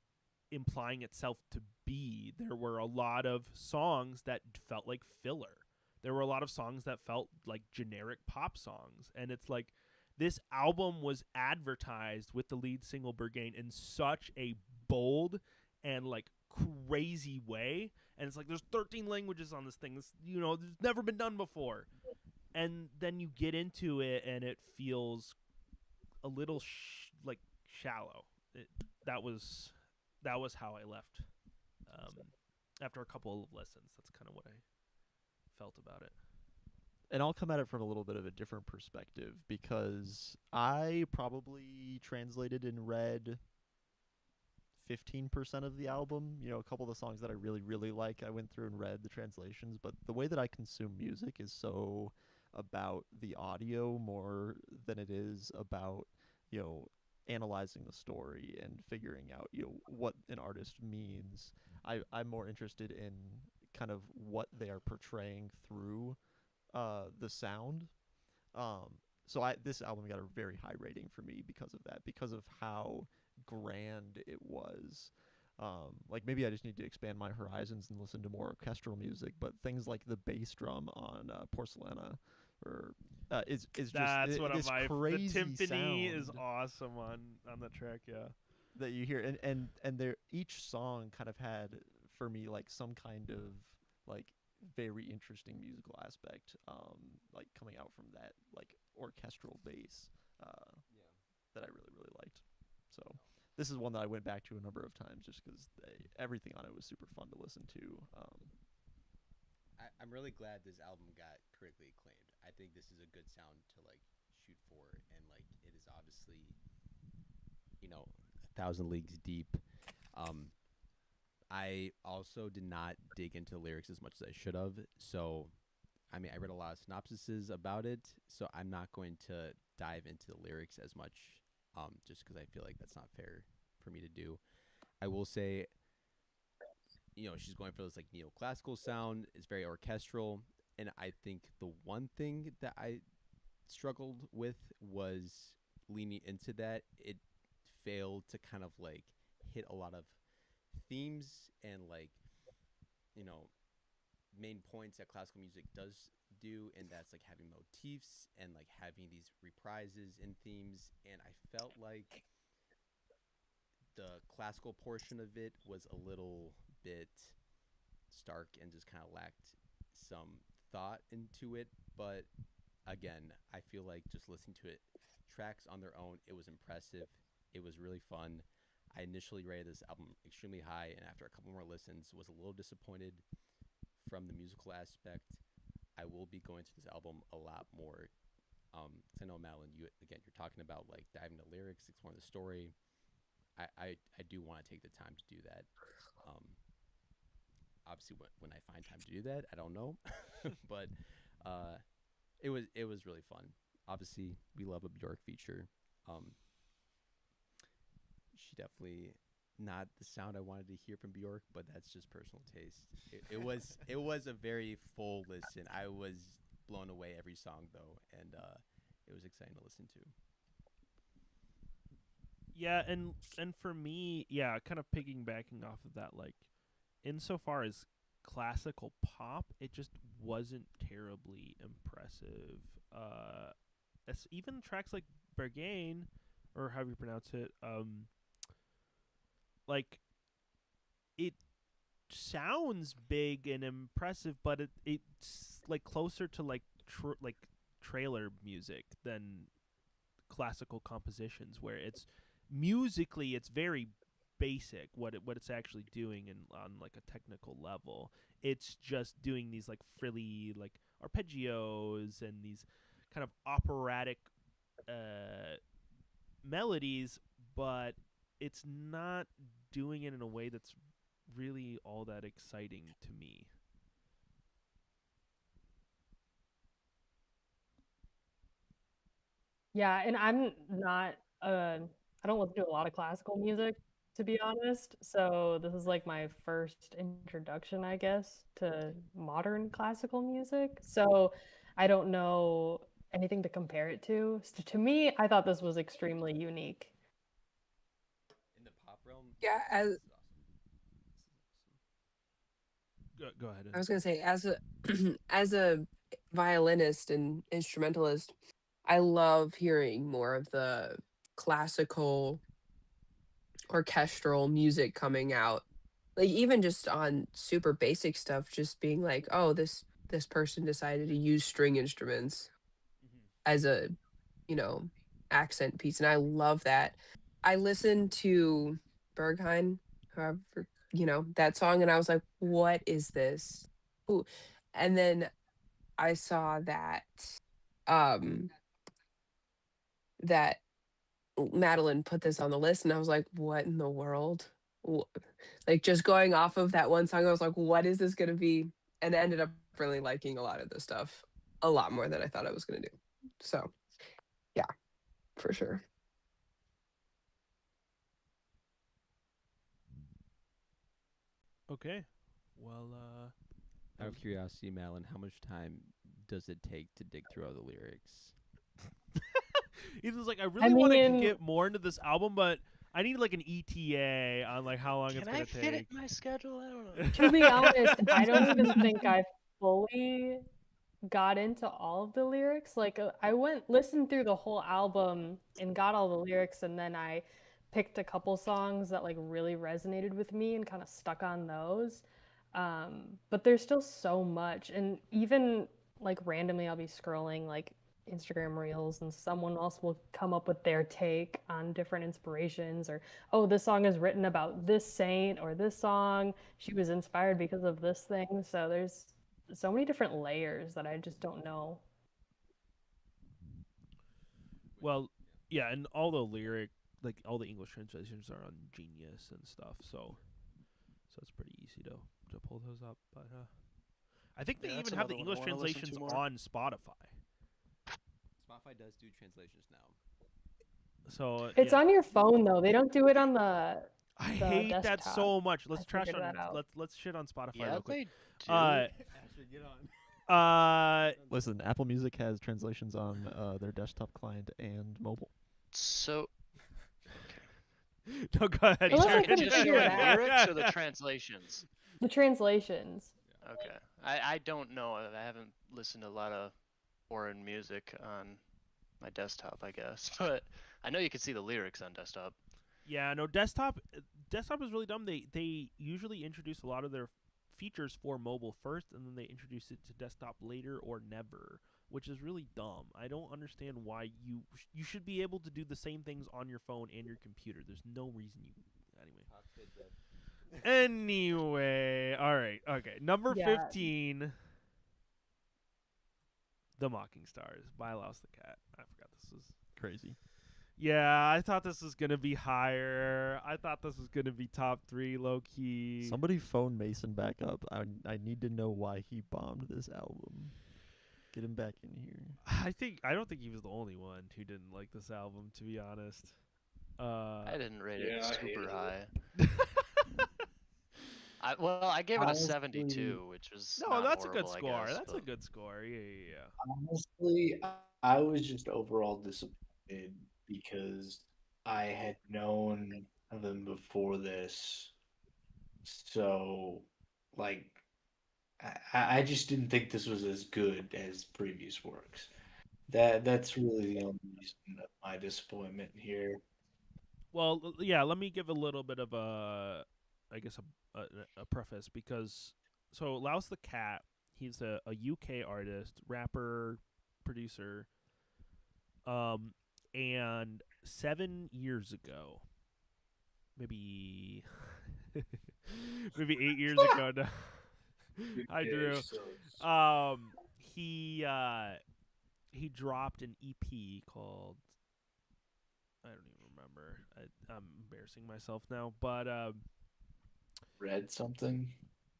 implying itself to be. There were a lot of songs that felt like filler. There were a lot of songs that felt like generic pop songs. And it's like this album was advertised with the lead single Berghain in such a bold and like crazy way. And it's like there's 13 languages on this thing. This, there's never been done before. And then you get into it and it feels a little like shallow. That was how I left after a couple of listens. That's kind of what I felt about it. And I'll come at it from a little bit of a different perspective, because I probably translated and read 15% of the album. A couple of the songs that I really, really like, I went through and read the translations. But the way that I consume music is so about the audio more than it is about, analyzing the story and figuring out, what an artist means. I'm more interested in kind of what they are portraying through the sound. So this album got a very high rating for me because of that, because of how grand it was. Like maybe I just need to expand my horizons and listen to more orchestral music, but things like the bass drum on Porcelana, or is just that's one this of my crazy the timpani is sound awesome on the track. Yeah, that you hear, and there each song kind of had for me like some kind of like very interesting musical aspect, like coming out from that like orchestral bass, that I really liked. So this is one that I went back to a number of times just because everything on it was super fun to listen to. I'm really glad this album got critically acclaimed. I think this is a good sound to like shoot for, and like it is obviously, you know, 1,000 leagues deep. I also did not dig into the lyrics as much as I should have. So, I mean, I read a lot of synopsises about it, so I'm not going to dive into the lyrics as much, just because I feel like that's not fair for me to do. I will say, you know, she's going for this like neoclassical sound. It's very orchestral, and I think the one thing that I struggled with was leaning into that. It failed to kind of like hit a lot of themes and like, you know, main points that classical music does do, and that's like having motifs and like having these reprises in themes. And I felt like the classical portion of it was a little bit stark and just kind of lacked some thought into it. But again, I feel like just listening to it tracks on their own, it was impressive. It was really fun. I initially rated this album extremely high, and after a couple more listens, was a little disappointed from the musical aspect. I will be going to this album a lot more. 'Cause I know, Madeline, you're talking about like diving into lyrics, exploring the story. I do want to take the time to do that. Obviously, when I find time to do that, I don't know, but it was really fun. Obviously, we love a Bjork feature. She definitely not the sound I wanted to hear from Bjork, but that's just personal taste. It was a very full listen. I was blown away every song though, and it was exciting to listen to. Yeah, and for me, yeah, kind of piggybacking off of that, like insofar as classical pop, it just wasn't terribly impressive. Even tracks like Berghain, or however you pronounce it, like it sounds big and impressive, but it's like closer to like trailer music than classical compositions, where it's musically it's very basic what it's actually doing, and on like a technical level it's just doing these like frilly like arpeggios and these kind of operatic melodies, but it's not doing it in a way that's really all that exciting to me. Yeah, and I'm not I don't listen to a lot of classical music, to be honest. So this is like my first introduction, I guess, to modern classical music. So I don't know anything to compare it to. So to me, I thought this was extremely unique. In the pop realm, Yeah, as Go ahead. I was gonna say, as a as a violinist and instrumentalist, I love hearing more of the classical orchestral music coming out. Like even just on super basic stuff, just being like, oh, this person decided to use string instruments as a, you know, accent piece. And I love that. I listened to Berghain, however, you know, that song, and I was like, what is this? Ooh. And then I saw that that Madeline put this on the list, and I was like, what in the world? Like just going off of that one song, I was like, what is this gonna be? And I ended up really liking a lot of the stuff a lot more than I thought I was gonna do. So yeah, for sure. Okay. Well, out of curiosity, Madeline, how much time does it take to dig through all the lyrics? Ethan's like, I really want to get more into this album, but I need like an ETA on like how long it's gonna take. Can I fit it in my schedule? I don't know. To be honest, I don't even think I fully got into all of the lyrics. Like I listened through the whole album and got all the lyrics, and then I picked a couple songs that like really resonated with me and kind of stuck on those. But there's still so much, and even like randomly I'll be scrolling like Instagram reels and someone else will come up with their take on different inspirations, or oh, this song is written about this saint, or this song she was inspired because of this thing. So there's so many different layers that I just don't know. Well, yeah, and all the lyric, like all the English translations are on Genius and stuff, so it's pretty easy to pull those up. But I think they even have the English translations on Spotify. Spotify does do translations now. So it's on your phone though. They don't do it on the. I hate desktop. that so much. Let's trash on. Let's shit on Spotify. Yeah, real quick. they do. Actually, get on. Listen, Apple Music has translations on their desktop client and mobile. So. No, go ahead. Unless I couldn't Just figure the it out. lyrics or the translations? The translations. Okay. I don't know. I haven't listened to a lot of foreign music on my desktop, I guess. But I know you can see the lyrics on desktop. Yeah, no, desktop is really dumb. They usually introduce a lot of their features for mobile first, and then they introduce it to desktop later or never, which is really dumb. I don't understand why you should be able to do the same things on your phone and your computer. There's no reason you Anyway, all right, okay. Number 15, The Mocking Stars by Laos the Cat. I forgot this was crazy. Yeah, I thought this was gonna be higher. I thought this was gonna be top 3, low key. Somebody phone Mason back up. I need to know why he bombed this album. Get him back in here. I don't think he was the only one who didn't like this album, to be honest. I didn't rate it super high. I gave it a 72, which was that's horrible, a good score. Guess, that's a good score. Yeah. Honestly, I was just overall disappointed because I had known them before this, so like I just didn't think this was as good as previous works. That's really the only reason of my disappointment here. Well, yeah, let me give a little bit of a preface, because so Laos the Cat, he's a UK artist, rapper, producer, and 7 years ago, maybe 8 years ago now. Hi, Drew. He dropped an EP called, I don't even remember. I'm embarrassing myself now, but Red something?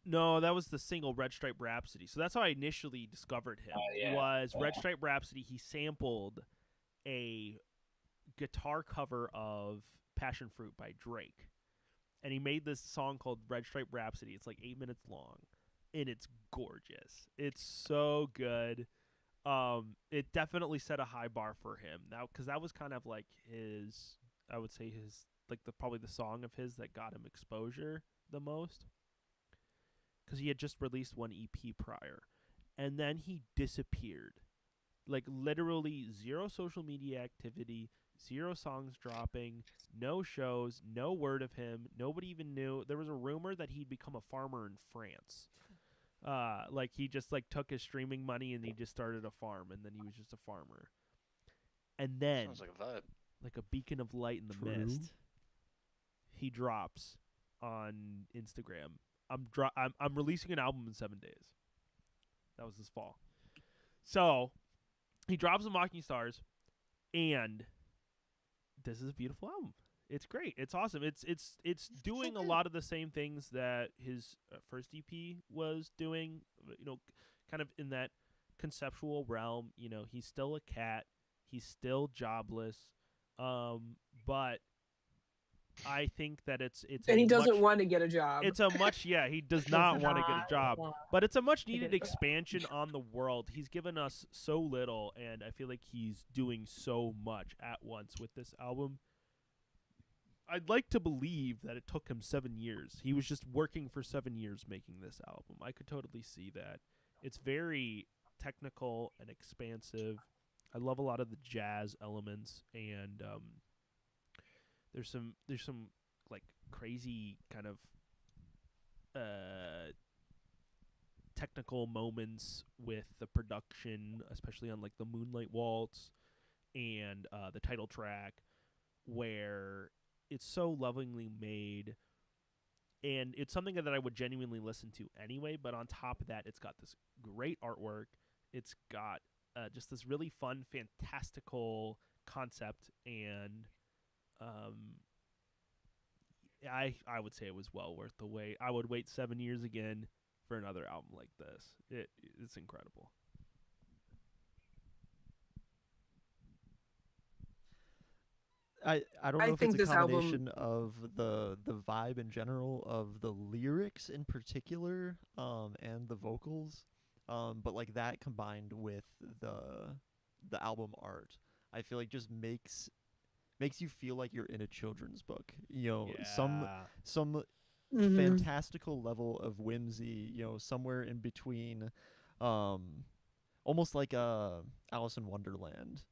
No, that was the single Red Stripe Rhapsody. So that's how I initially discovered him. Red Stripe Rhapsody. He sampled a guitar cover of Passion Fruit by Drake, and he made this song called Red Stripe Rhapsody. It's like 8 minutes long, and it's gorgeous. It's so good. It definitely set a high bar for him now, because that was kind of like his, I would say his, like probably the song of his that got him exposure the most, because he had just released one EP prior, and then he disappeared. Like literally zero social media activity, zero songs dropping, no shows, no word of him. Nobody even knew. There was a rumor that he'd become a farmer in France. Like he just like took his streaming money and he just started a farm, and then he was just a farmer. And then sounds like a vibe, like a beacon of light in the mist, he drops on Instagram, I'm releasing an album in 7 days. That was this fall. So he drops The Mocking Stars, and this is a beautiful album. It's great. It's awesome. It's doing a lot of the same things that his first EP was doing, kind of in that conceptual realm. He's still a cat. He's still jobless. But I think that it's and he doesn't want to get a job. It's a much he does not want to get a job, but it's a much needed expansion on the world. He's given us so little, and I feel like he's doing so much at once with this album. I'd like to believe that it took him 7 years. He was just working for 7 years making this album. I could totally see that. It's very technical and expansive. I love a lot of the jazz elements, and there's some like crazy kind of technical moments with the production, especially on like the Moonlight Waltz and the title track, where it's so lovingly made, and it's something that I would genuinely listen to anyway. But on top of that, it's got this great artwork. It's got just this really fun, fantastical concept, and I would say it was well worth the wait. I would wait 7 years again for another album like this. It's incredible. I don't know if it's a combination of the vibe in general, of the lyrics in particular, and the vocals, but like that combined with the album art, I feel like just makes you feel like you're in a children's book. You know, some fantastical level of whimsy. You know, somewhere in between, almost like Alice in Wonderland.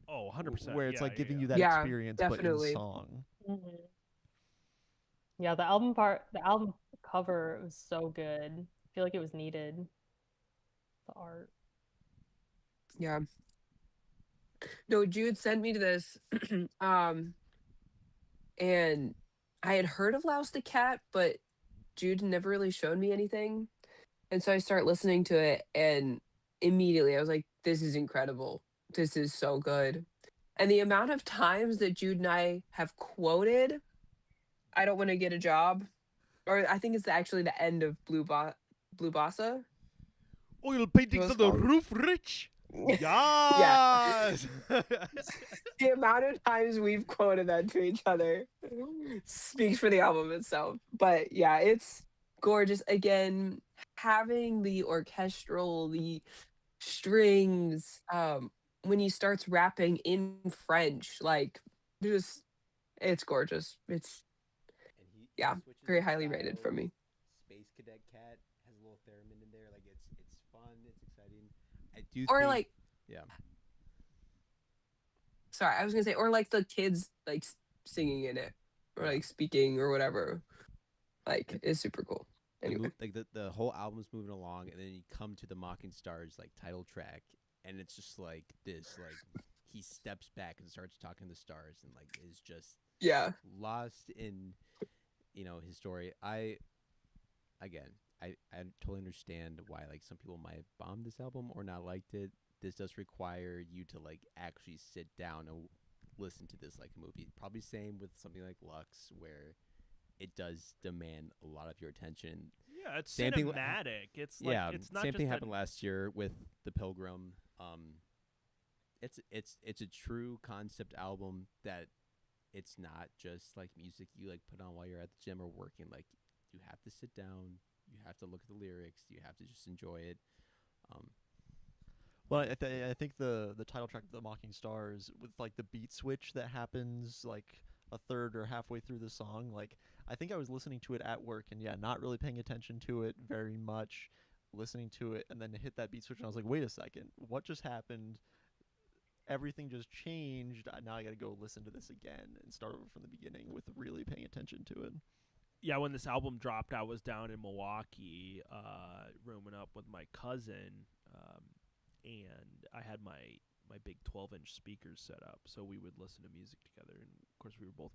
Oh, 100%. Where it's like giving you that experience, definitely. but in song. Mm-hmm. Yeah, the album cover was so good. I feel like it was needed. The art. Yeah. No, Jude sent me to this, and I had heard of Laos the Cat, but Jude never really showed me anything. And so I start listening to it, and immediately I was like, this is incredible. This is so good. And the amount of times that Jude and I have quoted, I don't want to get a job, or I think it's actually the end of Blue Bossa. Oil paintings on the roof, Rich. Yes! The amount of times we've quoted that to each other speaks for the album itself. But yeah, it's gorgeous. Again, having the orchestral, the strings, when he starts rapping in French, like, it's gorgeous. It's very highly rated for me. Space Cadet Cat has a little theremin in there. Like it's fun, it's exciting. I do Or think, like, sorry, I was gonna say, or like the kids like singing in it, or like speaking or whatever. Like, it's super cool. Anyway, like the whole album's moving along, and then you come to the Mocking Stars like title track, and it's just like this, like he steps back and starts talking to the stars, and like is just lost in, you know, his story. I totally understand why like some people might have bombed this album or not liked it. This does require you to like actually sit down and listen to this like a movie. Probably same with something like Lux, where it does demand a lot of your attention. Yeah, it's cinematic. It's like, it's not same just thing happened last year with The Pilgrim. It's a true concept album that it's not just like music you like put on while you're at the gym or working. Like, you have to sit down, you have to look at the lyrics, you have to just enjoy it. Well, I think the title track of The Mocking Stars, with like the beat switch that happens like a third or halfway through the song, like I think I was listening to it at work and not really paying attention to it very much, listening to it, and then hit that beat switch and I was like, wait a second, what just happened? Everything just changed. Now I got to go listen to this again and start over from the beginning with really paying attention to it. Yeah, when this album dropped, I was down in Milwaukee, rooming up with my cousin, and I had my big 12-inch speakers set up, so we would listen to music together. And of course, we were both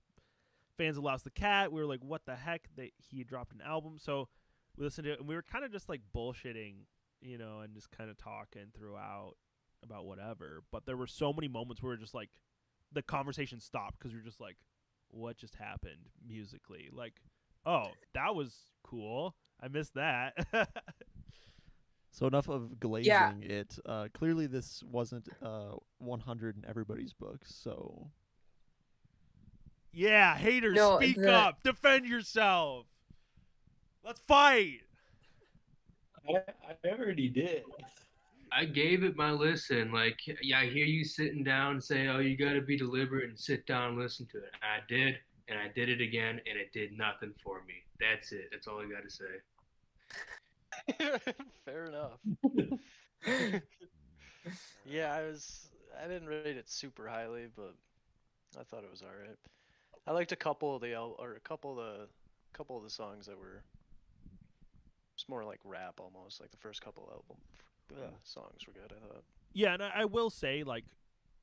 fans of Laos the Cat. We were like, "What the heck?" He dropped an album, so we listened to it, and we were kind of just like bullshitting, you know, and just kind of talking throughout about whatever. But there were so many moments where just like the conversation stopped because we were just like, "What just happened musically?" Like, oh, that was cool. I missed that. So enough of glazing it. Clearly this wasn't 100 in everybody's books, so... Yeah, haters, speak up. Defend yourself. Let's fight. I already did. I gave it my listen. Like, I hear you sitting down and say, oh, you got to be deliberate and sit down and listen to it. I did, and I did it again, and it did nothing for me. That's it. That's all I got to say. Fair enough. Yeah, I didn't rate it super highly, but I thought it was all right. I liked a couple of a couple of the songs that were it's more like rap almost. Like the first couple songs were good, I thought. Yeah, and I will say, like,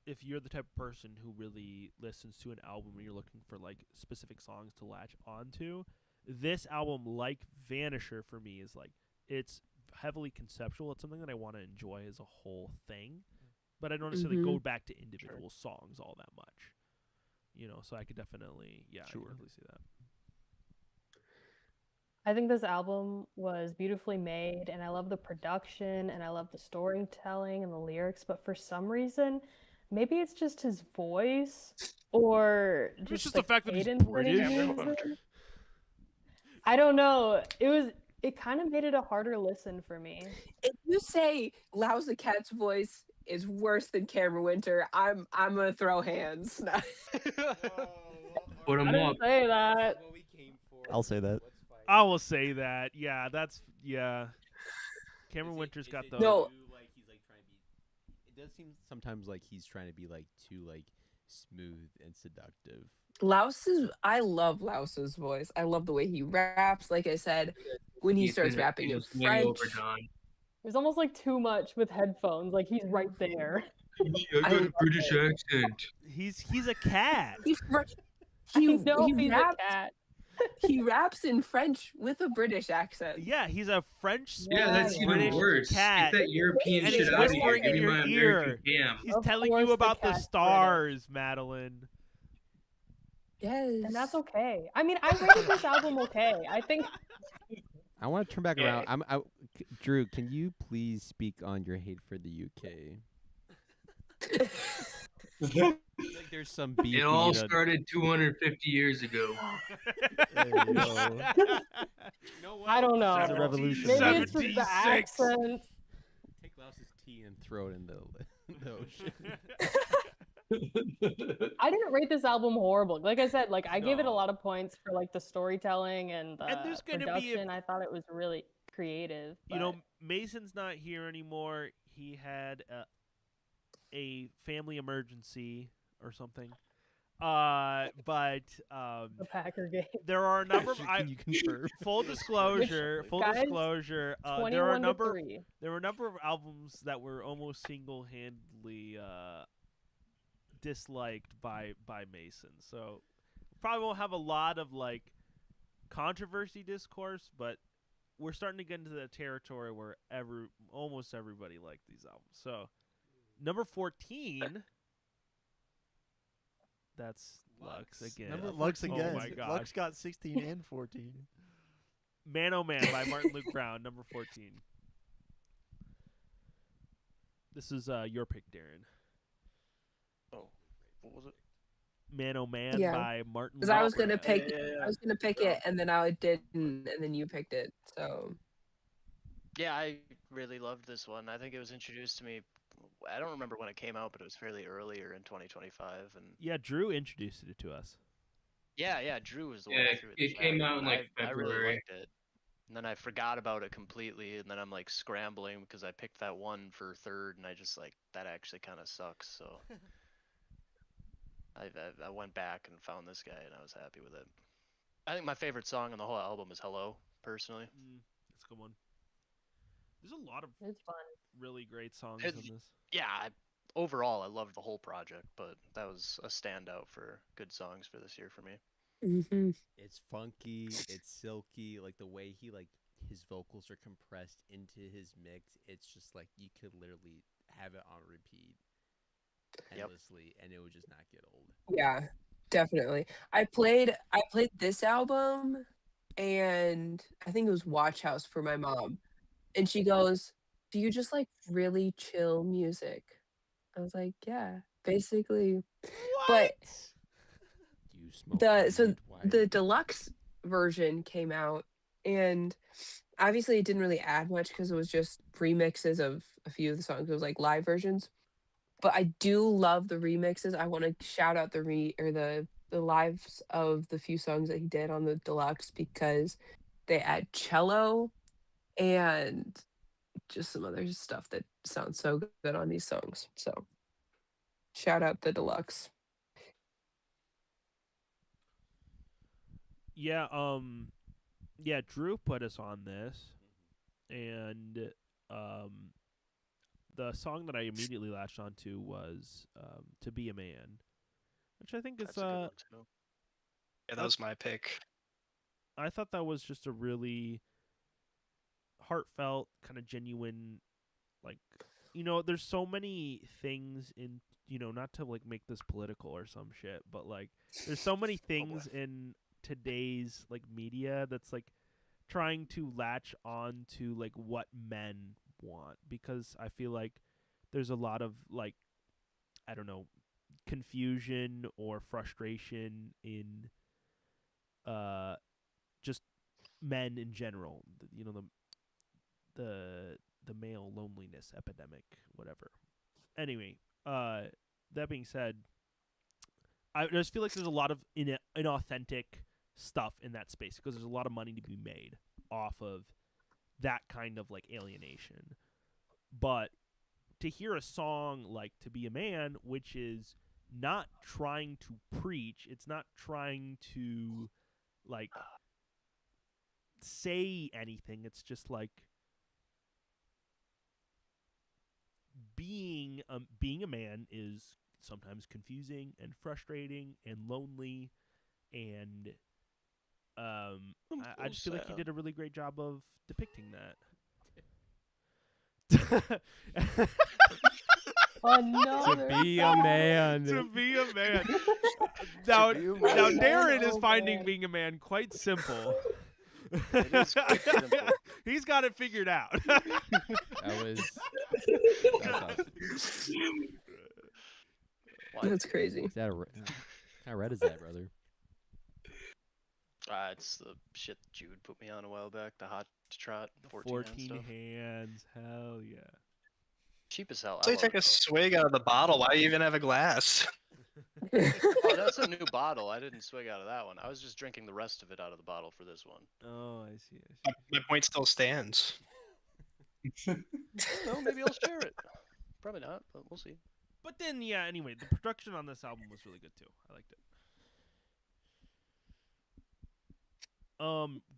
if you're the type of person who really listens to an album and you're looking for like specific songs to latch onto, this album, like Vanisher, for me is like it's heavily conceptual. It's something that I want to enjoy as a whole thing, but I don't necessarily go back to individual songs all that much. You know, so I could definitely, I could definitely see that. I think this album was beautifully made, and I love the production, and I love the storytelling and the lyrics, but for some reason, maybe it's just his voice, or just the fact that he's British. I don't know. It kind of made it a harder listen for me. If you say Laus the Cat's voice is worse than Cameron Winter, I'm gonna throw hands. Put him I didn't up. say that. I'll say that. I will say that. Yeah, Cameron Winter's got the. No. Like he's like trying to be. It does seem sometimes like he's trying to be like too like smooth and seductive. I love Laus's voice. I love the way he raps. Like I said, when he starts rapping in French. It was almost like too much with headphones. Like he's right there. I got a British accent. He's a cat. He's a cat. He raps in French with a British accent. Yeah, he's a French. Yeah, that's British even worse. cat. Get that European and shit he's out of whispering here. in Give me your my ear. American jam. He's Of telling course you the about the cat's stars, Madeline. Yes. And that's okay. I mean, I rated this album okay. I think. I want to turn back around. Drew, can you please speak on your hate for the UK? Like there's some beef. It all started 250 years ago. Hey, I don't know. It's a revolution. Maybe it's just the accent. Take Laus's tea and throw it in the ocean. I didn't rate this album horrible. Like I said, like I gave it a lot of points for like the storytelling and the there's gonna production. I thought it was really creative. You know, Mason's not here anymore. He had a family emergency or something. But the Packer game. There are a number of Can you confirm? full disclosure. Guys, There were a 21 to number 3. there were a number of albums that were almost single-handedly disliked by Mason. So probably won't have a lot of like controversy discourse, but we're starting to get into the territory where almost everybody liked these albums. So number 14, that's Lux again. Lux again. Oh my gosh. Lux got 16 and 14. Man Oh Man by Martin Luke Brown, number 14. This is your pick, Darren. Oh, what was it? Man Oh Man Yeah. by Martin Because Luke I was gonna Brown. pick, I was gonna pick it, and then I didn't, and then you picked it. So Yeah, I really loved this one. I think it was introduced to me. I don't remember when it came out, but it was fairly earlier in 2025. And Yeah, Drew introduced it to us. yeah, Drew was the one. Yeah, who threw it this came back, out in, and like, I really February. liked it. And then I forgot about it completely, and then I'm like scrambling because I picked that one for third, and I just like that actually kind of sucks. So I went back and found this guy, and I was happy with it. I think my favorite song on the whole album is "Hello," personally. That's a good one. There's a lot of It's fun. really great songs It- in this. Yeah, overall I loved the whole project, but that was a standout for good songs for this year for me. It's funky, it's silky, like the way he like his vocals are compressed into his mix. It's just like you could literally have it on repeat endlessly, and it would just not get old. yeah, definitely. I played this album, and I think it was Watch House for my mom, and she goes, "Do you just like really chill music?" I was like, "Yeah, basically." But You smoke the deluxe version came out, and obviously it didn't really add much because it was just remixes of a few of the songs. It was like live versions, but I do love the remixes. I want to shout out the lives of the few songs that he did on the deluxe, because they add cello and just some other stuff that sounds so good on these songs. So shout out the deluxe. Yeah, yeah, Drew put us on this, and the song that I immediately latched onto was "To Be a Man," which I think is That's a good one too. Yeah, that was my pick. I thought that was just a really heartfelt, kind of genuine, like, there's so many things in, not to like make this political or some shit, but like there's so many things in today's like media that's like trying to latch on to like what men want, because I feel like there's a lot of like, I don't know, confusion or frustration in just men in general, the male loneliness epidemic, whatever. Anyway, that being said, I just feel like there's a lot of inauthentic stuff in that space, because there's a lot of money to be made off of that kind of like alienation. But to hear a song like "To Be a Man," which is not trying to preach, it's not trying to like say anything, it's just like being a man is sometimes confusing and frustrating and lonely, and I just feel like he did a really great job of depicting that. Another To be a man. To be a man. Now Darren is finding being a man quite simple. It is quite simple. He's got it figured out. That's awesome. That's crazy. Is that what kind of red is that, brother? It's the shit Jude put me on a while back. The hot to trot 14 hands. Hell yeah. Cheap as hell. So you take a swig out of the bottle. Why even have a glass? Oh, that's a new bottle. I didn't swig out of that one. I was just drinking the rest of it out of the bottle for this one. Oh, I see. My point still stands. No, maybe I'll share it. Probably not, but we'll see. But then, yeah, anyway, the production on this album was really good too. I liked it.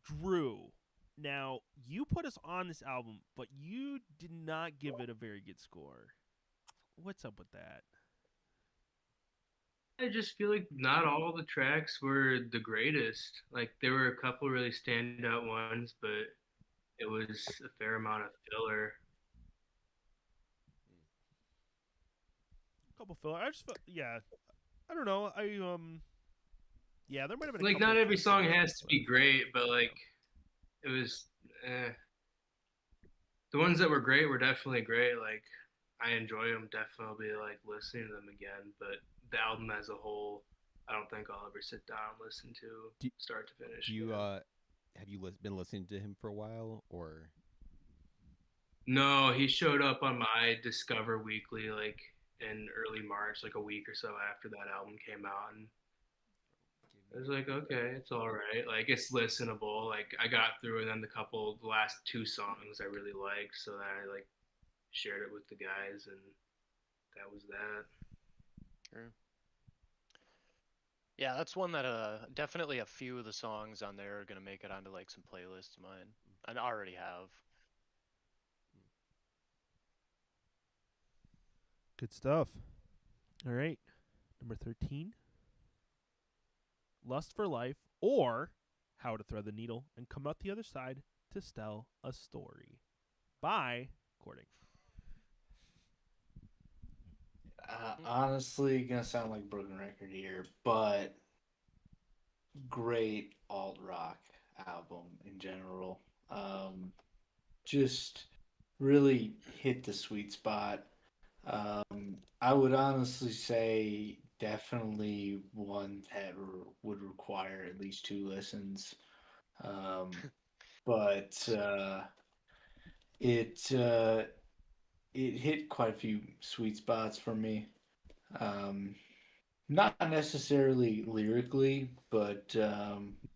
Drew, now you put us on this album, but you did not give it a very good score. What's up with that? I just feel like not all the tracks were the greatest. Like, there were a couple really standout ones, but it was a fair amount of filler. A couple filler. I just felt, yeah. I don't know. Yeah, there might have been Like, not every song has to be great, but like, it was. The ones that were great were definitely great. Like, I enjoy them. Definitely like listening to them again, but the album as a whole, I don't think I'll ever sit down and listen to start to finish. Do you have you been listening to him for a while, or? No, he showed up on my Discover Weekly like in early March, like a week or so after that album came out, and I was like, okay, it's all right. Like, it's listenable. Like, I got through it, and then the last two songs I really liked, so then I like shared it with the guys, and that was that. Sure. Yeah, that's one that definitely a few of the songs on there are gonna make it onto like some playlists of mine, and already have. Good stuff. All right, number 13. Lust for Life, or How to Thread the Needle and Come Out the Other Side to Tell a Story by Courting. Honestly, gonna sound like a broken record here, but great alt rock album in general. Just really hit the sweet spot. I would honestly say definitely one that would require at least 2 listens. But it hit quite a few sweet spots for me. Not necessarily lyrically, but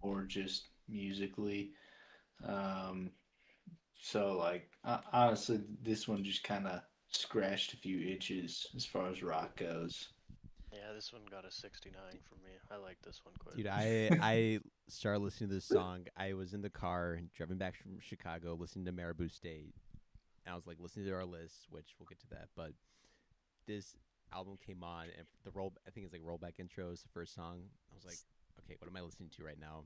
more just musically. So like honestly, this one just kind of scratched a few itches as far as rock goes. Yeah, this one got a 69 from me. I like this one quite. Dude, I started listening to this song. I was in the car driving back from Chicago, listening to Marabou State. And I was like listening to our list, which we'll get to that. But this album came on, and I think it's like rollback intro is the first song. I was like, okay, what am I listening to right now?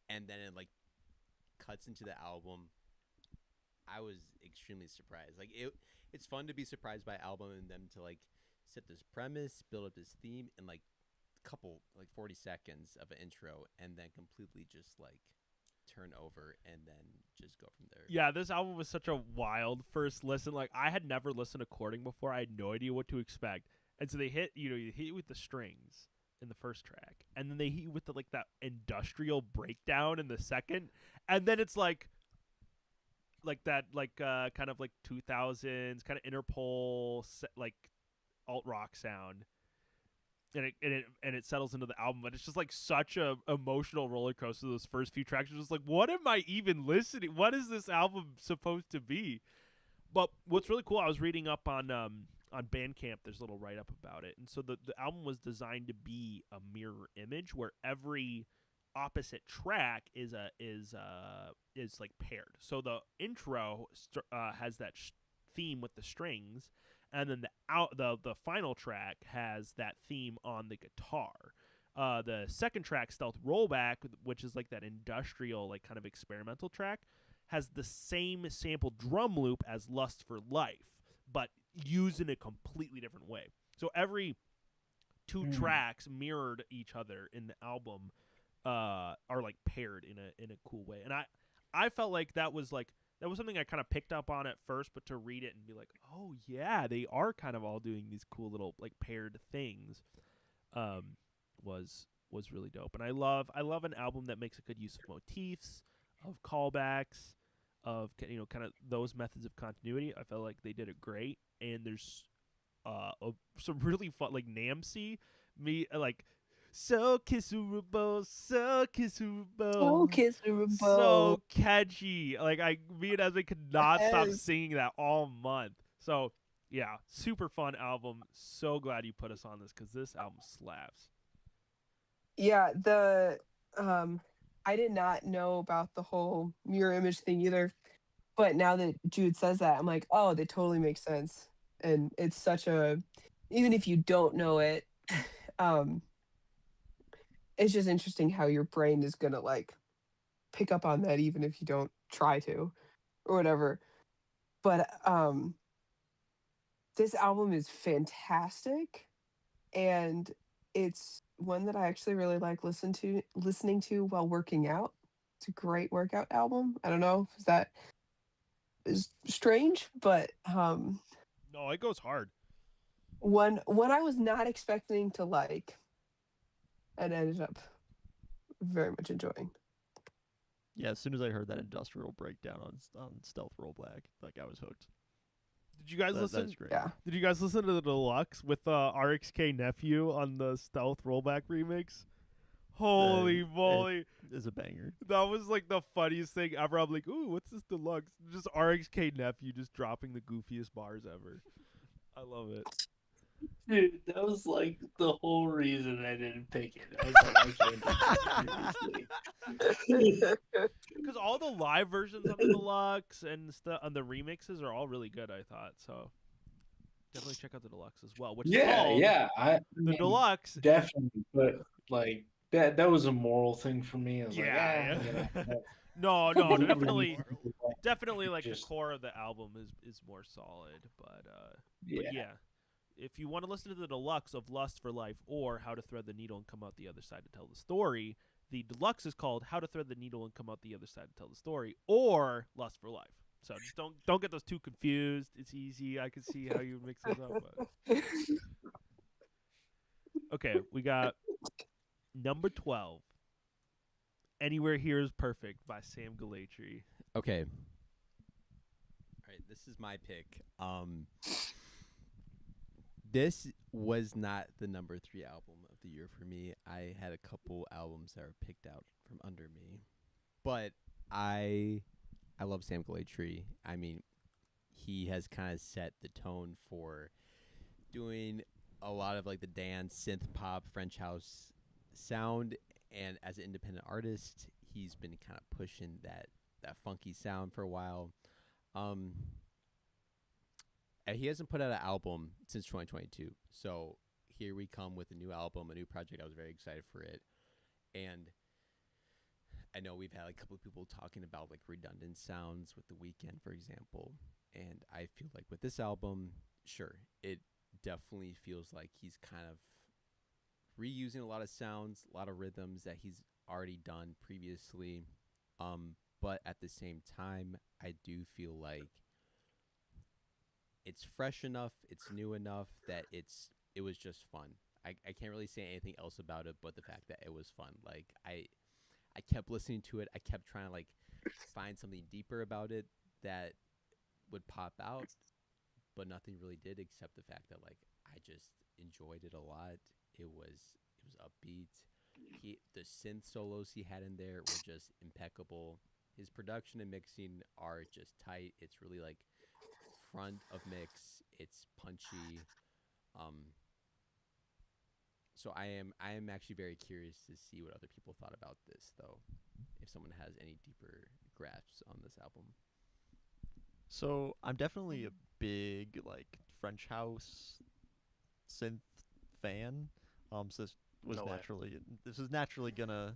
And then it like cuts into the album. I was extremely surprised. Like it's fun to be surprised by album and them to like set this premise, build up this theme in like couple like 40 seconds of an intro, and then completely just like turn over and then just go from there. Yeah, this album was such a wild first listen. Like I had never listened to Courting before. I had no idea what to expect. And so they hit you hit with the strings in the first track, and then they hit you with like that industrial breakdown in the second, and then it's like that kind of like 2000s kind of Interpol like alt rock sound. And it settles into the album, but it's just like such a emotional roller coaster. Those first few tracks are just like, what am I even listening? What is this album supposed to be? But what's really cool, I was reading up on Bandcamp. There's a little write up about it, and so the album was designed to be a mirror image where every opposite track is like paired. So the intro has that theme with the strings. And then the final track has that theme on the guitar. The second track, Stealth Rollback, which is like that industrial, like kind of experimental track, has the same sample drum loop as Lust for Life, but used in a completely different way. So every two tracks mirrored each other in the album, are like paired in a cool way. And I felt like that was something I kind of picked up on at first, but to read it and be like, oh yeah, they are kind of all doing these cool little like paired things, was really dope. And I love an album that makes a good use of motifs, of callbacks, of kind of those methods of continuity. I felt like they did it great. And there's some really fun, like Namsi, so kissable, so kissable, so catchy. Like me and Esme could not stop singing that all month. So yeah, super fun album. So glad you put us on this because this album slaps. Yeah, I did not know about the whole mirror image thing either, but now that Jude says that, I'm like, oh, that totally makes sense. And it's such a, even if you don't know it, it's just interesting how your brain is gonna like pick up on that even if you don't try to or whatever. But this album is fantastic, and it's one that I actually really like listening to while working out. It's a great workout album. I don't know if that is strange, but no, it goes hard. One I was not expecting to like, and ended up very much enjoying. Yeah, as soon as I heard that industrial breakdown on Stealth Rollback, like I was hooked. Did you guys listen? Great. Yeah. Did you guys listen to the deluxe with RXK Nephew on the Stealth Rollback remix? Holy moly! It's a banger. That was like the funniest thing ever. I'm like, ooh, what's this deluxe? Just RXK Nephew just dropping the goofiest bars ever. I love it. Dude, that was like the whole reason I didn't pick it. I was like, because all the live versions of the deluxe and the remixes are all really good. I thought so. Definitely check out the deluxe as well. Which is called the deluxe. Definitely, but like that was a moral thing for me. I was no, definitely, like the core of the album is more solid, but yeah. If you want to listen to the deluxe of Lust for Life or How to Thread the Needle and Come Out the Other Side to Tell the Story, the deluxe is called How to Thread the Needle and Come Out the Other Side to Tell the Story or Lust for Life. So just don't get those two confused. It's easy. I can see how you mix those up. But... Okay, we got number 12. Anywhere Here Is Perfect by Sam Galatry. Okay. All right, this is my pick. This was not the number 3 album of the year for me. I had a couple albums that were picked out from under me. But I love Sam Galatry. I mean, he has kind of set the tone for doing a lot of like the dance, synth pop, French house sound, and as an independent artist, he's been kind of pushing that funky sound for a while. And he hasn't put out an album since 2022, so here we come with a new album, a new project. I was very excited for it, and I know we've had a couple of people talking about like redundant sounds with The Weeknd, for example, and I feel like with this album, sure, it definitely feels like he's kind of reusing a lot of sounds, a lot of rhythms that he's already done previously, but at the same time, I do feel like it's fresh enough, it's new enough that it was just fun. I can't really say anything else about it but the fact that it was fun. Like I kept listening to it. I kept trying to like find something deeper about it that would pop out, but nothing really did except the fact that like I just enjoyed it a lot. It was upbeat. The synth solos he had in there were just impeccable. His production and mixing are just tight. It's really like front of mix. It's punchy. So I am actually very curious to see what other people thought about this, though, if someone has any deeper grasps on this album. So I'm definitely a big like French house synth fan. So this is naturally gonna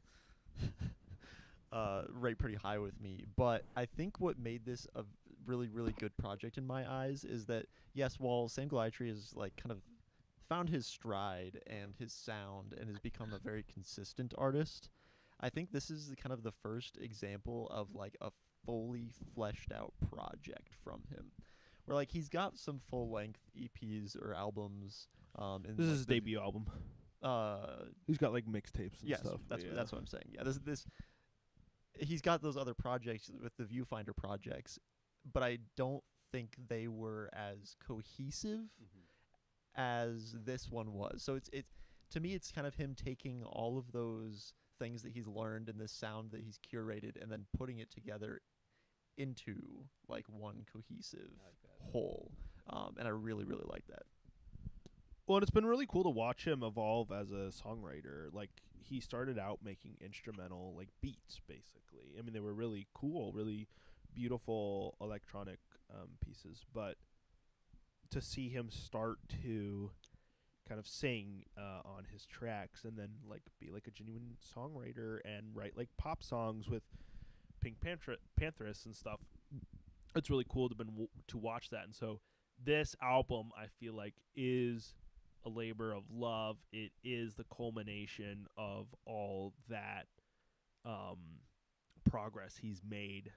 rate pretty high with me. But I think what made this a really, really good project in my eyes is that yes, while Sam Gleitry is like kind of found his stride and his sound and has become a very consistent artist, I think this is kind of the first example of like a fully fleshed out project from him, where like he's got some full length EPs or albums. This is his debut album. He's got like mixtapes and stuff. That's what I'm saying. Yeah, this he's got those other projects with the Viewfinder projects, but I don't think they were as cohesive as this one was. So it's to me, it's kind of him taking all of those things that he's learned and this sound that he's curated and then putting it together into like one cohesive whole. And I really, really like that. Well, and it's been really cool to watch him evolve as a songwriter. Like, he started out making instrumental, like, beats, basically. I mean, they were really cool, really beautiful electronic pieces. But to see him start to kind of sing on his tracks and then, like, be, like, a genuine songwriter and write, like, pop songs with Pink Pantheress and stuff, it's really cool to watch that. And so this album, I feel like, is a labor of love. It is the culmination of all that progress he's made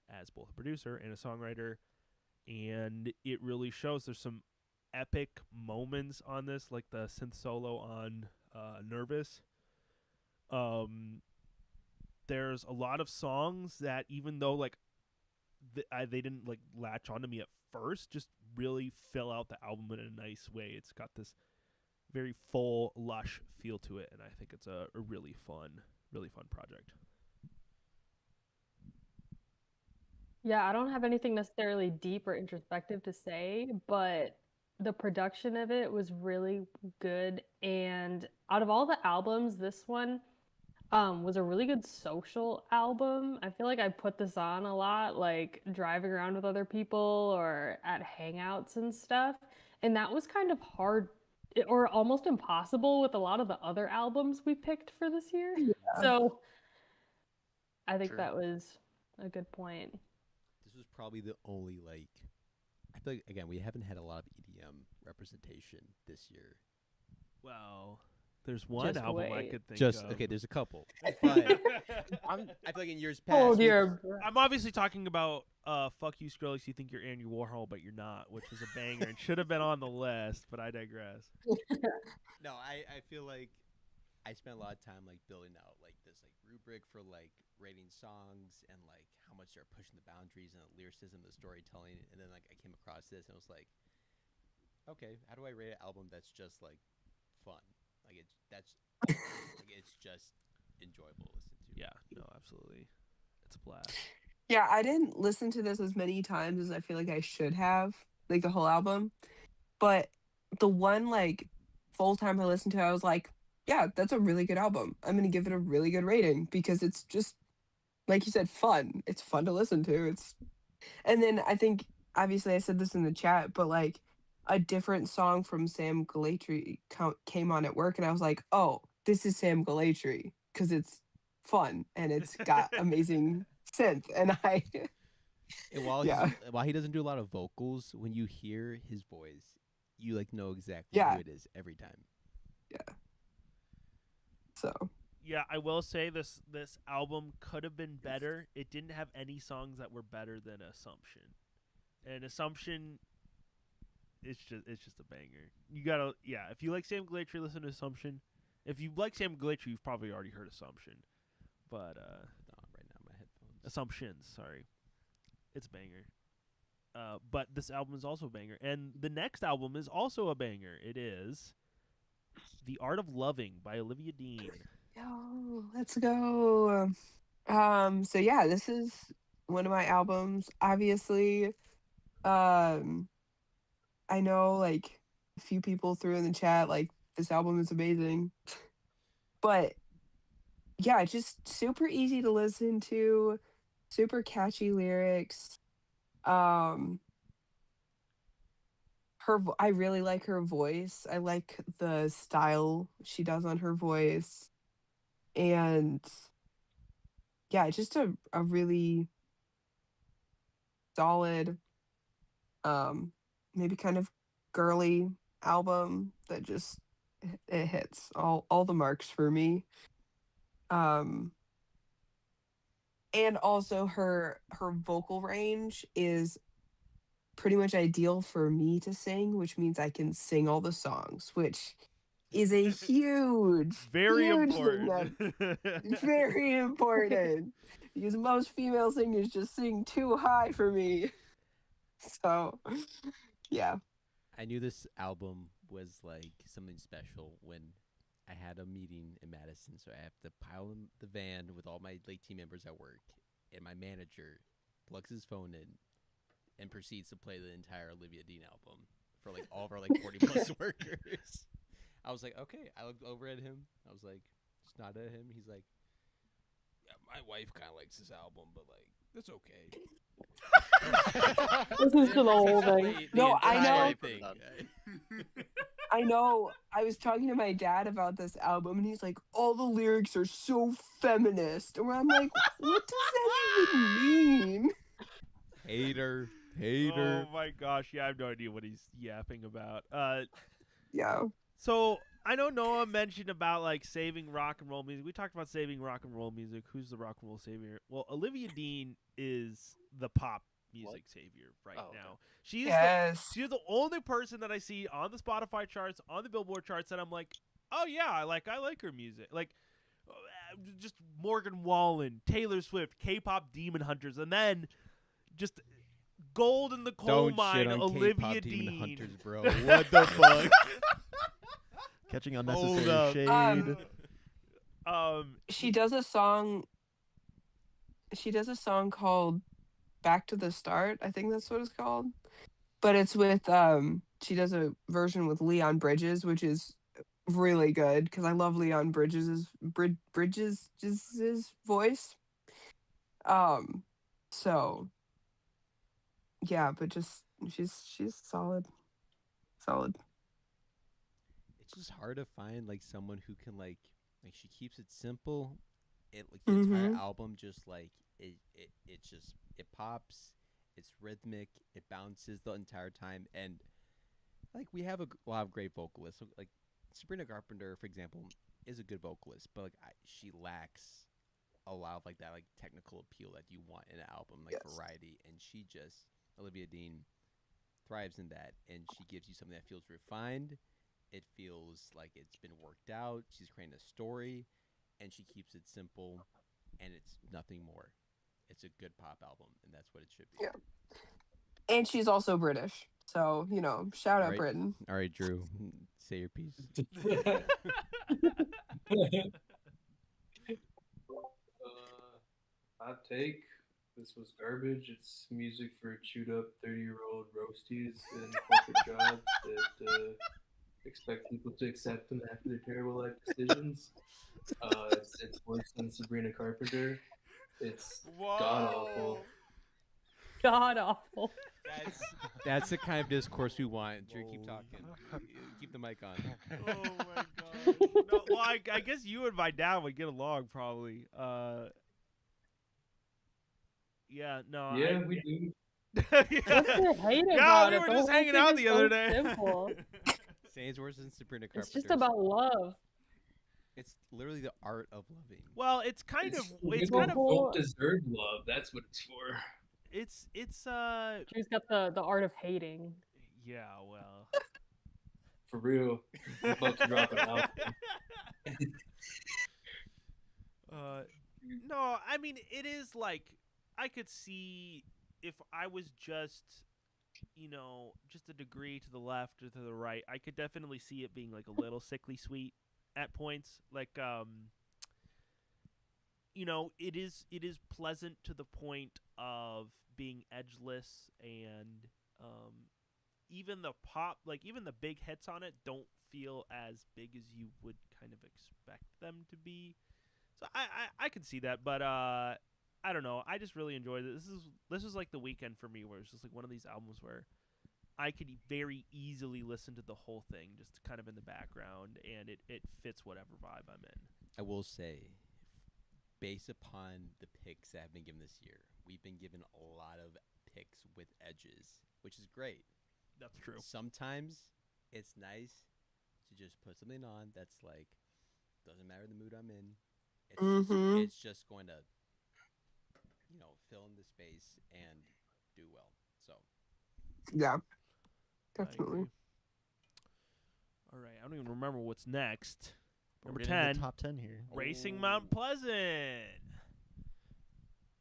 as both a producer and a songwriter, and it really shows. There's some epic moments on this, like the synth solo on Nervous. There's a lot of songs that, even though like they didn't like latch onto me at first, just really fill out the album in a nice way. It's got this very full, lush feel to it, and I think it's a really fun project. Yeah, I don't have anything necessarily deep or introspective to say, but the production of it was really good. And out of all the albums, this one was a really good social album. I feel like I put this on a lot, like driving around with other people or at hangouts and stuff. And that was kind of hard or almost impossible with a lot of the other albums we picked for this year. Yeah. So I think that was a good point. This was probably the only, like, I feel like, again, we haven't had a lot of EDM representation this year. Well, there's one album I could think of. Okay, there's a couple. But I feel like in years past. Oh, dear. I'm obviously talking about Fuck You Skrillex, You Think You're Andy Warhol, But You're Not, which was a banger and should have been on the list, but I digress. No, I feel like I spent a lot of time like building out like this like rubric for like rating songs and like how much they're pushing the boundaries and the lyricism, the storytelling, and then like I came across this and I was like, okay, how do I rate an album that's just like fun? Like it's just enjoyable to listen to. Yeah, no, absolutely. It's a blast. Yeah, I didn't listen to this as many times as I feel like I should have, like the whole album. But the one like full time I listened to, I was like, yeah, that's a really good album. I'm gonna give it a really good rating because it's just like you said, fun. It's fun to listen to. And then I think obviously I said this in the chat, but like a different song from Sam Galatry came on at work, and I was like, oh, this is Sam Galatry because it's fun and it's got amazing synth, and I And while yeah while he doesn't do a lot of vocals, when you hear his voice, you like know exactly yeah who it is every time. yeah. So Yeah, I will say this album could have been better. It didn't have any songs that were better than Assumption. And Assumption it's just a banger. You gotta if you like Sam Galatry, listen to Assumption. If you like Sam Galatry, you've probably already heard Assumption. But Not right now, my headphones. Assumptions, sorry. It's a banger. But this album is also a banger. And the next album is also a banger. It is The Art of Loving by Olivia Dean. yo, let's go. So yeah, this is one of my albums. Obviously, I know like a few people threw in the chat like this album is amazing. But yeah, just super easy to listen to, super catchy lyrics. I really like her voice. I like the style she does on her voice. And yeah, just a really solid, maybe kind of girly album that just it hits all the marks for me. And also her vocal range is pretty much ideal for me to sing, which means I can sing all the songs, which is a huge, very huge important. thing very important because most female singers just sing too high for me. So, yeah. I knew this album was like something special when I had a meeting in Madison, so I have to pile in the van with all my late team members at work, and my manager plugs his phone in and proceeds to play the entire Olivia Dean album for like all of our like 40 plus workers. I was like, okay. I looked over at him. I was like, just nodded at him. He's like, yeah, my wife kind of likes this album, but like, that's okay. Listen to the whole thing. No, I know. Thing. I know. I was talking to my dad about this album, and he's like, all the lyrics are so feminist. And I'm like, what does that even mean? Hater. Oh my gosh, yeah, I have no idea what he's yapping about. Yeah. So I know Noah mentioned about like saving rock and roll music. We talked about saving rock and roll music. Who's the rock and roll savior? Well, Olivia Dean is the pop music savior right now. She's the only person that I see on the Spotify charts, on the Billboard charts, that I'm like, oh yeah, I like her music. Like just Morgan Wallen, Taylor Swift, K-pop Demon Hunters, and then just gold in the coal mine, Olivia Dean. Demon Hunters, bro. What the fuck? Catching unnecessary shade. She does a song. She does a song called "Back to the Start." I think that's what it's called. But it's with She does a version with Leon Bridges, which is really good because I love Leon Bridges' voice. So yeah, but just she's solid. It's just hard to find like someone who can like she keeps it simple. It like the entire album just like it pops. It's rhythmic. It bounces the entire time, and like we have a lot of great vocalists. So, like Sabrina Carpenter, for example, is a good vocalist, but like she lacks a lot of like that like technical appeal that you want in an album, like variety. And Olivia Dean thrives in that, and she gives you something that feels refined. It feels like it's been worked out. She's creating a story, and she keeps it simple, and it's nothing more. It's a good pop album, and that's what it should be. Yeah. And she's also British, so shout out Britain. All right, Drew, say your piece. Hot take. this was garbage. It's music for chewed up 30-year-old roasties in corporate jobs that expect people to accept them after their terrible life decisions. It's worse than Sabrina Carpenter. It's god awful. God awful. That's the kind of discourse we want. Drew, keep talking. Keep the mic on. Oh my god. No, well, I guess you and my dad would get along probably. Yeah, no. Yeah, we do. What's the hate about we it? were The just whole hanging thing out is the so other day. simple. Saying's worse than Sabrina Carpenter. It's just about love. It's literally the art of loving. Well, it's kind of People don't deserve love. That's what it's for. It's Drew's got the art of hating. Yeah, well. For real. I'm about to drop it out. No, I mean it is like I could see if I was just just a degree to the left or to the right, I could definitely see it being like a little sickly sweet at points. Like it is pleasant to the point of being edgeless, and even the pop, like even the big hits on it don't feel as big as you would kind of expect them to be. So I can see that, but I don't know. I just really enjoyed it. This is like the weekend for me, where it's just like one of these albums where I could very easily listen to the whole thing just kind of in the background, and it fits whatever vibe I'm in. I will say, based upon the picks that have been given this year, we've been given a lot of picks with edges, which is great. That's true. Sometimes it's nice to just put something on that's like, doesn't matter the mood I'm in. It's just going to, fill in the space and do well. So. Yeah. Definitely. All right, I don't even remember what's next. Number We're getting 10, the top 10 here. Racing Mount Pleasant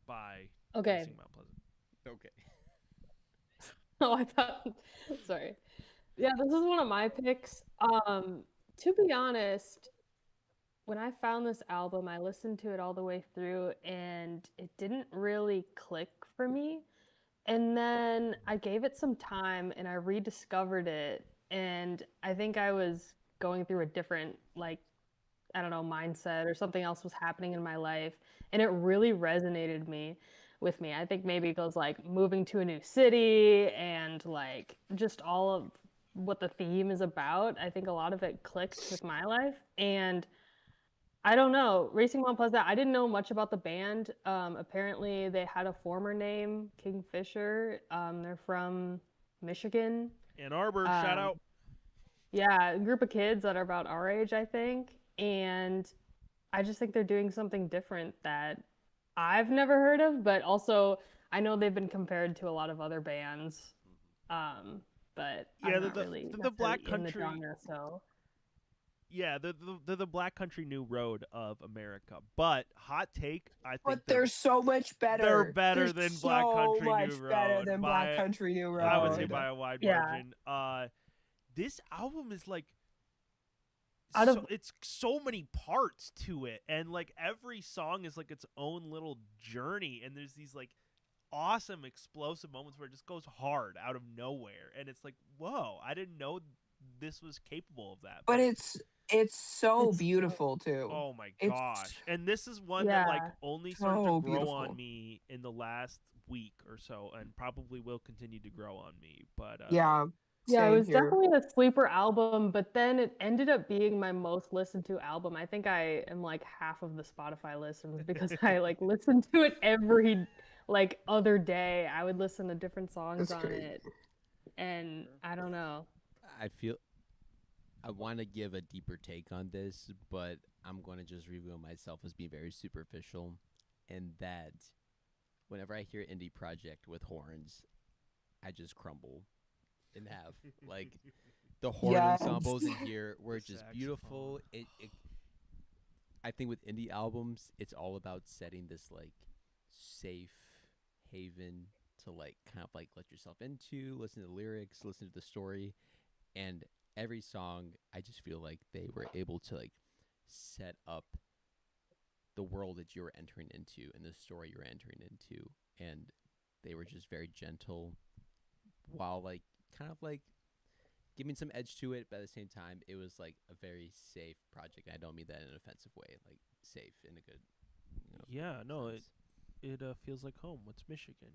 by Okay. Racing Mount Pleasant. Okay. Oh, I thought. Sorry. Yeah, this is one of my picks. To be honest, when I found this album, I listened to it all the way through, and it didn't really click for me. And then I gave it some time, and I rediscovered it, and I think I was going through a different, mindset, or something else was happening in my life, and it really resonated with me. I think maybe it goes like moving to a new city and like just all of what the theme is about. I think a lot of it clicked with my life, and I don't know. Racing Mount Pleasant, I didn't know much about the band. Apparently, they had a former name, Kingfisher. They're from Michigan. Ann Arbor, shout out. Yeah, a group of kids that are about our age, I think. And I just think they're doing something different that I've never heard of, but also I know they've been compared to a lot of other bands. But yeah, I'm not really the Black in the Country genre, so. Yeah, the Black Country New Road of America. But hot take, I think But they're so much better. They're better They're than Black Country so much New Road. better than Black Country New Road. I would say by a wide margin. This album is like it's so many parts to it, and like every song is like its own little journey, and there's these like awesome explosive moments where it just goes hard out of nowhere, and it's like, whoa, I didn't know this was capable of that. But it's so beautiful too. Oh my gosh. And this is one that like only started to grow on me in the last week or so, and probably will continue to grow on me. But yeah, it was definitely a sleeper album, but then it ended up being my most listened to album. I think I am like half of the Spotify listens because I like listen to it every like other day. I would listen to different songs on it. And I don't know. I want to give a deeper take on this, but I'm going to just reveal myself as being very superficial, and that whenever I hear indie project with horns, I just crumble in half. Like the horn ensembles in here were just beautiful. I think with indie albums, it's all about setting this like safe haven to like kind of like let yourself into, listen to the lyrics, listen to the story, and every song, I just feel like they were able to like set up the world that you're entering into and the story you're entering into and they were just very gentle, while like kind of like giving some edge to it, but at the same time, it was like a very safe project. I don't mean that in an offensive way, like safe in a good. Yeah, no, it feels like home. It's Michigan,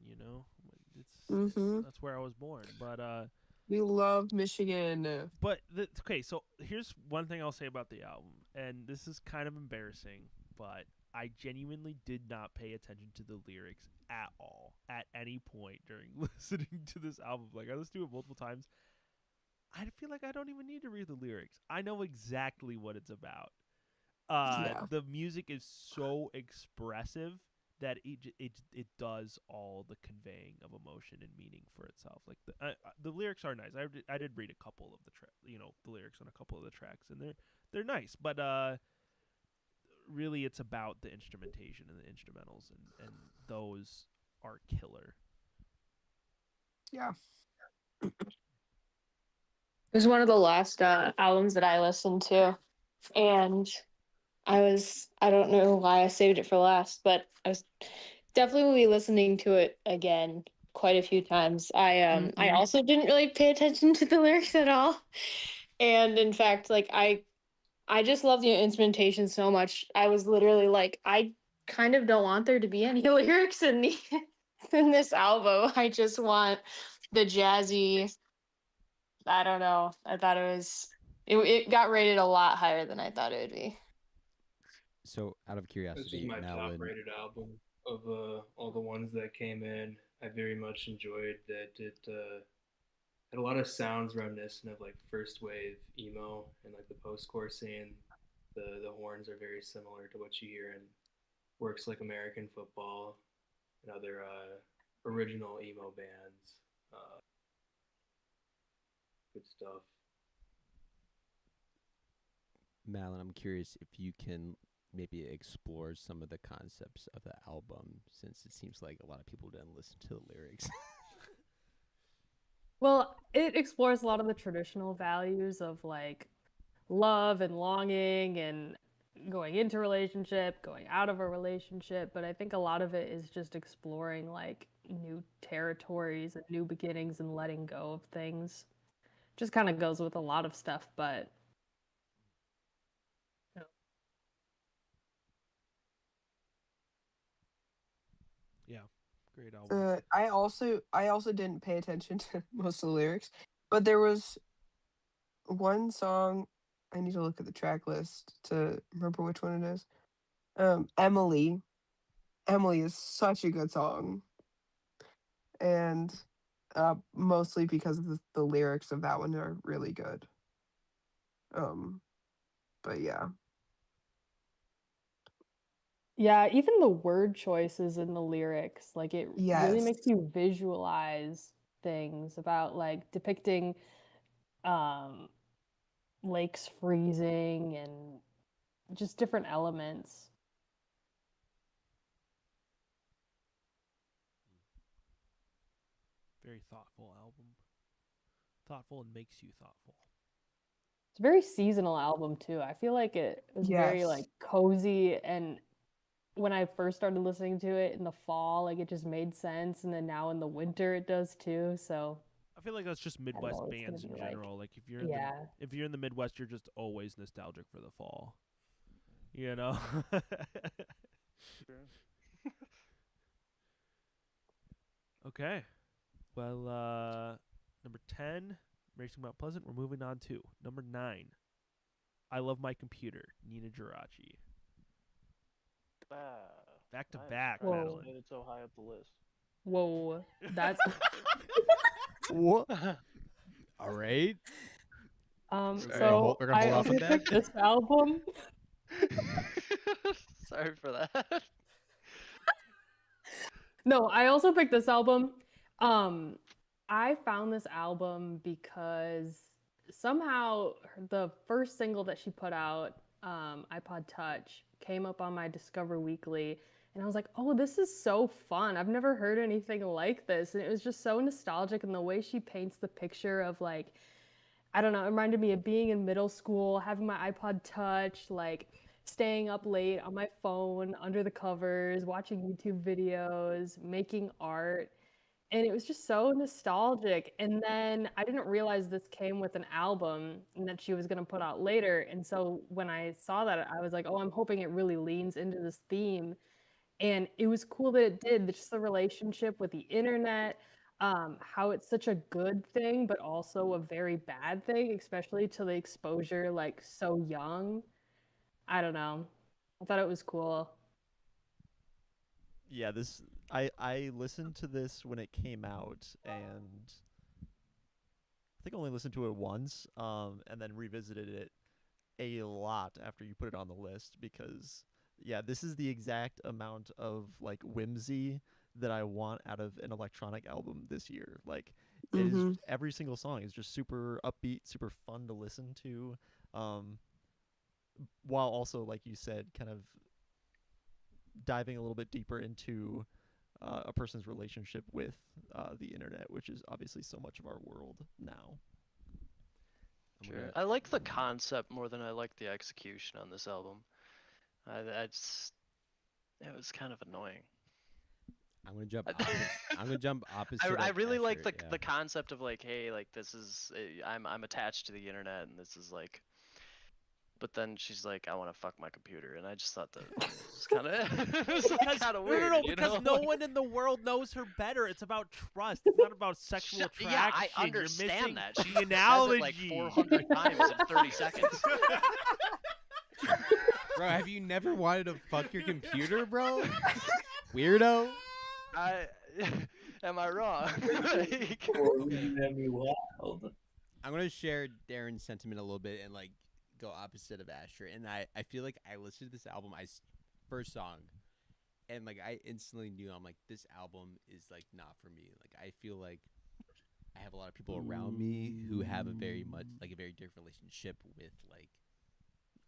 It's that's where I was born. But we love Michigan. But okay, so here's one thing I'll say about the album, and this is kind of embarrassing, but I genuinely did not pay attention to the lyrics at all at any point during listening to this album. Like, I listened to it multiple times. I feel like I don't even need to read the lyrics. I know exactly what it's about. The music is so expressive that it does all the conveying of emotion and meaning for itself. Like the lyrics are nice. I did read a couple of the lyrics on a couple of the tracks, and they're nice. But really, it's about the instrumentation and the instrumentals, and those are killer. Yeah. It was one of the last albums that I listened to, and I don't know why I saved it for last, but I was definitely listening to it again quite a few times. I also didn't really pay attention to the lyrics at all. And in fact, like I just love the instrumentation so much. I was literally like, I kind of don't want there to be any lyrics in this album. I just want the jazzy. I don't know. I thought it got rated a lot higher than I thought it would be. So, out of curiosity, this is my top-rated album of all the ones that came in. I very much enjoyed that it had a lot of sounds reminiscent of like first wave emo and like the post-core scene. The horns are very similar to what you hear in works like American Football and other original emo bands. Good stuff. Malin, I'm curious if you can maybe explore some of the concepts of the album, since it seems like a lot of people didn't listen to the lyrics. Well, it explores a lot of the traditional values of like love and longing and going into a relationship, going out of a relationship, but I think a lot of it is just exploring like new territories and new beginnings and letting go of things. Just kind of goes with a lot of stuff, but yeah, great album. I also didn't pay attention to most of the lyrics, but there was one song. I need to look at the track list to remember which one it is. Emily. Emily is such a good song, and mostly because of the lyrics of that one are really good. But yeah. Yeah, even the word choices in the lyrics, like it really makes Yes. you visualize things about like depicting lakes freezing and just different elements. Very thoughtful album. Thoughtful and makes you thoughtful. It's a very seasonal album too. I feel like it was very like cozy, and when I first started listening to it in the fall, like it just made sense, and then now in the winter it does too. So I feel like that's just Midwest bands in general. Like if you're if you're in the Midwest, you're just always nostalgic for the fall. You know? Okay. Well, number 10, Racing Mount Pleasant. We're moving on to number 9, I Love My Computer, Nina Geraci. Back to back, Madeline. Made it so high up the list. Whoa, that's what? All right. So we're gonna hold off on that. picked this album. Sorry for that. No, I also picked this album. I found this album because somehow the first single that she put out, iPod Touch, came up on my Discover Weekly, and I was like, oh, this is so fun. I've never heard anything like this. And it was just so nostalgic, and the way she paints the picture of like, I don't know, it reminded me of being in middle school, having my iPod Touch, like staying up late on my phone under the covers, watching YouTube videos, making art. And it was just so nostalgic. And then I didn't realize this came with an album and that she was going to put out later. And so when I saw that, I was like, oh, I'm hoping it really leans into this theme. And it was cool that it did. Just the relationship with the internet, how it's such a good thing, but also a very bad thing, especially to the exposure like so young. I don't know. I thought it was cool. Yeah, I listened to this when it came out, and I think I only listened to it once, and then revisited it a lot after you put it on the list because yeah, this is the exact amount of like whimsy that I want out of an electronic album this year. Like it is every single song is just super upbeat, super fun to listen to. While also, like you said, kind of diving a little bit deeper into a person's relationship with the internet, which is obviously so much of our world now. Sure. I like the concept more than I like the execution on this album. It was kind of annoying. I'm gonna jump opposite. I really Asher, like the concept of like, hey, like this is I'm attached to the internet and this is like. But then she's like, I want to fuck my computer, and I just thought that it was kind of weird. Because no one in the world knows her better. It's about trust. It's not about sexual attraction. Yeah, I understand that. She the analogy says it like 400 times in 30 seconds. Bro, have you never wanted to fuck your computer, bro? Weirdo. Am I wrong? I'm gonna share Darren's sentiment a little bit and like go opposite of Asher, and I feel like I listened to this album, first song, and like I instantly knew I'm like, this album is like not for me. Like I feel like I have a lot of people around me who have a very different relationship with like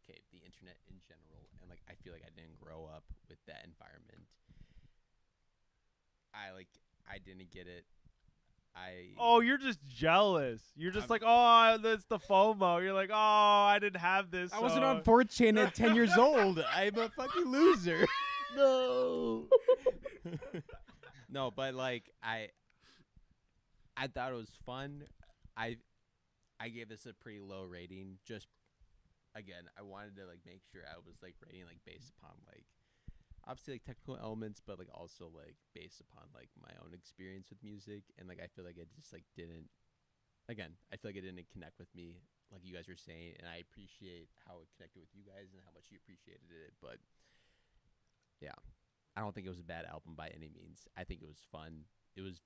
the internet in general, and like I feel like I didn't grow up with that environment. I didn't get it. Oh, you're just jealous. You're just like, oh, that's the FOMO. You're like, oh, I didn't have this. I wasn't on 4chan at 10 years old. I'm a fucking loser. No. No, but like I thought it was fun. I gave this a pretty low rating. Just again, I wanted to like make sure I was like rating like based upon like obviously like technical elements, but like also like based upon like my own experience with music, and like I feel like it just like didn't. Again, I feel like it didn't connect with me, like you guys were saying, and I appreciate how it connected with you guys and how much you appreciated it. But yeah, I don't think it was a bad album by any means. I think it was fun. It was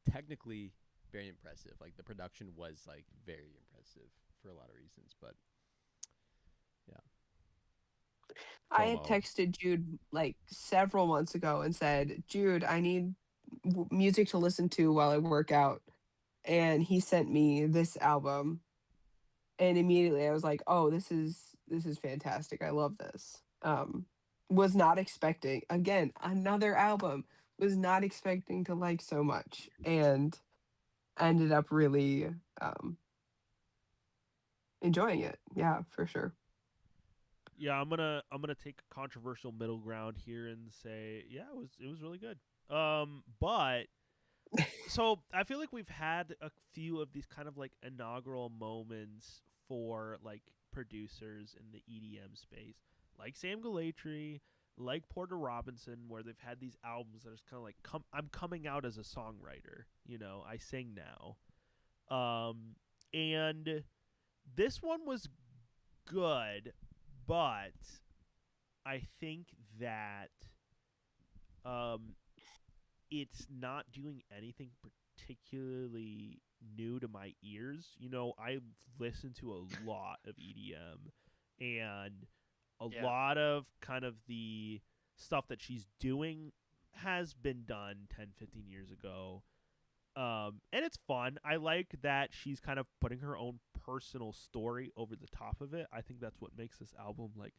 technically very impressive. Like the production was like very impressive for a lot of reasons, but yeah. I had texted Jude like several months ago and said, Jude, I need music to listen to while I work out. And he sent me this album. And immediately I was like, oh, this is fantastic. I love this. Was not expecting, again, another album, was not expecting to like so much. And ended up really enjoying it. Yeah, for sure. Yeah, I'm gonna take a controversial middle ground here and say, yeah, it was really good. But so I feel like we've had a few of these kind of like inaugural moments for like producers in the EDM space, like Sam Galatry, like Porter Robinson, where they've had these albums that are kind of like, I'm coming out as a songwriter. You know, I sing now. And this one was good. But I think that it's not doing anything particularly new to my ears. You know, I've listened to a lot of EDM and a lot of kind of the stuff that she's doing has been done 10, 15 years ago. And it's fun. I like that she's kind of putting her own personal story over the top of it. I think that's what makes this album like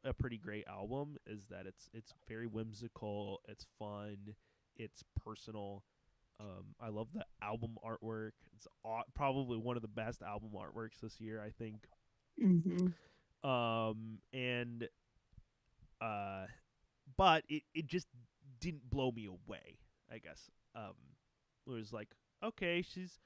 a pretty great album, is that it's very whimsical, it's fun, it's personal. I love the album artwork. It's probably one of the best album artworks this year, I think. And but it just didn't blow me away, I guess. It was like, okay, she's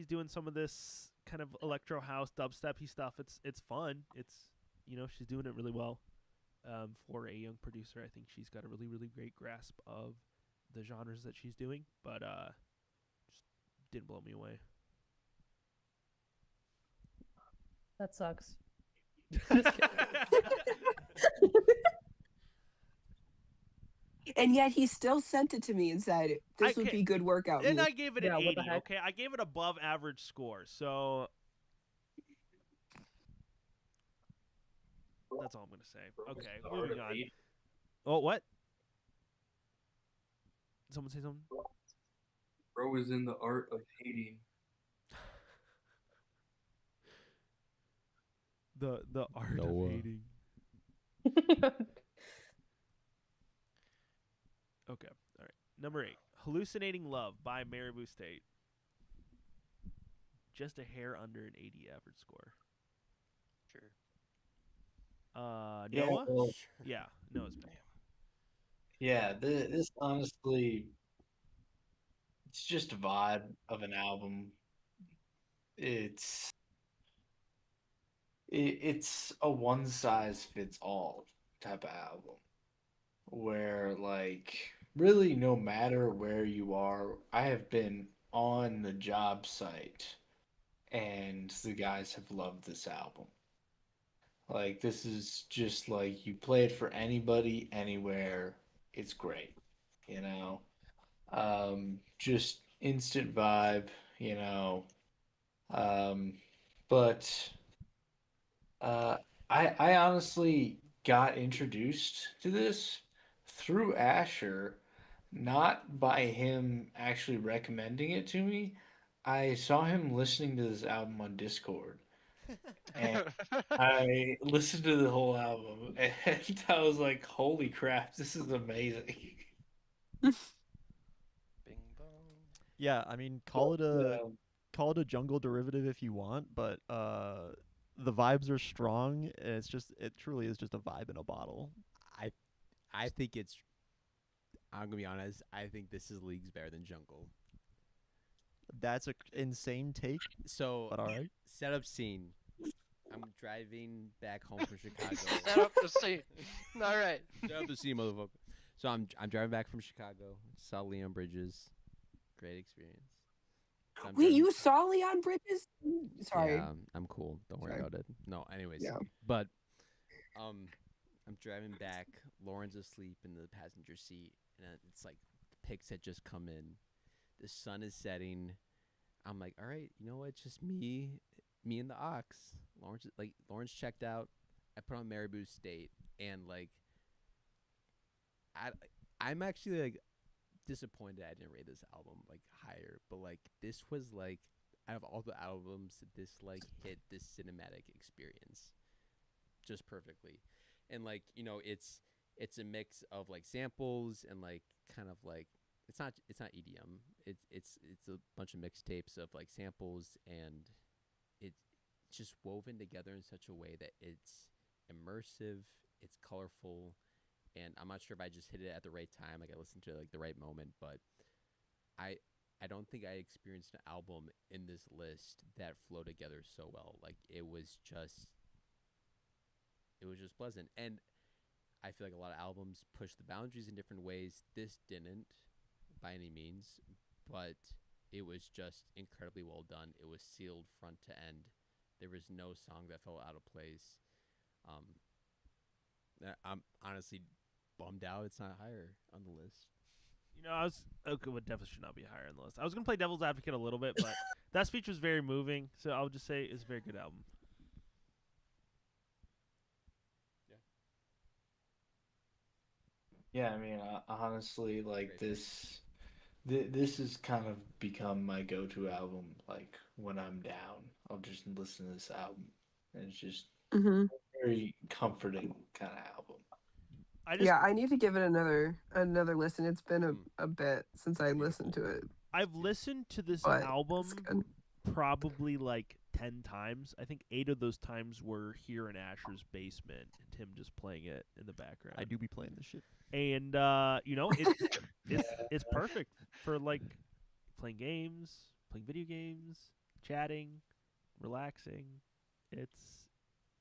doing some of this kind of electro house dubstep-y stuff. It's fun. She's doing it really well. For a young producer, I think she's got a really, really great grasp of the genres that she's doing, but just didn't blow me away. That sucks. And yet he still sent it to me and said this would be good workout. And I gave it an 80. Okay, I gave it above average score. So that's all I'm gonna say. Okay, moving on. Oh, what? Someone say something? Bro is in the art of hating. The art of hating. Okay, all right. Number 8, Hallucinating Love by Maribou State. Just a hair under an 80 average score. Sure. Noah? Well, Yeah, Noah's pick. Yeah, this honestly, it's just a vibe of an album. It's a one size fits all type of album where, like, really no matter where you are, I have been on the job site and the guys have loved this album. Like, this is just like you play it for anybody, anywhere. It's great, just instant vibe, but I honestly got introduced to this through Asher, not by him actually recommending it to me. I saw him listening to this album on Discord. And I listened to the whole album and I was like, holy crap, this is amazing. Bing bong. Yeah, I mean, call it a jungle derivative if you want, but the vibes are strong, and it truly is just a vibe in a bottle. I think I'm gonna be honest, I think this is leagues better than Jungle. That's an insane take. So, but all right. Setup scene. I'm driving back home from Chicago. Set up the scene. All right. Set up the scene, motherfucker. So I'm driving back from Chicago. Saw Leon Bridges. Great experience. So Wait, you saw Leon Bridges? Sorry. Yeah, I'm cool. Don't worry about it. No, anyways. Yeah. But I'm driving back. Lauren's asleep in the passenger seat, and it's like the pics had just come in. The sun is setting. I'm like, all right, you know what? It's just me and the ox. Lawrence checked out. I put on Maribou State, and like, I'm actually like disappointed I didn't rate this album like higher. But like, this was like, out of all the albums, this like hit this cinematic experience just perfectly. And like, it's a mix of like samples and like kind of like it's not EDM. It's a bunch of mixtapes of like samples, and it's just woven together in such a way that it's immersive, it's colorful, and I'm not sure if I just hit it at the right time, like I listened to it like the right moment, but I don't think I experienced an album in this list that flowed together so well. Like it was just pleasant. And I feel like a lot of albums push the boundaries in different ways. This didn't by any means, but it was just incredibly well done. It was sealed front to end. There was no song that felt out of place. I'm honestly bummed out it's not higher on the list. I was okay. What definitely should not be higher on the list. I was gonna play devil's advocate a little bit, but that speech was very moving. So I'll just say it's a very good album. Yeah, I mean, honestly, like this has kind of become my go-to album. Like when I'm down, I'll just listen to this album, and it's just a very comforting kind of album. I need to give it another listen. It's been a bit since I listened to it. I've listened to this album probably like 10 times. I think 8 of those times were here in Asher's basement and him just playing it in the background. I do be playing this shit. And it's perfect for like playing games, playing video games, chatting, relaxing. It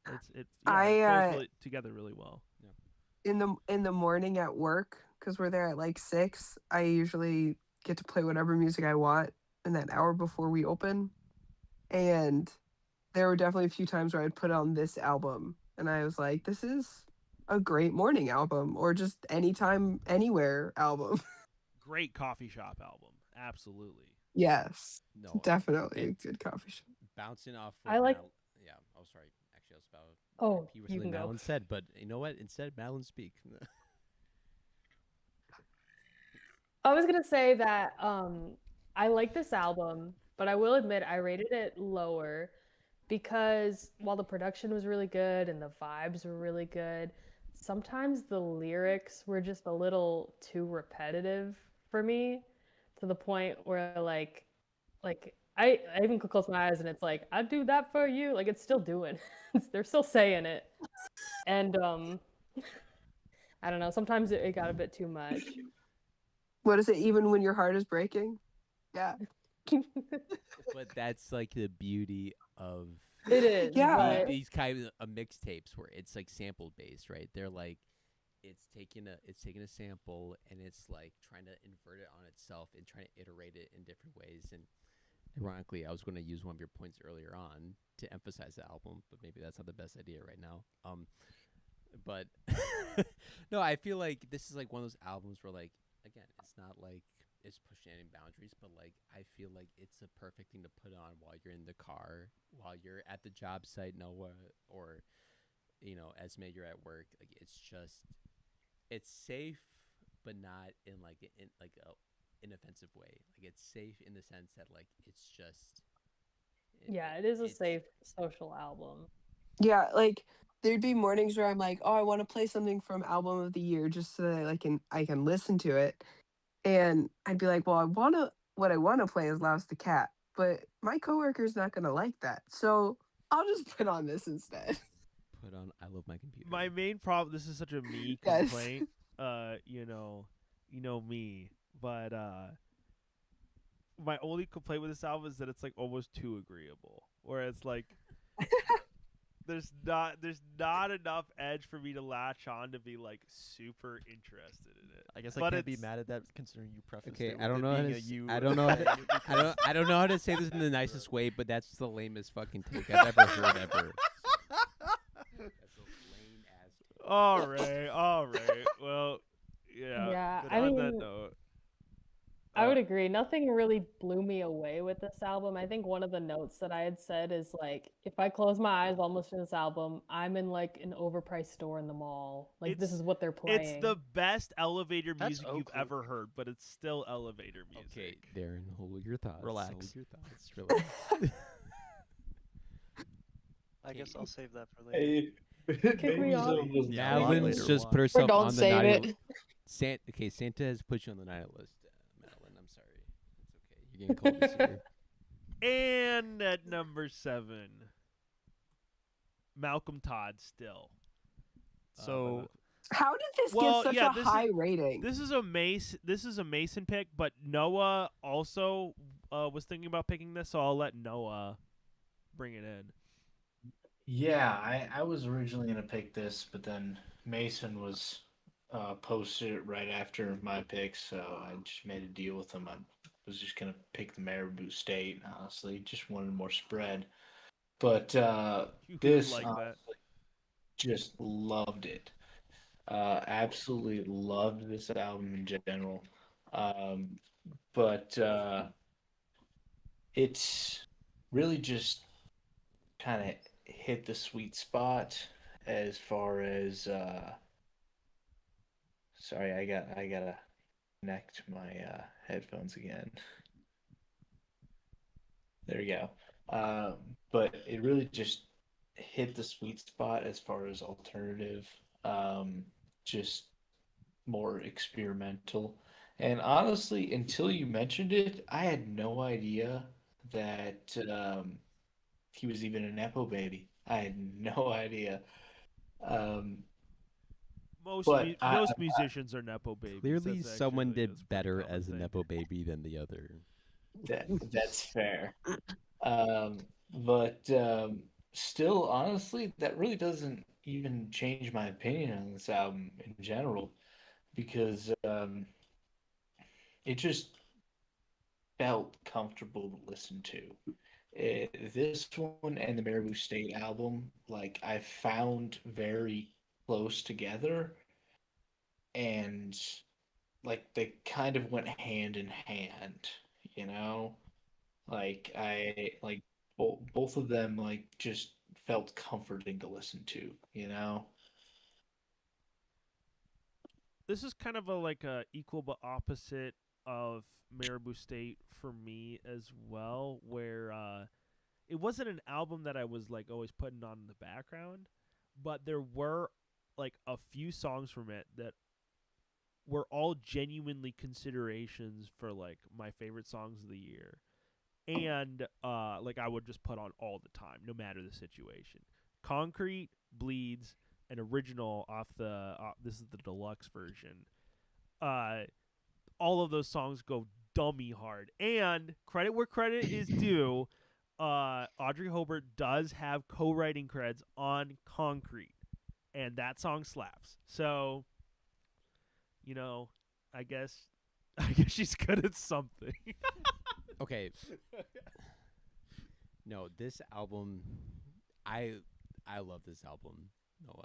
goes really, together really well. Yeah. In the morning at work, because we're there at like 6, I usually get to play whatever music I want in that hour before we open. And there were definitely a few times where I'd put on this album and I was like, this is a great morning album, or just anytime, anywhere album. Great coffee shop album. Absolutely. Yes. No, definitely a good coffee shop. Bouncing off. I like. Yeah. Oh, sorry. Actually, I was about. Oh, you can go. Madeline said, but you know what? Instead, Madeline speak. I was gonna say that I like this album, but I will admit I rated it lower because while the production was really good and the vibes were really good, sometimes the lyrics were just a little too repetitive for me, to the point where like I even could close my eyes and it's like, I'd do that for you. Like, it's still doing. They're still saying it. And I don't know, sometimes it got a bit too much. What is it, even when your heart is breaking? Yeah. But that's like the beauty of it is. Yeah. These kind of mixtapes where it's like sample based, right? They're like it's taking a sample and it's like trying to invert it on itself and trying to iterate it in different ways. And ironically, I was going to use one of your points earlier on to emphasize the album, but maybe that's not the best idea right now. But no, I feel like this is like one of those albums where, like, again, it's not like it's pushing any boundaries, but like I feel like it's a perfect thing to put on while you're in the car, while you're at the job site, Noah, or Esme, you're at work. Like, it's safe, but not in like a inoffensive way. Like, it's safe in the sense that like it's just. It is a safe social album. Yeah, like there'd be mornings where I'm like, oh, I want to play something from album of the year just so that I can listen to it. And I'd be like, well, what I want to play is Louse the Cat, but my coworker's not going to like that. So I'll just put on this instead. Put on I Love My Computer. My main problem, this is such a me complaint, you know me, but my only complaint with this album is that it's like almost too agreeable, where it's like there's not enough edge for me to latch on to be like super interested in it. I guess I can't be mad at that considering you prefaced it. I don't know I don't know how to say this in the nicest way, but that's the lamest fucking take I've ever heard ever. All right. Well, yeah. I mean, that note. I would agree. Nothing really blew me away with this album. I think one of the notes that I had said is like, if I close my eyes while listening to this album, I'm in like an overpriced store in the mall. Like, this is what they're playing. It's the best elevator music you've ever heard, but it's still elevator music. Okay, Darren, hold your thoughts. Relax. Hold your thoughts. Relax. I guess I'll save that for later. Kick me off. Madeline's just put herself on the naughty list. Okay, Santa has put you on the naughty list. Madeline, I'm sorry. It's okay. You're getting cold this year. And at number 7, Malcolm Todd still. So how did this get such a high rating? This is a Mason pick, but Noah also was thinking about picking this, so I'll let Noah bring it in. Yeah, I was originally going to pick this, but then Mason was posted it right after my pick, so I just made a deal with him. I was just going to pick the Marabou State, honestly. Just wanted more spread. But this, like honestly, just loved it. Absolutely loved this album in general. But it's really just kind of hit the sweet spot as far as sorry, I gotta connect my headphones again. There we go. But it really just hit the sweet spot as far as alternative, just more experimental. And honestly, until you mentioned it, I had no idea that he was even a nepo baby. I had no idea. Most musicians are nepo babies. Clearly, That's someone actually- did that's a pretty better common as a thing. nepo baby than the other. That's fair. But still, honestly, that really doesn't even change my opinion on this album in general, because it just felt comfortable to listen to. This one and the Marabou State album, like, I found very close together, and like they kind of went hand in hand, you know? Like I like both of them like just felt comforting to listen to, you know? This is kind of a equal but opposite of Marabou State for me as well, where it wasn't an album that I was like always putting on in the background, but there were like a few songs from it that were all genuinely considerations for like my favorite songs of the year. And like I would just put on all the time, no matter the situation. Concrete, Bleeds, and Original off the this is the deluxe version. All of those songs go dummy hard. And credit where credit is due, Audrey Hobart does have co-writing credits on Concrete, and that song slaps. So, you know, I guess she's good at something. Okay. No, this album, I love this album. No,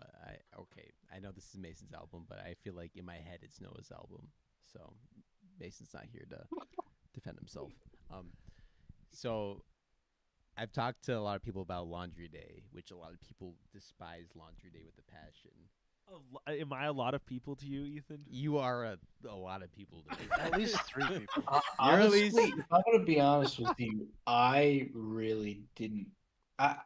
I know this is Mason's album, but I feel like in my head it's Noah's album. So Mason's not here to defend himself. So I've talked to a lot of people about Laundry Day, which a lot of people despise Laundry Day with a passion. Am I a lot of people to you, Ethan? You are a lot of people to me. At least 3 people. Honestly, if I'm gonna be honest with you, I really didn't. I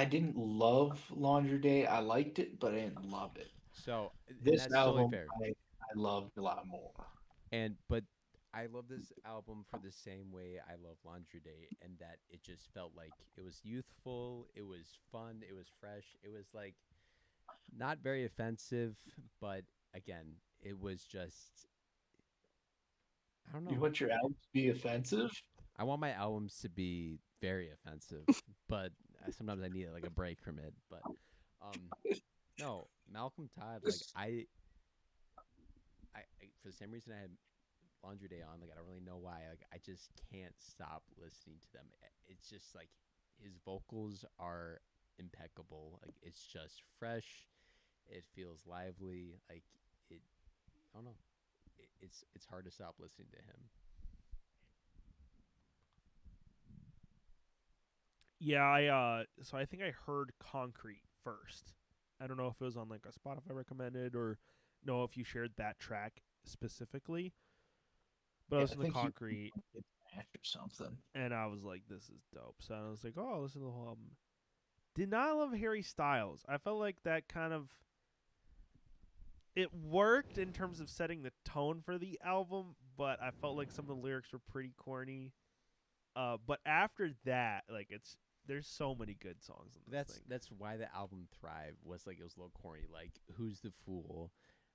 didn't love Laundry Day. I liked it, but I didn't love it. So this that's album, totally fair. I loved a lot more. But I love this album for the same way I love Laundry Day, and that it just felt like it was youthful, it was fun, it was fresh, it was like not very offensive, but again, it was just, I don't know. You want your albums to be offensive? I want my albums to be very offensive, but sometimes I need like a break from it. But no, Malcolm Todd, like I for the same reason I had Laundry Day on, like I don't really know why, like I just can't stop listening to them. It's just like his vocals are impeccable. Like it's just fresh. It feels lively. Like it, I don't know. It's hard to stop listening to him. Yeah, so I think I heard Concrete first. I don't know if it was on like a Spotify recommended or know if you shared that track specifically. But I was in the Concrete or something. And I was like, this is dope. So I was like, oh, I'll listen to the whole album. Did not love Harry Styles. I felt like that kind of it worked in terms of setting the tone for the album, but I felt like some of the lyrics were pretty corny. But after that, like there's so many good songs on this thing. That's why the album thrived. Was like it was a little corny. Like Who's the Fool?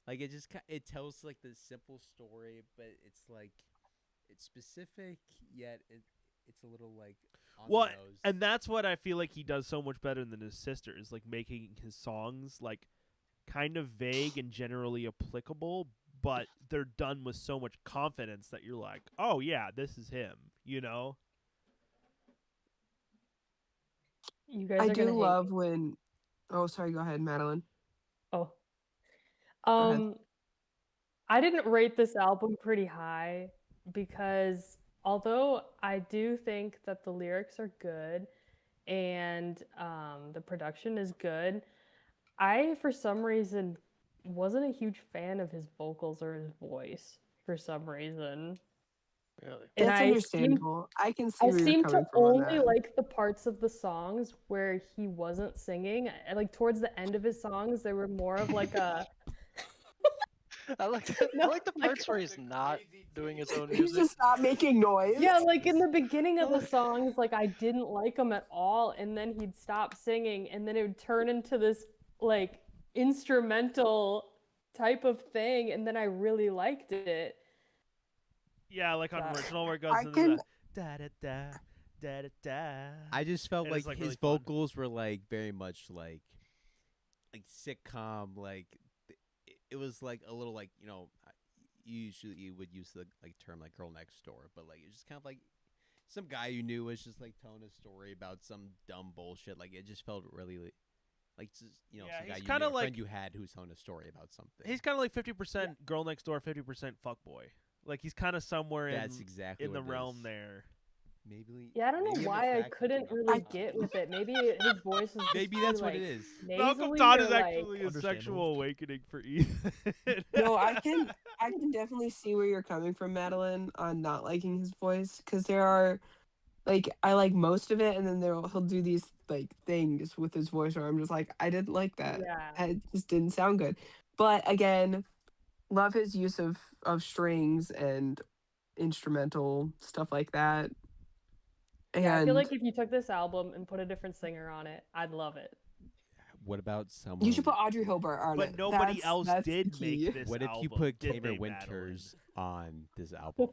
Like it just it tells like the simple story, but it's like it's specific yet it's a little like on the nose. And that's what I feel like he does so much better than his sister is like making his songs like kind of vague and generally applicable, but they're done with so much confidence that you're like, oh yeah, this is him, you know? You guys I are do gonna love hate me. when. Oh, sorry. Go ahead, Madeline. Oh. ahead. I didn't rate this album pretty high because although I do think that the lyrics are good and the production is good, I for some reason wasn't a huge fan of his vocals or his voice for some reason. Really? And That's understandable. I can see I where you're seem to coming from on only that. like the parts of the songs where he wasn't singing. And, like towards the end of his songs, they were more of like a I like the parts where he's not doing his own He's music. just not making noise. Yeah, like in the beginning of the songs, like I didn't like him at all, and then he'd stop singing, and then it would turn into this like instrumental type of thing, and then I really liked it. Yeah, like on original where it goes I into can- the da da da da da da. I just felt And like it's, like, his really fun. vocals were like very much like sitcom. Like it was like a little like usually you would use the like term like girl next door, but like it's just kind of like some guy you knew was just like telling a story about some dumb bullshit. Like it just felt really like just Yeah, some guy he's you kinda knew, a like- friend you had who's telling a story about something. He's kind of like 50% girl next door, 50% fuckboy. Like he's kind of somewhere That's exactly in the what it realm is. there. Maybe. Yeah, I don't maybe know I'm why I attracted to couldn't him. really get with it. Maybe his voice is just Maybe too, that's what like, it is. Malcolm nasally Todd or, is like- actually a Understandable. sexual awakening for Ethan. No, I can definitely see where you're coming from, Madeline, on not liking his voice, because there are like I like most of it, and then he'll do these like things with his voice where I'm just like I didn't like that. Yeah. It just didn't sound good. But again, love his use of strings and instrumental stuff like that. And Yeah, I feel like if you took this album and put a different singer on it, I'd love it. What about someone? you should put Audrey Hobart on it. But nobody That's- else that's the did key. make this What if you album, put did Cameron they, Madeline? Winters on this album?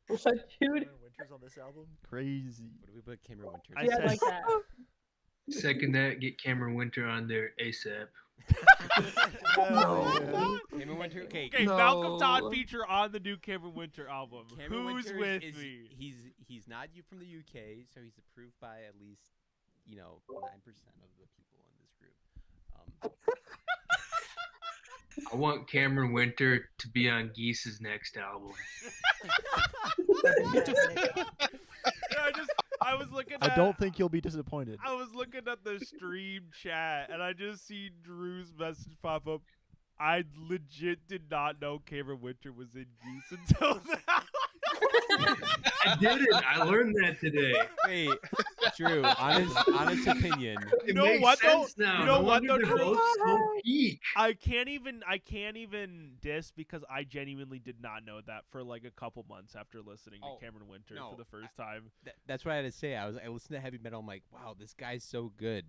What, dude? Winters on this album? Crazy. What if we put Cameron Winters? I Yeah, said- I like that. Second that, get Cameron Winter on there ASAP. No. Cameron Winter. Okay. Okay, Malcolm Todd No. feature on the new Cameron Winter album. Cameron Who's Winters with is, me? He's not you from the UK, so he's approved by at least 9% of the people in this group. I want Cameron Winter to be on Geese's next album. I was looking I at don't think you'll be disappointed. I was looking at the stream chat and I just see Drew's message pop up. I legit did not know Cameron Winter was in Geese until now. I didn't. I learned that today. Wait, Drew, honest opinion. It know makes what, though? sense now. You know No what, wonder though, they're Drew? both so peak. I can't even diss because I genuinely did not know that for like a couple months after listening to Cameron Winter no, for the first time. That's what I had to say. I listened to heavy metal. I'm like, wow, this guy's so good.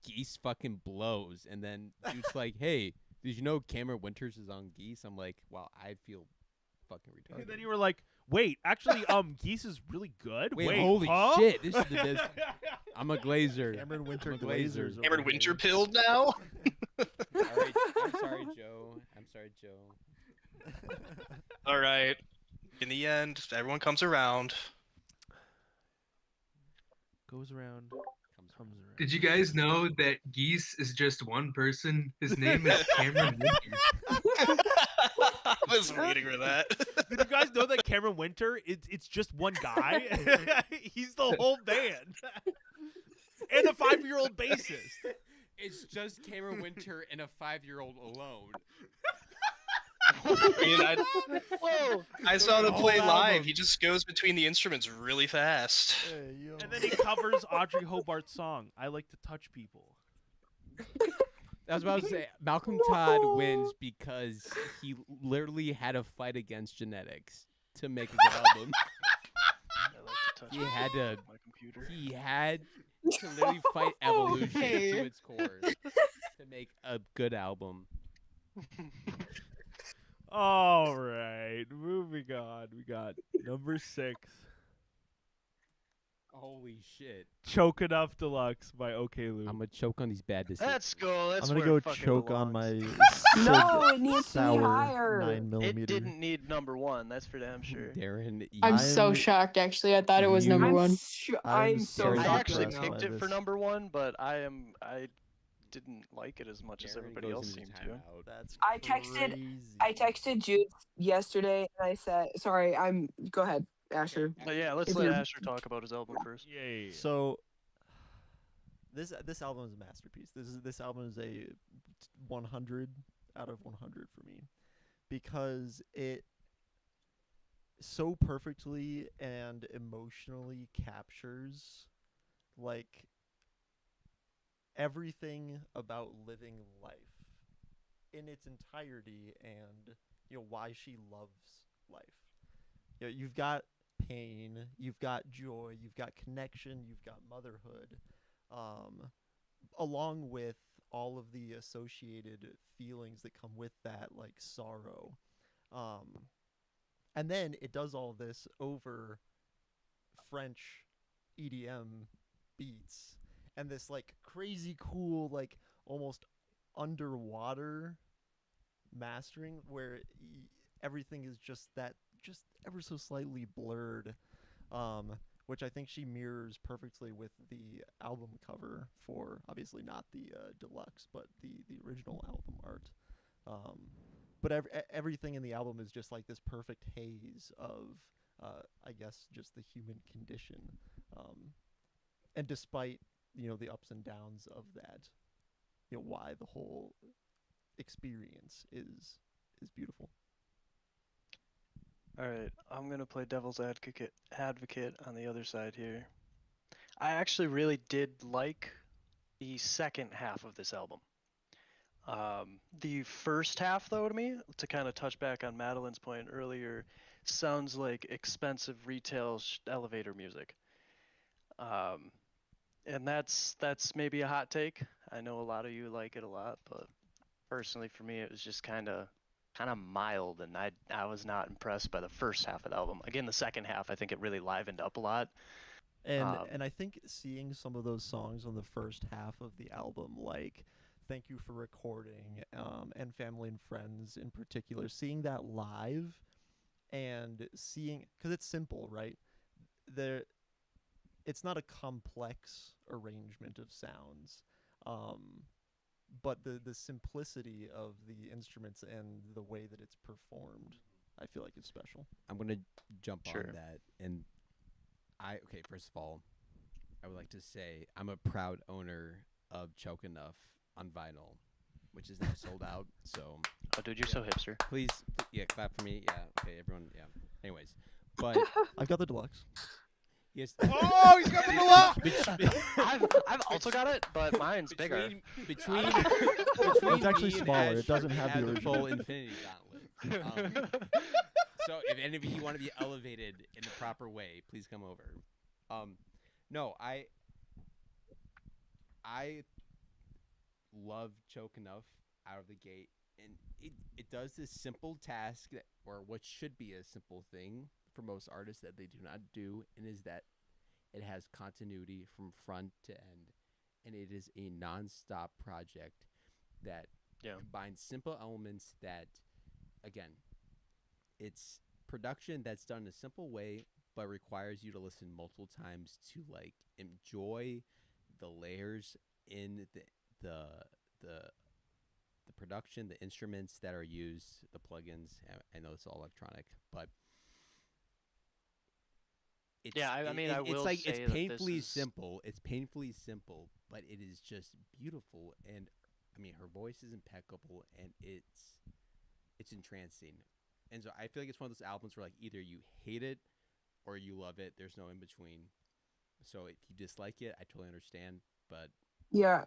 Geese fucking blows. And then dude's like, hey, did you know Cameron Winters is on Geese? I'm like, wow, I feel fucking retarded. And then you were like, wait, actually, Geese is really good. Wait, holy huh? shit! This is the I'm a glazer. Cameron Winter I'm a glazer. Glazers. Cameron Winter pilled now. All right, I'm sorry, Joe. I'm sorry, Joe. All right. In the end, everyone comes around. Goes around, comes around. Did you guys know that Geese is just one person? His name is Cameron Winter. I was waiting for that. Did you guys know that Cameron Winter, it's just one guy? He's the whole band. And a 5-year-old bassist. It's just Cameron Winter and a 5-year-old alone. I mean, I saw the whole play live. album. He just goes between the instruments really fast. Hey, yo. And then he covers Audrey Hobart's song, I Like to Touch People. I was about to say Malcolm Todd wins because he literally had to fight against genetics to make a good album. I like to touch He had to. my computer. He had to literally fight evolution Okay. to its core to make a good album. All right, moving on. We got number 6, Holy shit! Choke Enough Deluxe by OK Luke. I'm gonna choke on these bad decisions. Let's go. That's I'm gonna where go it fucking choke on belongs. my No, Sig it needs to be sour higher. 9mm. It didn't need number 1. That's for damn sure. Darren, I'm so I'm- shocked. Actually, I thought it was number You- one. I'm so very I shocked actually right now. picked it for this. number 1, but I didn't like it as much as Darren everybody goes else into seemed to. timeout. That's I texted- crazy. I texted Jude yesterday and I said, sorry, go ahead, Asher. But yeah, let's If let you're- Asher talk about his album first. Yay. So this album is a masterpiece. This album is a 100 out of 100 for me because it so perfectly and emotionally captures like everything about living life in its entirety and why she loves life. You've got pain, you've got joy, you've got connection, you've got motherhood, along with all of the associated feelings that come with that, like sorrow. And then it does all this over French EDM beats and this like crazy cool, like almost underwater mastering where everything is just ever so slightly blurred, which I think she mirrors perfectly with the album cover for, obviously not the deluxe, but the original album art. But everything in the album is just like this perfect haze of, I guess, just the human condition. And despite, the ups and downs of that, why the whole experience is beautiful. All right, I'm gonna play devil's advocate on the other side here. I actually really did like the second half of this album. The first half, though, to me, to kind of touch back on Madeline's point earlier, sounds like expensive retail elevator music. And that's maybe a hot take. I know a lot of you like it a lot, but personally for me, it was just kind of mild, and I was not impressed by the first half of the album. Again, the second half, I think it really livened up a lot. And I think seeing some of those songs on the first half of the album, like Thank You for Recording, and Family and Friends in particular, seeing that live and seeing, because it's simple, right? It's not a complex arrangement of sounds, but the simplicity of the instruments and the way that it's performed, I feel like is special. I'm gonna jump on that, and first of all, I would like to say I'm a proud owner of Choke Enough on vinyl, which is now sold out. So, oh, dude, you're so hipster. Please, clap for me. Yeah, okay, everyone. Yeah. Anyways, but I've got the deluxe. Yes. Oh, he's got the deluxe. I've also got it, but mine's bigger. Between it's actually smaller. It doesn't have the original. Full Infinity Gauntlet. So if any of you want to be elevated in the proper way, please come over. No, I love Choke Enough out of the gate, and it does this simple task or what should be a simple thing for most artists that they do not do, and is that it has continuity from front to end, and it is a non-stop project that combines simple elements that, again, it's production that's done in a simple way, but requires you to listen multiple times to like enjoy the layers in the production, the instruments that are used, the plugins. I know it's all electronic, but it's, it's painfully simple. It's painfully simple, but it is just beautiful. And I mean, her voice is impeccable, and it's entrancing. And so I feel like it's one of those albums where like either you hate it or you love it. There's no in between. So if you dislike it, I totally understand. But yeah,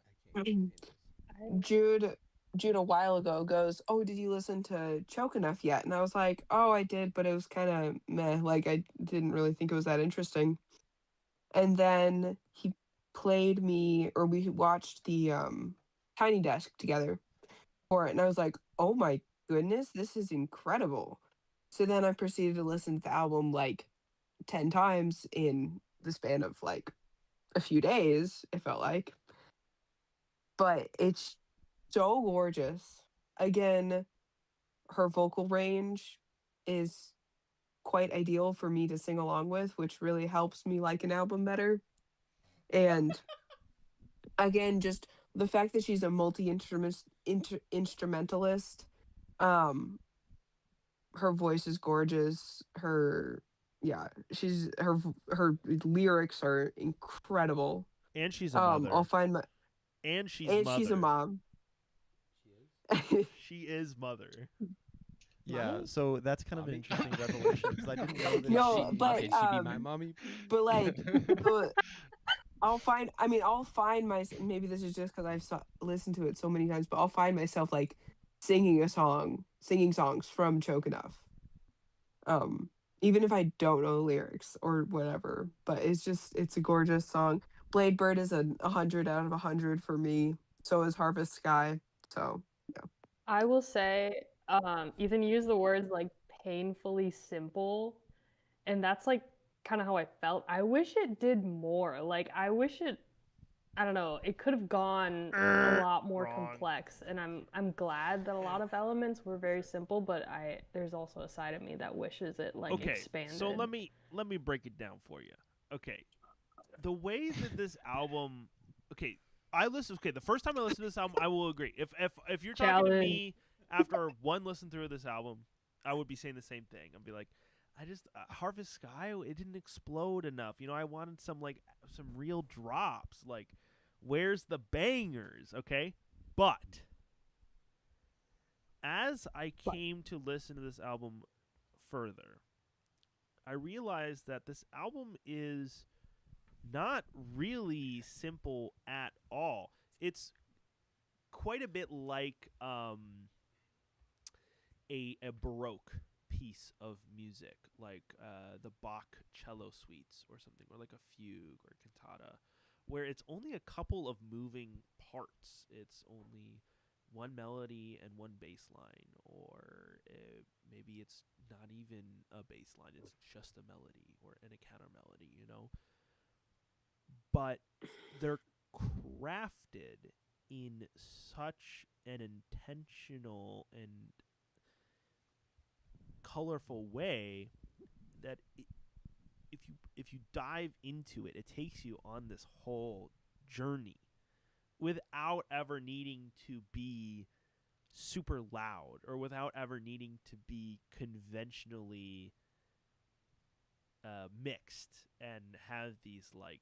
Jude a while ago goes, "Oh, did you listen to Choke Enough yet?" And I was like, "Oh, I did, but it was kind of meh. Like I didn't really think it was that interesting." And then he played me, or we watched the Tiny Desk together for it, and I was like, "Oh my goodness, this is incredible." So then I proceeded to listen to the album like 10 times in the span of like a few days, it felt like. But it's so gorgeous. Again, her vocal range is quite ideal for me to sing along with, which really helps me like an album better. And again, just the fact that she's a multi-instrumentalist, her voice is gorgeous. Her lyrics are incredible. And she's a mother. I'll find my she's a mom. She is mother. Yeah, so that's kind of an interesting revelation because I didn't know that. No, but she be my mommy. But like, I'll find myself. Maybe this is just because I've listened to it so many times, but I'll find myself like singing songs from Choke Enough. Even if I don't know the lyrics or whatever, but it's a gorgeous song. Blade Bird is a 100 out of 100 for me. So is Harvest Sky. So yeah. I will say, Ethan used the words like painfully simple, and that's like kind of how I felt. I wish it did more. Like I wish it, I don't know, it could have gone a lot more complex. And I'm glad that a lot of elements were very simple, but there's also a side of me that wishes it like expanded. So let me break it down for you. Okay. The way that this album, the first time I listened to this album, I will agree. If you're talking to me after one listen through of this album, I would be saying the same thing. I'd be like, Harvest Sky, it didn't explode enough. I wanted some real drops. Like, where's the bangers? Okay, but as I came to listen to this album further, I realized that this album is not really simple at all. It's quite a bit like a Baroque piece of music, like the Bach cello suites or something, or like a fugue or cantata, where it's only a couple of moving parts. It's only one melody and one bass line, or maybe it's not even a bass line, it's just a melody and a counter melody, But they're crafted in such an intentional and colorful way that if you dive into it, it takes you on this whole journey without ever needing to be super loud or without ever needing to be conventionally mixed and have these like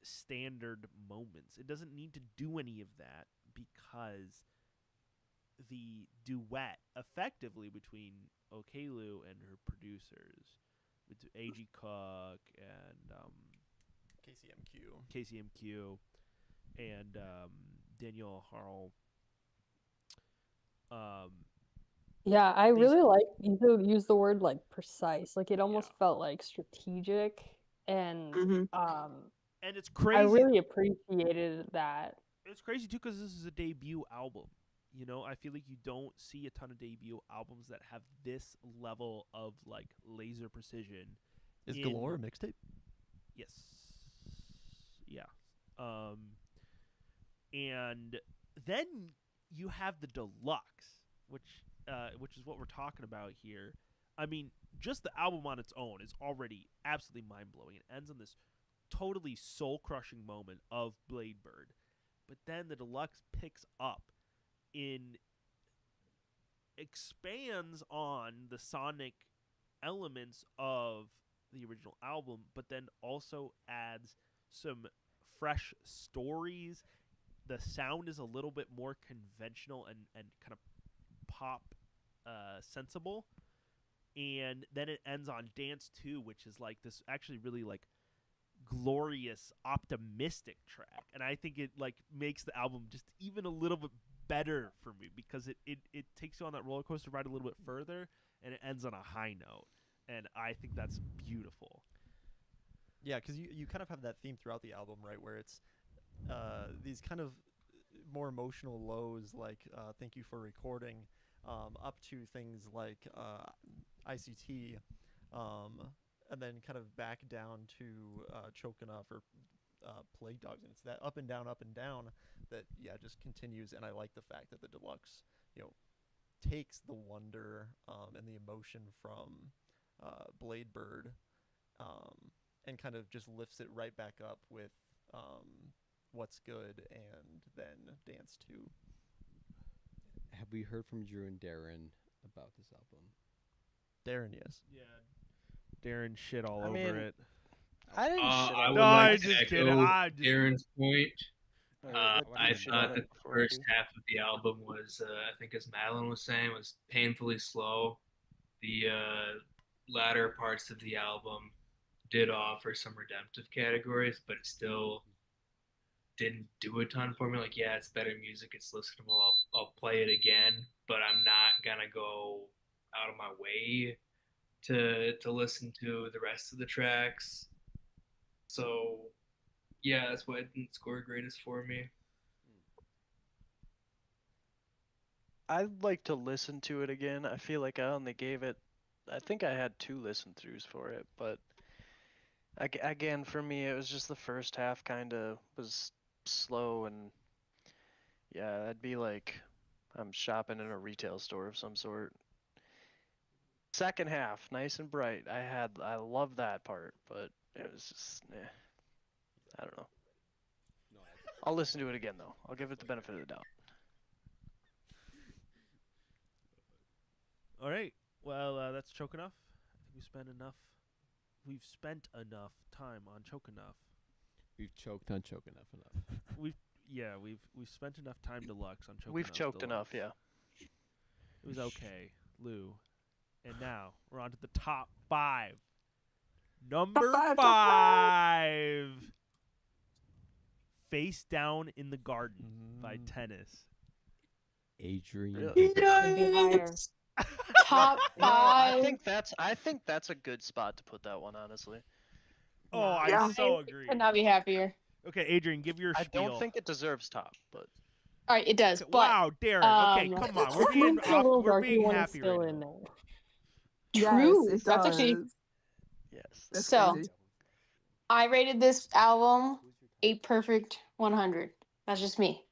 standard moments. It doesn't need to do any of that because the duet effectively between Okelu and her producers, with A.G. Cook and KCMQ and Daniel Harl. Yeah, I really like you use the word like precise. Like it almost felt like strategic and and it's crazy. I really appreciated that. It's crazy too because this is a debut album. I feel like you don't see a ton of debut albums that have this level of like laser precision. Is Galore a mixtape? Yes. Yeah. And then you have the deluxe, which is what we're talking about here. I mean, just the album on its own is already absolutely mind-blowing. It ends on this totally soul-crushing moment of Blade Bird. But then the deluxe picks up expands on the sonic elements of the original album, but then also adds some fresh stories. The sound is a little bit more conventional and kind of pop sensible. And then it ends on Dance 2, which is like this actually really like glorious, optimistic track. And I think it like makes the album just even a little bit better for me because it takes you on that roller coaster ride a little bit further and it ends on a high note. And I think that's beautiful. Yeah, because you kind of have that theme throughout the album, right, where it's these kind of more emotional lows like Thank You for Recording, up to things like ICT, and then kind of back down to Choke Enough or Plague Dogs. And it's that up and down that, just continues. And I like the fact that the deluxe, takes the wonder and the emotion from Blade Bird and kind of just lifts it right back up with What's Good and then Dance 2. Have we heard from Drew and Darren about this album? Darren, yes. Yeah. Darren shit all over it. I didn't shit I all would over like I'm to just echo kidding. Darren's point. I shit thought on that it the before I first do. half of the album was, I think as Madeline was saying, was painfully slow. The latter parts of the album did offer some redemptive categories, but it still didn't do a ton for me. Like, yeah, it's better music, it's listenable. I'll play it again, but I'm not gonna go out of my way to listen to the rest of the tracks. So yeah, that's why it didn't score greatest for me. I'd like to listen to it again. I feel like I only gave it, I think I had 2 listen throughs for it, but again, for me, it was just the first half kind of was slow, and yeah, that'd be like I'm shopping in a retail store of some sort. Second half, nice and bright. I love that part, but it was just, I don't know. I'll listen to it again though. I'll give it the benefit of the doubt. All right. Well, that's Choke Enough. I think we've spent enough time on Choke Enough. We've choked on Choke Enough. We've spent enough time deluxe on Choke We've Enough choked Deluxe. enough, yeah. It was okay, Lou. And now we're on to the top 5. Number Top 5. Face Down in the Garden by Tennis. Adrian. Yes. Top No, I 5. think that's a good spot to put that one, honestly. Oh, I so agree. Could not be happier. Okay, Adrian, give your I spiel. don't think it deserves top, but All right, it does. But wow, Darren. Okay, come on. We're being The little we're darky being one is happy still right in now. there. True. Yes, it That's does. actually yes. That's so. crazy. I rated this album a perfect 100. That's just me.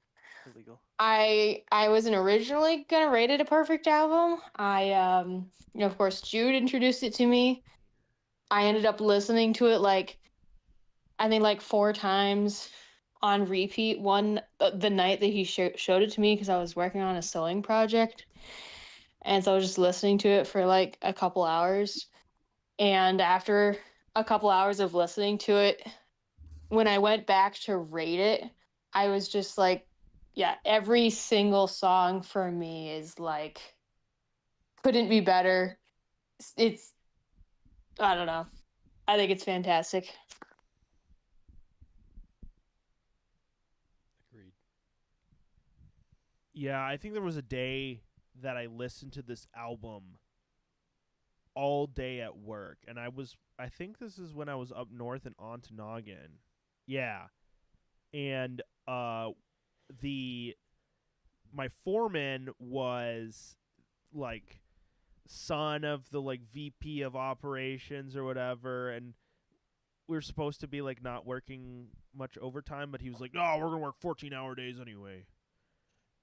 Illegal. I wasn't originally gonna rate it a perfect album. Of course, Jude introduced it to me. I ended up listening to it I think 4 times on repeat. One the night that he showed it to me because I was working on a sewing project, and so I was just listening to it for a couple hours. And after a couple hours of listening to it, when I went back to rate it, I was just yeah, every single song for me is couldn't be better. It's I don't know. I think it's fantastic. Agreed. Yeah, I think there was a day that I listened to this album all day at work, and I think this is when I was up north in Ontonagon. Yeah. And my foreman was son of the VP of operations or whatever, and we were supposed to be not working much overtime, but he was like, "No, we're gonna work 14-hour days anyway."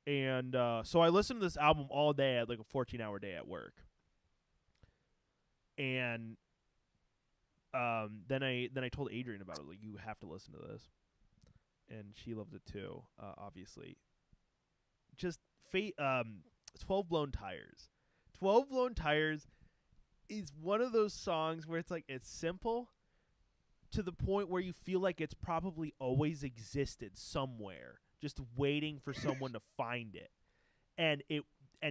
And so I listened to this album all day at a 14-hour day at work. And then I told Adrian about it. You have to listen to this, and she loved it too. Obviously, just 12 Blown Tires. 12 Blown Tires is one of those songs where it's simple to the point where you feel like it's probably always existed somewhere, just waiting for someone to find it. And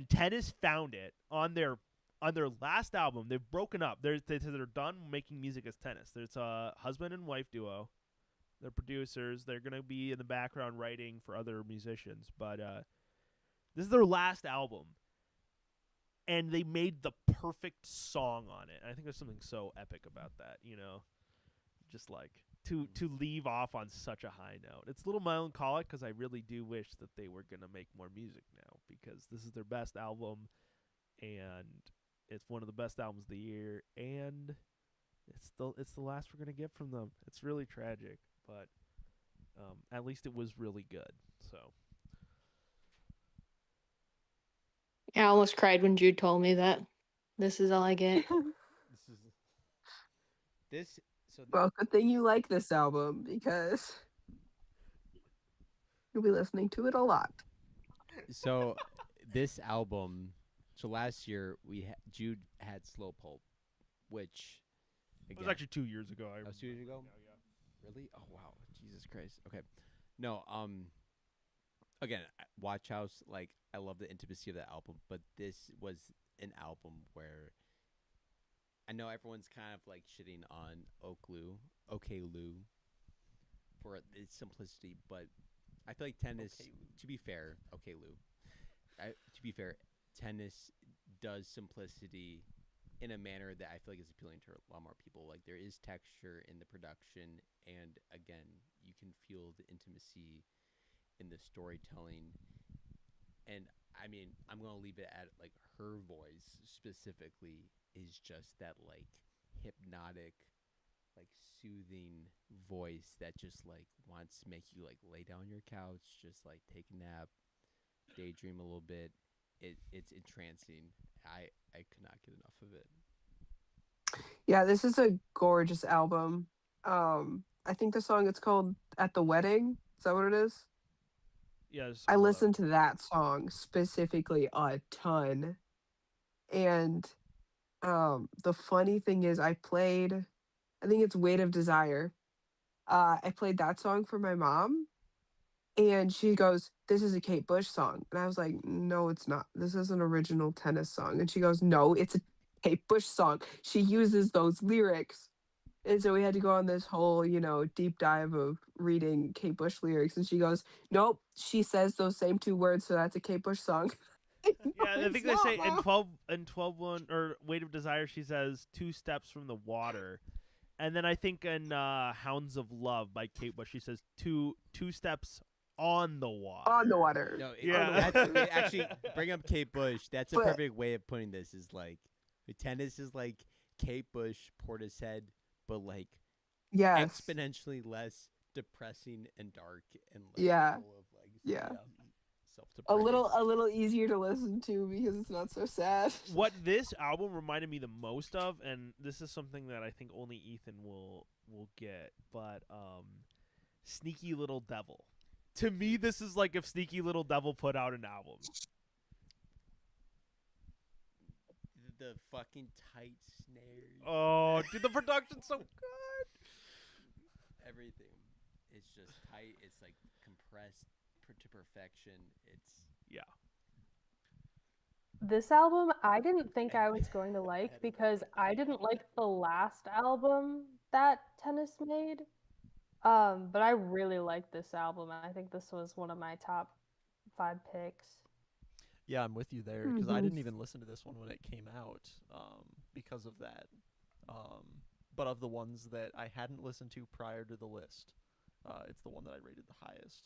Tennis found it on their last album. They've broken up. They're done making music as Tennis. There's a husband and wife duo. They're producers. They're gonna be in the background writing for other musicians. But this is their last album, and they made the perfect song on it. And I think there's something so epic about that. Just to leave off on such a high note. It's a little melancholic because I really do wish that they were gonna make more music now, because this is their best album, and it's one of the best albums of the year, and it's the last we're gonna get from them. It's really tragic, but at least it was really good. So I almost cried when Jude told me that. This is all I get. Well, good thing you like this album, because you'll be listening to it a lot. So this album, so last year Jude had Slow Pulp, which it was actually 2 years ago. That was 2 years ago. Yeah. Really? Oh wow, Jesus Christ. Okay, no. Again, Watch House. I love the intimacy of the album, but this was an album where I know everyone's kind of shitting on OK Lou for its simplicity, but I feel like tennis. Okay, Lou. To be fair, okay, Lou. To be fair, tennis does simplicity in a manner that I feel like is appealing to a lot more people. Like there is texture in the production, and again, you can feel the intimacy in the storytelling. And I mean, I'm gonna leave it at like her voice specifically is just that like hypnotic, like soothing voice that just like wants to make you like lay down your couch, just like take a nap, daydream a little bit. It's entrancing. I could not get enough of it. Yeah, this is a gorgeous album. I think the song it's called "At the Wedding." Is that what it is? Yes. I listened to that song specifically a ton. And the funny thing is I think it's Weight of Desire. I played that song for my mom and she goes, "This is a Kate Bush song." And I was like, "No, it's not. This is an original tennis song." And she goes, "No, it's a Kate Bush song. She uses those lyrics." And so we had to go on this whole, deep dive of reading Kate Bush lyrics. And she goes, "Nope, she says those same two words, so that's a Kate Bush song." Yeah, I think they say in 12-1 or Weight of Desire, she says 2 steps from the water. And then I think in Hounds of Love by Kate Bush, she says two steps on the water. On the water. No, Yeah. Actually, bring up Kate Bush. That's a perfect way of putting this. Is like, the tennis is like Kate Bush, Portishead, but like exponentially less depressing and dark and like full of like a little easier to listen to because it's not so sad. What this album reminded me the most of, and this is something that I think only Ethan will get, but Sneaky Little Devil. To me, this is like if Sneaky Little Devil put out an album. The fucking tight snares. Oh, dude, the production's so good. Everything. It's just tight. It's like compressed to perfection. This album, I didn't think I was going to like because I didn't like the last album that Tennis made. But I really liked this album. I think this was one of my top 5 picks. Yeah, I'm with you there because I didn't even listen to this one when it came out because of that. But of the ones that I hadn't listened to prior to the list, it's the one that I rated the highest.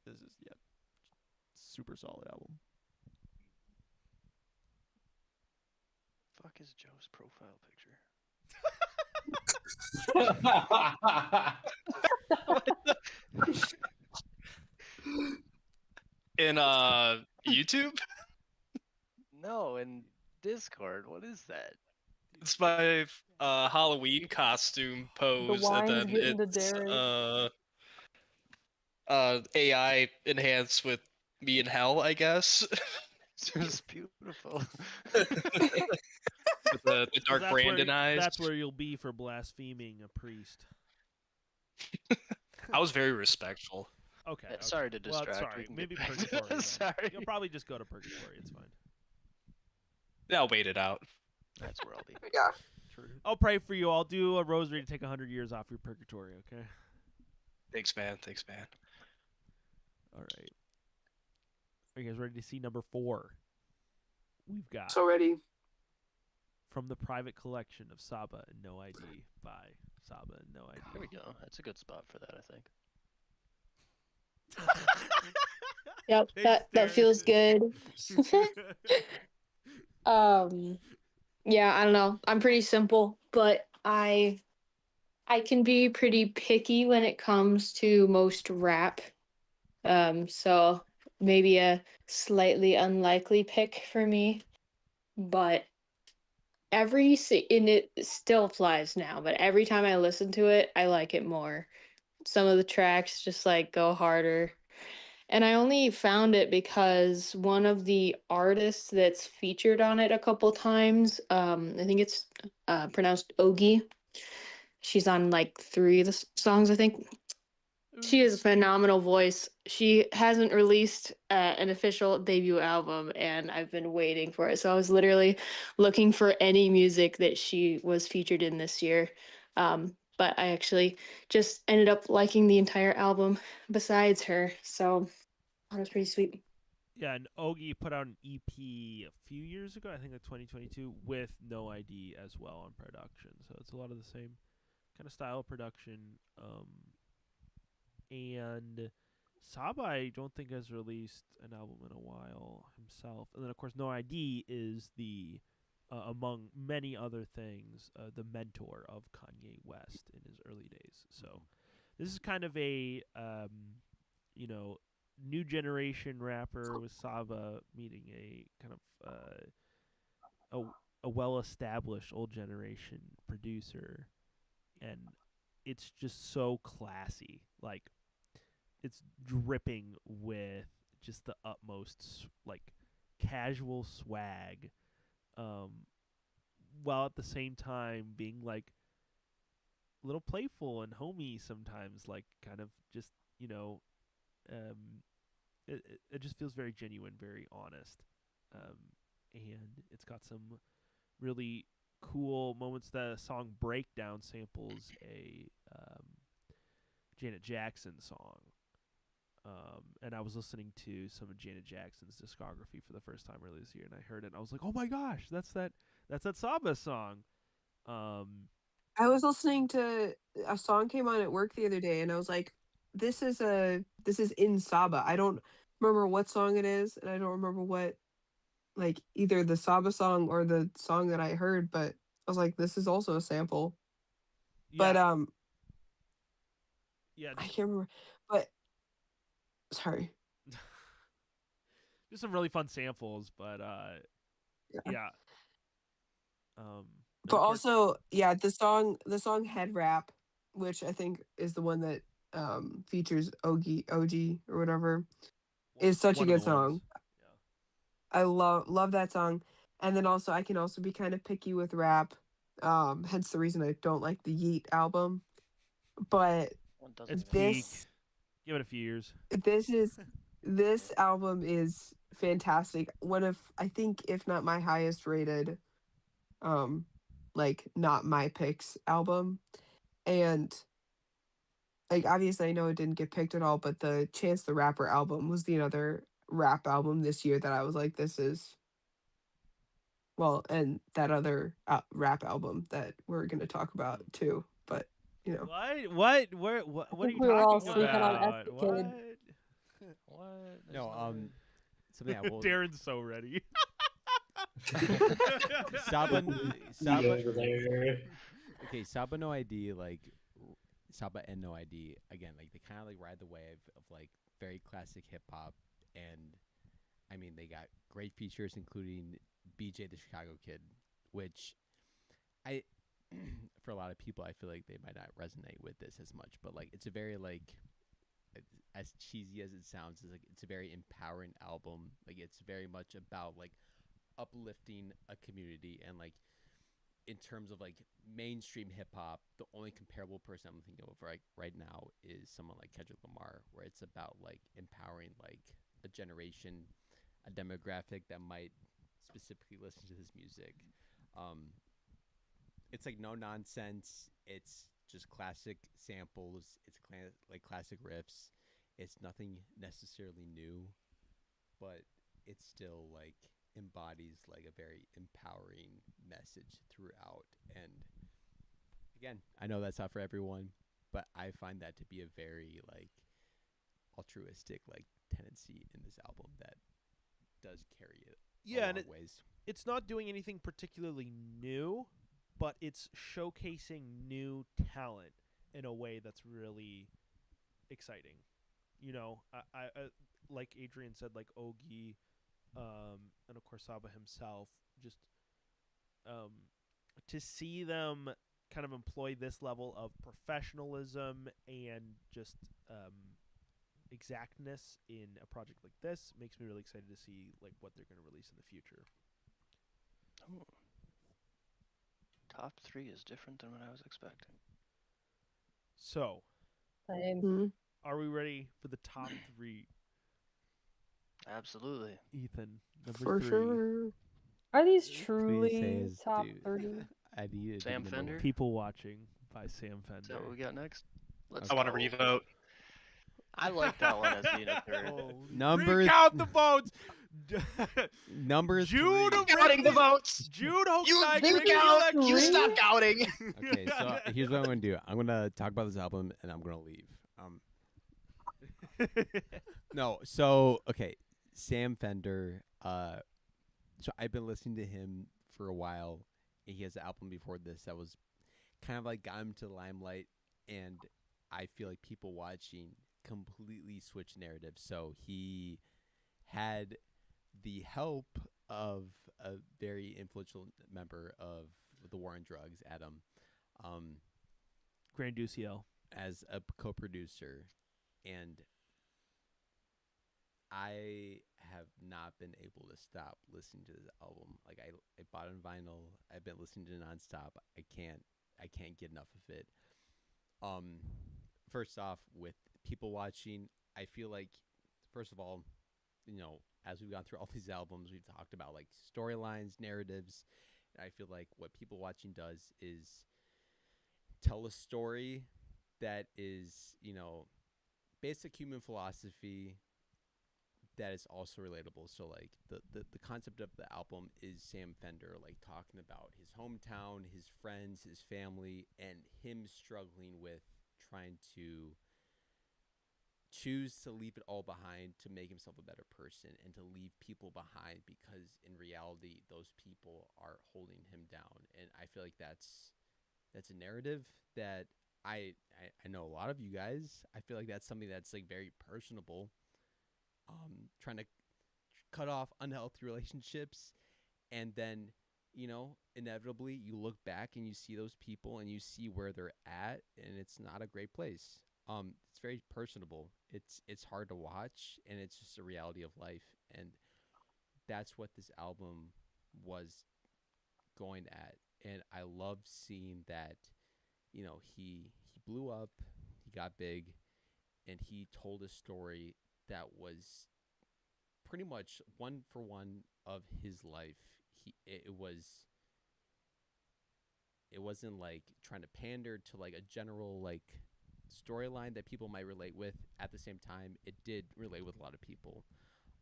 This is super solid album. Fuck is Joe's profile picture? In YouTube? No, in Discord. What is that? It's my Halloween costume pose, and then it's AI enhanced with me in hell, I guess. It's just beautiful. With the dark Brandon eyes. That's where you'll be for blaspheming a priest. I was very respectful. Okay. Sorry to distract. Well, sorry. Maybe purgatory. Then. Sorry. You'll probably just go to purgatory. It's fine. Yeah, I'll wait it out. That's where I'll be. Yeah. True. I'll pray for you. I'll do a rosary to take 100 years off your purgatory. Okay. Thanks, man. Thanks, man. All right. Are you guys ready to see number 4? We've got so ready. From the Private Collection of Saba and No ID by Saba and No ID. There we go. That's a good spot for that, I think. Yep, that feels good. Yeah, I don't know. I'm pretty simple, but I can be pretty picky when it comes to most rap. So maybe a slightly unlikely pick for me, but and it still applies now, but every time I listen to it, I like it more. Some of the tracks just like go harder. And I only found it because one of the artists that's featured on it a couple times, I think it's pronounced Ogi. She's on like 3 of the songs, I think. She has a phenomenal voice. She hasn't released an official debut album, and I've been waiting for it. So I was literally looking for any music that she was featured in this year. but I actually just ended up liking the entire album besides her. So that was pretty sweet. Yeah, and Ogi put out an EP a few years ago, I think like 2022, with No ID as well on production. So it's a lot of the same kind of style of production. And Saba, I don't think has released an album in a while himself. And then, of course, No ID is the, among many other things, the mentor of Kanye West in his early days. So this is kind of a, new generation rapper with Saba meeting a kind of a well-established old generation producer, and it's just so classy. Like, it's dripping with just the utmost like casual swag, while at the same time being like a little playful and homey sometimes, like kind of just it just feels very genuine, very honest, and it's got some really cool moments. The song Breakdown samples a Janet Jackson song. And I was listening to some of Janet Jackson's discography for the first time earlier this year, and I heard it, and I was like, "Oh my gosh, that's that Saba song." I was listening to a song came on at work the other day, and I was like, "This is in Saba." I don't remember what song it is, and I don't remember what, like, either the Saba song or the song that I heard, but I was like, "This is also a sample." Yeah. But yeah, I can't remember. But sorry. Just some really fun samples, but yeah. But also, yeah, the song Head Wrap, which I think is the one that features OG or whatever, is such a good song. Yeah. I love that song. And then also I can also be kind of picky with rap. Hence the reason I don't like the Yeet album. But it's peak. Give it a few years. This album is fantastic. One of, I think, if not my highest rated, like not my picks album. And like obviously I know it didn't get picked at all, but the Chance the Rapper album was the other rap album this year that I was like, this is, well, and that other rap album that we're going to talk about too. But you know, what are you talking about? What? No, something I will. Darren's so ready. Saba No ID, like Saba and No ID again, like they kind of like ride the wave of like very classic hip hop, and I mean they got great features including BJ the Chicago Kid, which I for a lot of people I feel like they might not resonate with this as much, but like it's a very like, as cheesy as it sounds, it's a very empowering album. Like it's very much about like uplifting a community, and like in terms of like mainstream hip hop, the only comparable person I'm thinking of right now is someone like Kendrick Lamar, where it's about like empowering like a generation, a demographic that might specifically listen to his music. It's like no nonsense. It's just classic samples. It's like classic riffs. It's nothing necessarily new, but it still like embodies like a very empowering message throughout. And again, I know that's not for everyone, but I find that to be a very like altruistic like tendency in this album that does carry it. Yeah, and it's not doing anything particularly new, but it's showcasing new talent in a way that's really exciting. You know, I like Adrian said, like Ogi, and of course Saba himself, just to see them kind of employ this level of professionalism and just exactness in a project like this makes me really excited to see like what they're going to release in the future. Oh. Top 3 is different than what I was expecting. So, are we ready for the top 3? Absolutely. Ethan, number for 3. Sure. Are these truly top 3? Sam Fender? People watching, by Sam Fender. Is that what we got next? I want to revote. I like that one as being a third. Number Recount the votes. Number Jude three. Counting the votes. Jude You Hochstein. count. You stop counting. Okay, so here's what I'm gonna do. I'm gonna talk about this album and I'm gonna leave. No, so okay, Sam Fender. So I've been listening to him for a while. He has an album before this that was kind of like got him to the limelight, and I feel like people watching completely switched narratives. So he had the help of a very influential member of the War on Drugs, Adam, Grand Duciel, as a co-producer, and I have not been able to stop listening to this album. Like I bought it on vinyl. I've been listening to it nonstop. I can't get enough of it. First off, with people watching, I feel like, first of all, as we've gone through all these albums, we've talked about like storylines, narratives. And I feel like what people watching does is tell a story that is, basic human philosophy that is also relatable. So like the concept of the album is Sam Fender like talking about his hometown, his friends, his family, and him struggling with trying to choose to leave it all behind to make himself a better person and to leave people behind because in reality those people are holding him down. And I feel like that's a narrative that I know a lot of you guys. I feel like that's something that's like very personable. Trying to cut off unhealthy relationships, and then inevitably you look back and you see those people and you see where they're at, and it's not a great place. It's very personable. It's hard to watch, and it's just a reality of life, and that's what this album was going at. And I love seeing that, he blew up, he got big, and he told a story that was pretty much one for one of his life. It wasn't like trying to pander to like a general like storyline that people might relate with. At the same time, it did relate with a lot of people.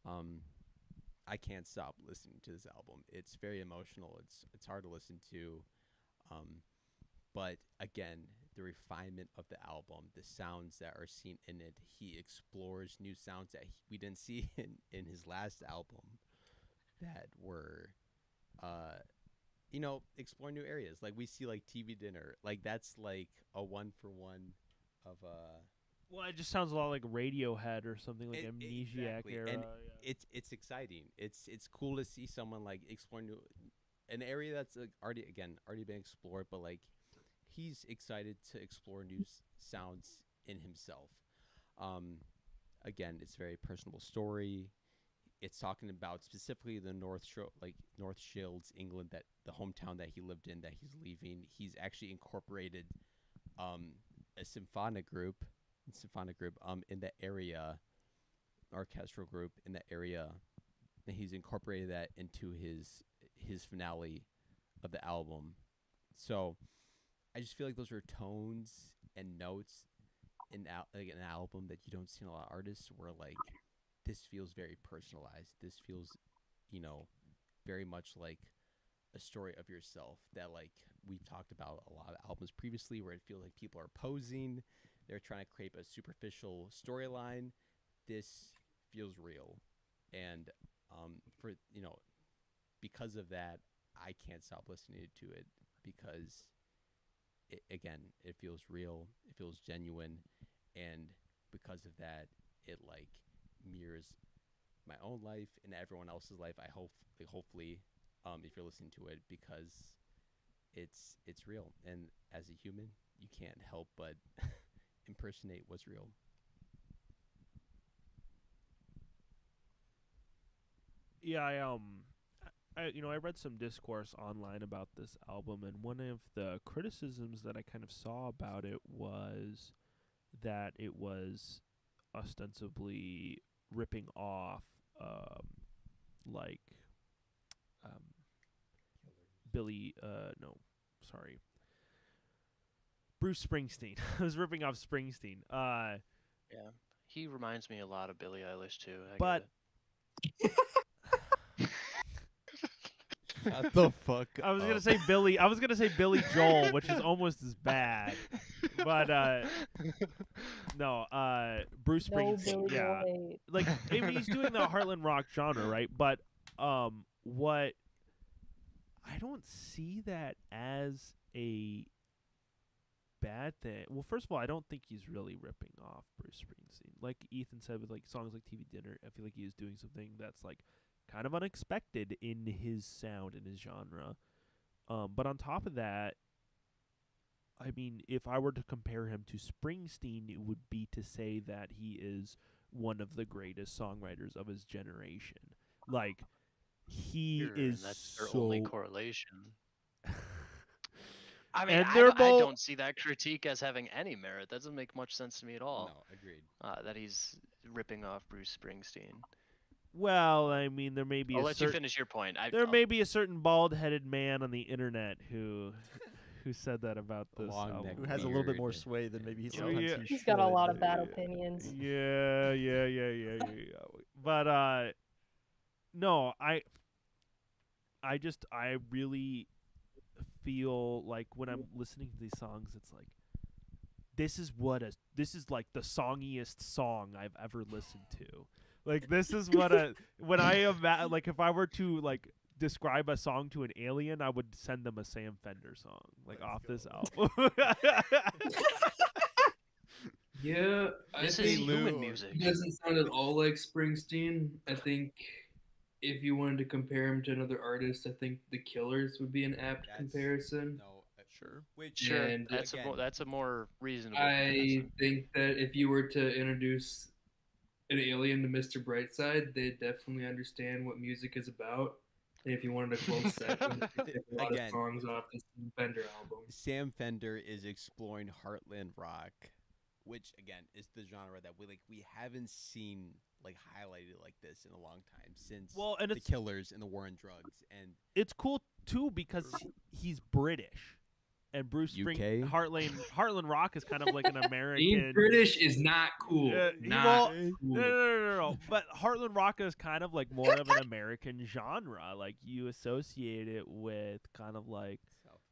I can't stop listening to this album. It's very emotional. It's hard to listen to. But again, the refinement of the album, the sounds that are seen in it, he explores new sounds that we didn't see in his last album that were, explore new areas. Like we see like TV Dinner, like that's like a 1-for-1 of Well, it just sounds a lot like Radiohead or something like Amnesiac exactly. era. And yeah. it's exciting. It's cool to see someone like explore an area that's like already been explored, but like he's excited to explore new sounds in himself. Again, it's a very personal story. It's talking about specifically the North Shields, England, that the hometown that he lived in, that he's leaving. He's actually incorporated a symphonic group in the area, orchestral group in the area, and he's incorporated that into his finale of the album. So I just feel like those are tones and notes in an album that you don't see in a lot of artists, where like this feels very personalized. This feels, very much like a story of yourself, that like we've talked about a lot of albums previously where it feels like people are posing, they're trying to create a superficial storyline. This feels real. And because of that, I can't stop listening to it, because it feels real, it feels genuine, and because of that, it like mirrors my own life and everyone else's life. I hope, hopefully, if you're listening to it, because it's real, and as a human, you can't help but impersonate what's real. Yeah, I read some discourse online about this album, and one of the criticisms that I kind of saw about it was that it was ostensibly ripping off, Billy. No, sorry. Bruce Springsteen. I was ripping off Springsteen. Yeah, he reminds me a lot of Billie Eilish too. But Shut the fuck I was up. gonna say Billy. I was gonna say Billy Joel, which is almost as bad. But no, Bruce No Springsteen. Billy Yeah, Joel hate. like I mean, he's doing the Heartland rock genre, right? But what I don't see that as a bad thing. Well, first of all, I don't think he's really ripping off Bruce Springsteen. Like Ethan said, with like songs like TV Dinner, I feel like he is doing something that's like kind of unexpected in his sound and his genre. But on top of that, I mean, if I were to compare him to Springsteen, it would be to say that he is one of the greatest songwriters of his generation. Like, he Sure, is and that's so... their only correlation. I mean, And I, they're don't- I both- don't see that critique as having any merit. That doesn't make much sense to me at all. No, agreed. That he's ripping off Bruce Springsteen. Well, I mean, there may be I'll a let you certain... finish your point. There may be a certain bald-headed man on the internet who said that about this long album. neck Who has a little bit more beard. sway than maybe he Yeah. sometimes Yeah. he He's got a should. lot of bad opinions. Yeah. But no, I really feel like when I'm listening to these songs, it's like this is like the songiest song I've ever listened to. Like this is what when I like if I were to like describe a song to an alien, I would send them a Sam Fender song like off this album. Yeah, I This is think human music. he doesn't sound at all like Springsteen. I think if you wanted to compare him to another artist, I think The Killers would be an apt comparison. No, Sure. which Sure, And that's a more reasonable. I comparison. think that if you were to introduce an alien to Mr. Brightside, they'd definitely understand what music is about. And if you wanted a close second, a lot Again. of songs off this Fender album. Sam Fender is exploring heartland rock, which again is the genre that we haven't seen like highlighted like this in a long time since And the it's Killers and the War on Drugs and it's cool too because he's British, and Bruce Springsteen, UK? Heartland Rock is kind of like an Being American. British is not cool. Not cool. No. But Heartland Rock is kind of like more of an American genre. Like you associate it with kind of like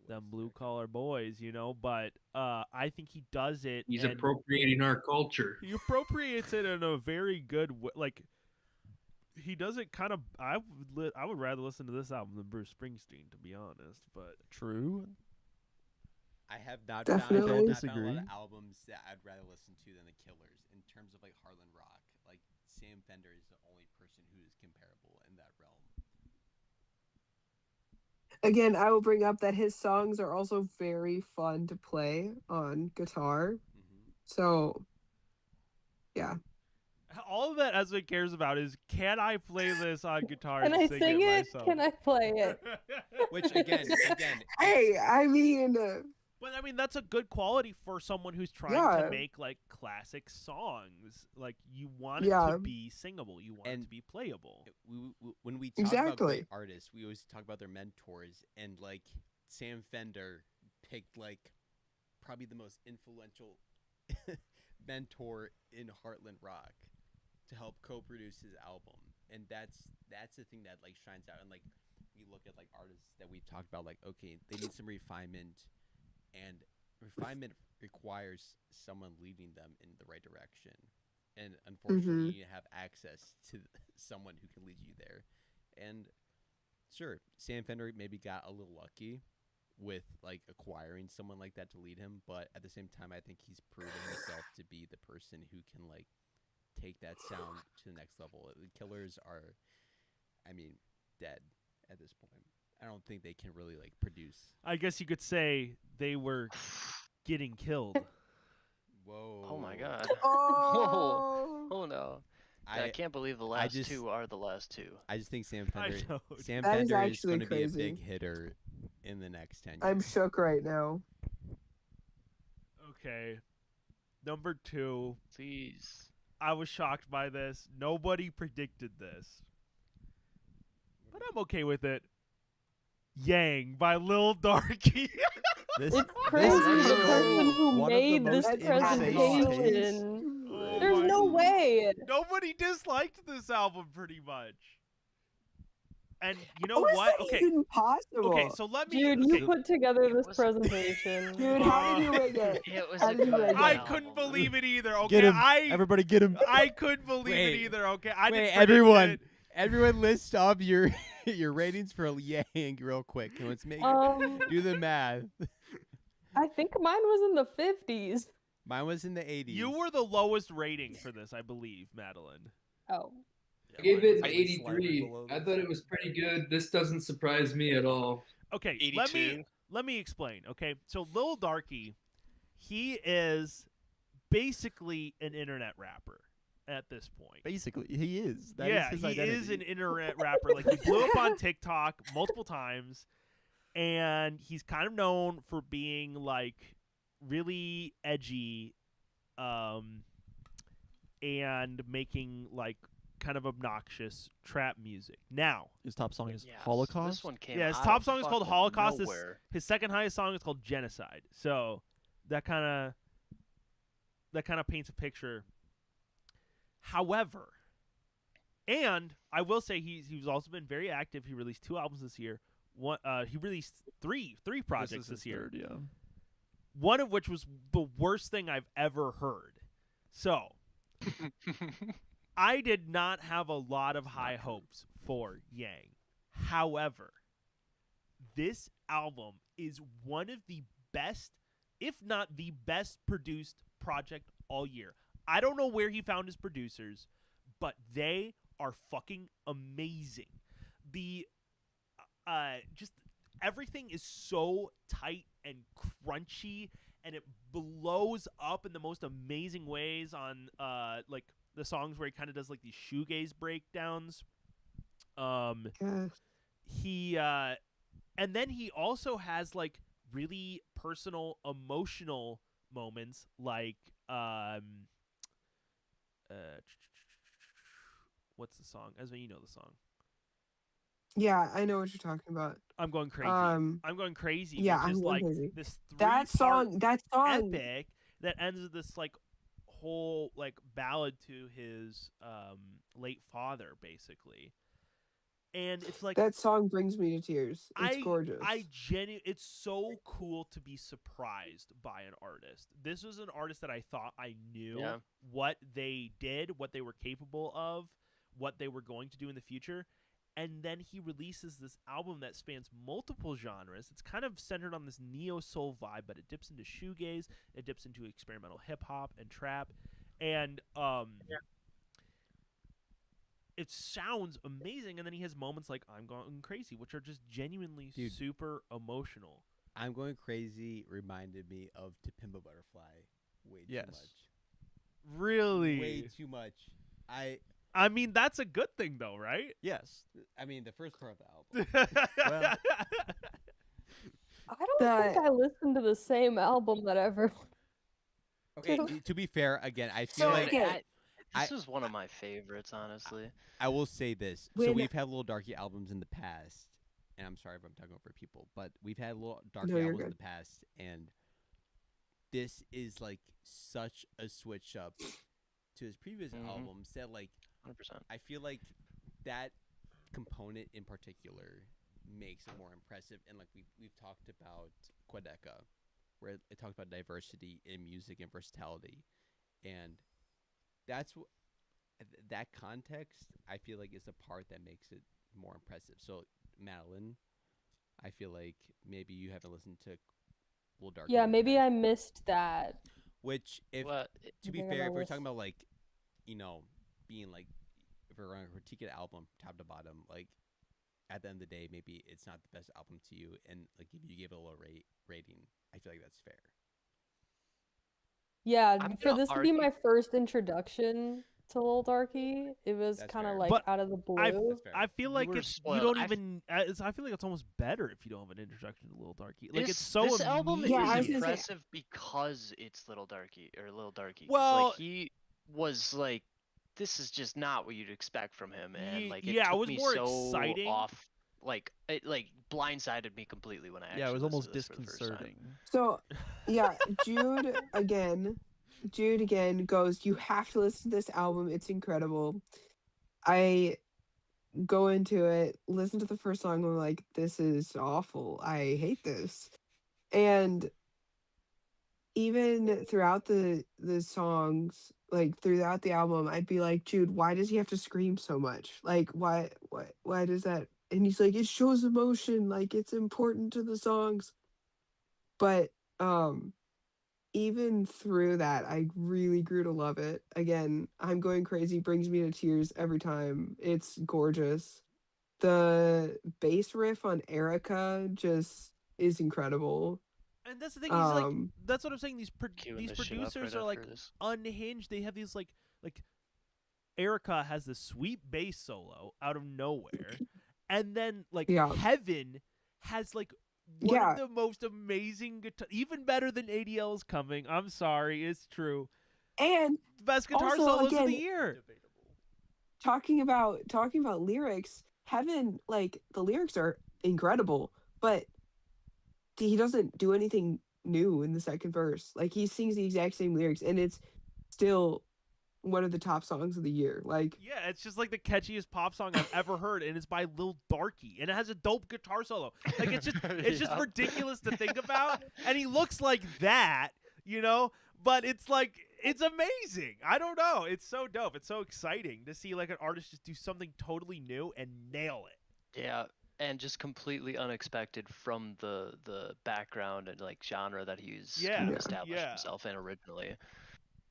them blue collar boys, you know. But I think he does it. He's and appropriating our culture. He appropriates it in a very good way. Like he does it kind of. I would rather listen to this album than Bruce Springsteen, to be honest. But True. I have not Definitely. found, Don't not found a lot disagree. of albums that I'd rather listen to than the Killers in terms of like Heartland rock. Like Sam Fender is the only person who is comparable in that realm. Again, I will bring up that his songs are also very fun to play on guitar. So, yeah. all that Esme cares about is, can I play this on guitar Can and I sing sing it? myself? Can I play it? Which again, Hey, I mean, But I mean, that's a good quality for someone who's trying Yeah. to make like classic songs. Like you want it Yeah. to be singable, you want it And to be playable. when we talk about Exactly. great artists, we always talk about their mentors, and like Sam Fender picked like probably the most influential mentor in Heartland Rock to help co-produce his album, and that's the thing that like shines out. And like we look at like artists that we've talked about, like okay, they need some refinement, and refinement requires someone leading them in the right direction. And unfortunately, you have access to someone who can lead you there. And sure, Sam Fender maybe got a little lucky with like acquiring someone like that to lead him, but at the same time, I think he's proven himself to be the person who can like take that sound to the next level. The Killers are, I mean, dead at this point. I don't think they can really like produce. I guess you could say they were getting killed. Whoa! Oh my god. Oh. Oh no. Yeah, I can't believe the last two are the last two. I just think Sam I Fender, know. Sam That is Fender is actually going to be a crazy. big hitter in the next 10 years. I'm shook right now. Okay. Number 2. Please. I was shocked by this. Nobody predicted this. But I'm okay with it. Yang by Lil Darky. It's crazy. The person who made this presentation. There's no way. Nobody disliked this album, pretty much. And you know How is what? that Okay. even possible? Okay, so let me. Dude, okay. you put together this presentation. Dude, how did you rig it? It was How a did you good rig I it? couldn't believe it either. Okay, Get him! Everybody, get him! I couldn't believe it Wait. either. Okay, I Wait, didn't everyone, everyone, list up your your ratings for Yang real quick. Let's make do the math. I think mine was in the 50s. Mine was in the 80s. You were the lowest rating for this, I believe, Madeline. Oh. I gave it an Slightly 83. below I this. thought it was pretty good. This doesn't surprise me at all. Okay, 82. let me explain. Okay, so Lil Darky, he is basically an internet rapper at this point. Basically, he is. That is yeah, his he identity. is an internet rapper. Like, he blew up on TikTok multiple times, and he's kind of known for being like really edgy, and making like kind of obnoxious trap music. Now, His top song is Yeah, so Holocaust. This one came yeah, his out top of song is called fucking Holocaust. nowhere. His second highest song is called Genocide. So that kind of paints a picture. However, and I will say he's also been very active. He released 2 albums this year. One he released three projects this year. Third, yeah. One of which was the worst thing I've ever heard. So I did not have a lot of high hopes for Yang. However, this album is one of the best, if not the best produced project all year. I don't know where he found his producers, but they are fucking amazing. The just everything is so tight and crunchy, and it blows up in the most amazing ways on like the songs where he kind of does like these shoegaze breakdowns. He and then he also has like really personal, emotional moments, like what's the song? Ezra, you know the song. Yeah, I know what you're talking about. I'm going crazy. Um, I'm going crazy. yeah, which is I'm going like crazy. this That song, epic that ends with this like whole like ballad to his late father, basically. And it's like that song brings me to tears. It's gorgeous. It's so cool to be surprised by an artist. This was an artist that I thought I knew what they did, what they were capable of, what they were going to do in the future. And then he releases this album that spans multiple genres. It's kind of centered on this neo-soul vibe, but it dips into shoegaze, it dips into experimental hip-hop and trap. And it sounds amazing. And then he has moments like I'm Going Crazy, which are just genuinely super emotional. I'm Going Crazy reminded me of To Pimp a Butterfly way too much. Really? Way too much. I mean, that's a good thing, though, right? Yes. I mean, the first part of the album. Well, I don't think I listened to the same album that everyone. Okay, to be fair, again, I feel like This is one of my favorites, honestly. I will say this. So we've had Lil Darky albums in the past, and I'm sorry if I'm talking over people, but we've had Lil Darky albums in the past, and this is like such a switch up to his previous albums that, like, 100%. I feel like that component in particular makes it more impressive. And like we've talked about Quedeca, where it talked about diversity in music and versatility, and that's what that context I feel like is the part that makes it more impressive. So Madeline, I feel like maybe you haven't listened to Lil Darky. Yeah, maybe I missed that. Which, if to be fair, if we're talking about like, you know, being like, if we're going to critique an album top to bottom, like at the end of the day, maybe it's not the best album to you, and like if you give it a low rating, I feel like that's fair. Yeah, for this to be my first introduction to Lil Darky, it was kind of like out of the blue. I feel like you don't even. I feel like it's almost better if you don't have an introduction to Lil Darky. Like it's so. This album is amazing. impressive because it's Lil Darky. Well, like he was like, this is just not what you'd expect from him, and like it took was me more so exciting. off. Like it like blindsided me completely when I actually Yeah, it was listened almost to this for the first time. disconcerting. So, yeah, Jude again goes, you have to listen to this album. It's incredible. I go into it, listen to the first song, I'm like, this is awful. I hate this. And even throughout the songs, like throughout the album, I'd be like, Jude, why does he have to scream so much? Like, why does that? And he's like, it shows emotion, like it's important to the songs. But even through that, I really grew to love it. Again, I'm Going Crazy brings me to tears every time. It's gorgeous. The bass riff on Erica just is incredible. And that's the thing. He's like, that's what I'm saying. These producers are like unhinged. They have these like Erica has this sweet bass solo out of nowhere, and then like Heaven has like one of the most amazing guitar, even better than ADL's Coming. I'm sorry, it's true. And best guitar solos of the year. Talking about lyrics, Heaven, like the lyrics are incredible, but he doesn't do anything new in the second verse. Like he sings the exact same lyrics, and it's still one of the top songs of the year. Like, yeah, it's just like the catchiest pop song I've ever heard, and it's by Lil Darky, and it has a dope guitar solo. Like it's just ridiculous to think about, and he looks like that, you know. But it's like it's amazing. I don't know. It's so dope. It's so exciting to see like an artist just do something totally new and nail it. Yeah. And just completely unexpected from the background and like genre that he's kind of established himself in originally.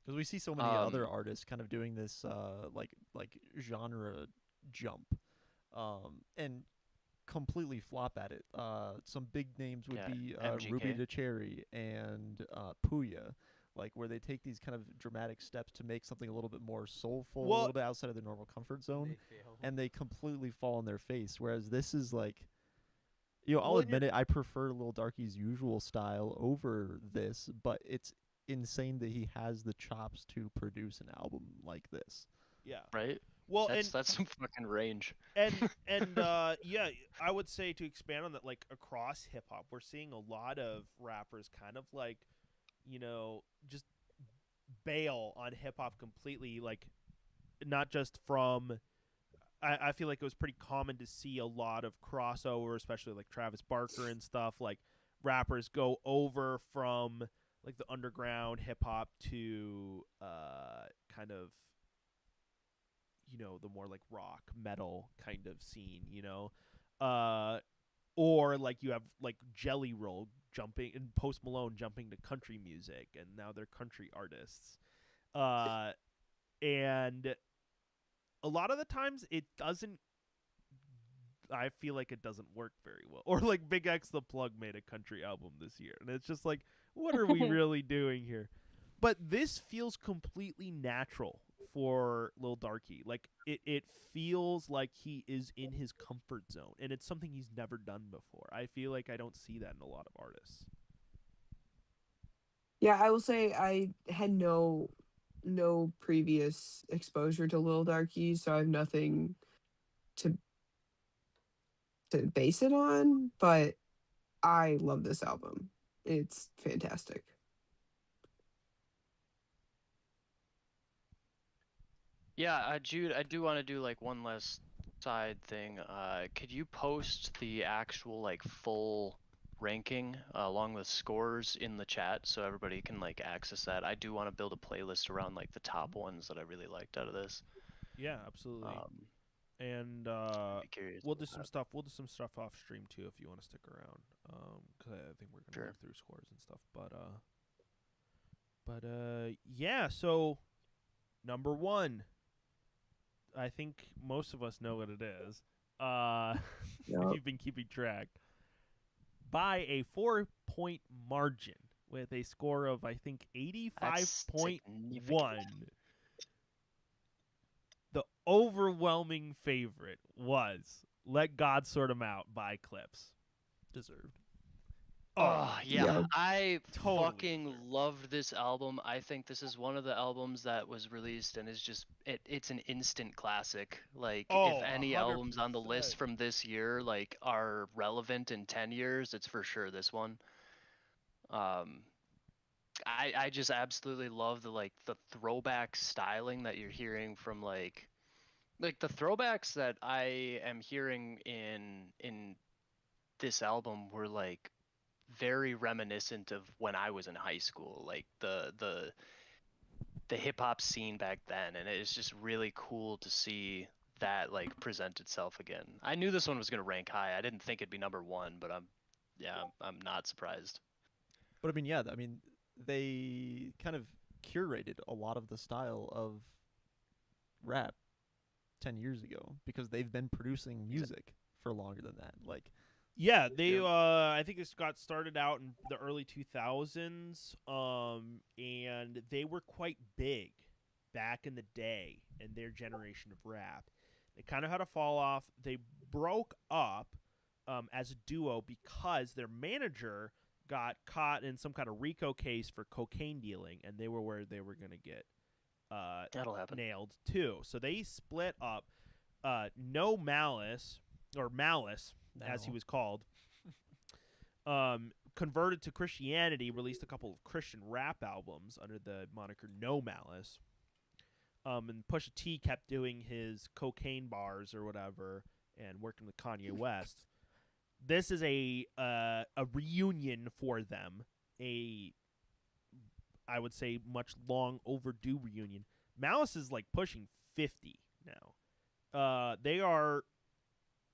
Because we see so many other artists kind of doing this like genre jump, and completely flop at it. Some big names would be Ruby Da Cherry and Puya. Like where they take these kind of dramatic steps to make something a little bit more soulful, a little bit outside of their normal comfort zone, and they completely fall on their face. Whereas this is like, I'll admit it, I prefer Lil Darky's usual style over this, but it's insane that he has the chops to produce an album like this. Yeah. Right? Well, that's some fucking range. And yeah, I would say to expand on that, like across hip hop, we're seeing a lot of rappers kind of like, just bail on hip hop completely. Like, not just from. I feel like it was pretty common to see a lot of crossover, especially like Travis Barker and stuff. Like, rappers go over from like the underground hip hop to kind of, the more like rock metal kind of scene, or like you have like Jelly Roll jumping and Post Malone jumping to country music, and now they're country artists. And a lot of the times it doesn't. I feel like it doesn't work very well. Or like Big X the Plug made a country album this year, and it's just like, what are we really doing here? But this feels completely natural for Lil Darky. Like it feels like he is in his comfort zone, and it's something he's never done before. I feel like I don't see that in a lot of artists. Yeah, I will say I had no previous exposure to Lil Darky, so I have nothing to base it on, but I love this album. It's fantastic. Yeah, Jude, I do want to do like one last side thing. Could you post the actual like full ranking along with scores in the chat so everybody can like access that? I do want to build a playlist around like the top ones that I really liked out of this. Yeah, absolutely. And we'll do some stuff. We'll do some stuff off stream too if you want to stick around. Because I think we're gonna go through scores and stuff. But yeah. So number one, I think most of us know what it is. If you've been keeping track, by a 4-point margin with a score of I think 85.1. The overwhelming favorite was Let God Sort 'Em Out by Clips. Deserved. Oh, yeah. Yeah. I Totally fucking deserved. loved this album. I think this is one of the albums that was released and is just it's an instant classic. Like if Oh, any albums on the 100%. list from this year like are relevant in 10 years, it's for sure this one. Um I just absolutely love the throwback styling that you're hearing from like the throwbacks that I am hearing in this album were like very reminiscent of when I was in high school, like the hip hop scene back then, and it's just really cool to see that like present itself again. I knew this one was gonna rank high. I didn't think it'd be number one, but I'm not surprised. But I mean, yeah, I mean, they kind of curated a lot of the style of rap 10 years ago because they've been producing music for longer than that. Like, Yeah, they I think this got started out in the early 2000s, and they were quite big back in the day in their generation of rap. They kind of had a fall off. They broke up as a duo because their manager got caught in some kind of RICO case for cocaine dealing, and they were where they were going to get That'll happen. nailed too. So they split up. No Malice, or Malice, as he was called, converted to Christianity, released a couple of Christian rap albums under the moniker No Malice. And Pusha T kept doing his cocaine bars or whatever and working with Kanye West. This is a reunion for them, I would say much long overdue reunion. Malice is like pushing 50 now. They are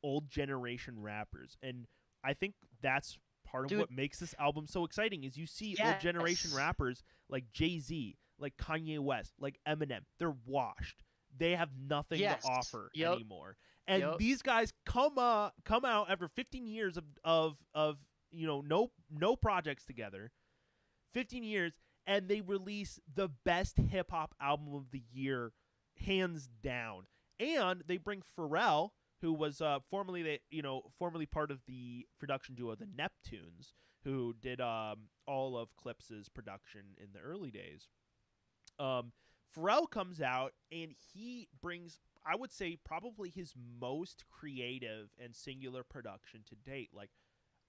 old generation rappers, and I think that's part of what makes this album so exciting is you see old generation rappers like Jay-Z, like Kanye West, like Eminem. They're washed. They have nothing to offer anymore. And these guys come out after 15 years of no projects together. 15 years, and they release the best hip hop album of the year, hands down. And they bring Pharrell, who was formerly part of the production duo the Neptunes, who did all of Clips's production in the early days. Pharrell comes out and he brings, I would say, probably his most creative and singular production to date. Like,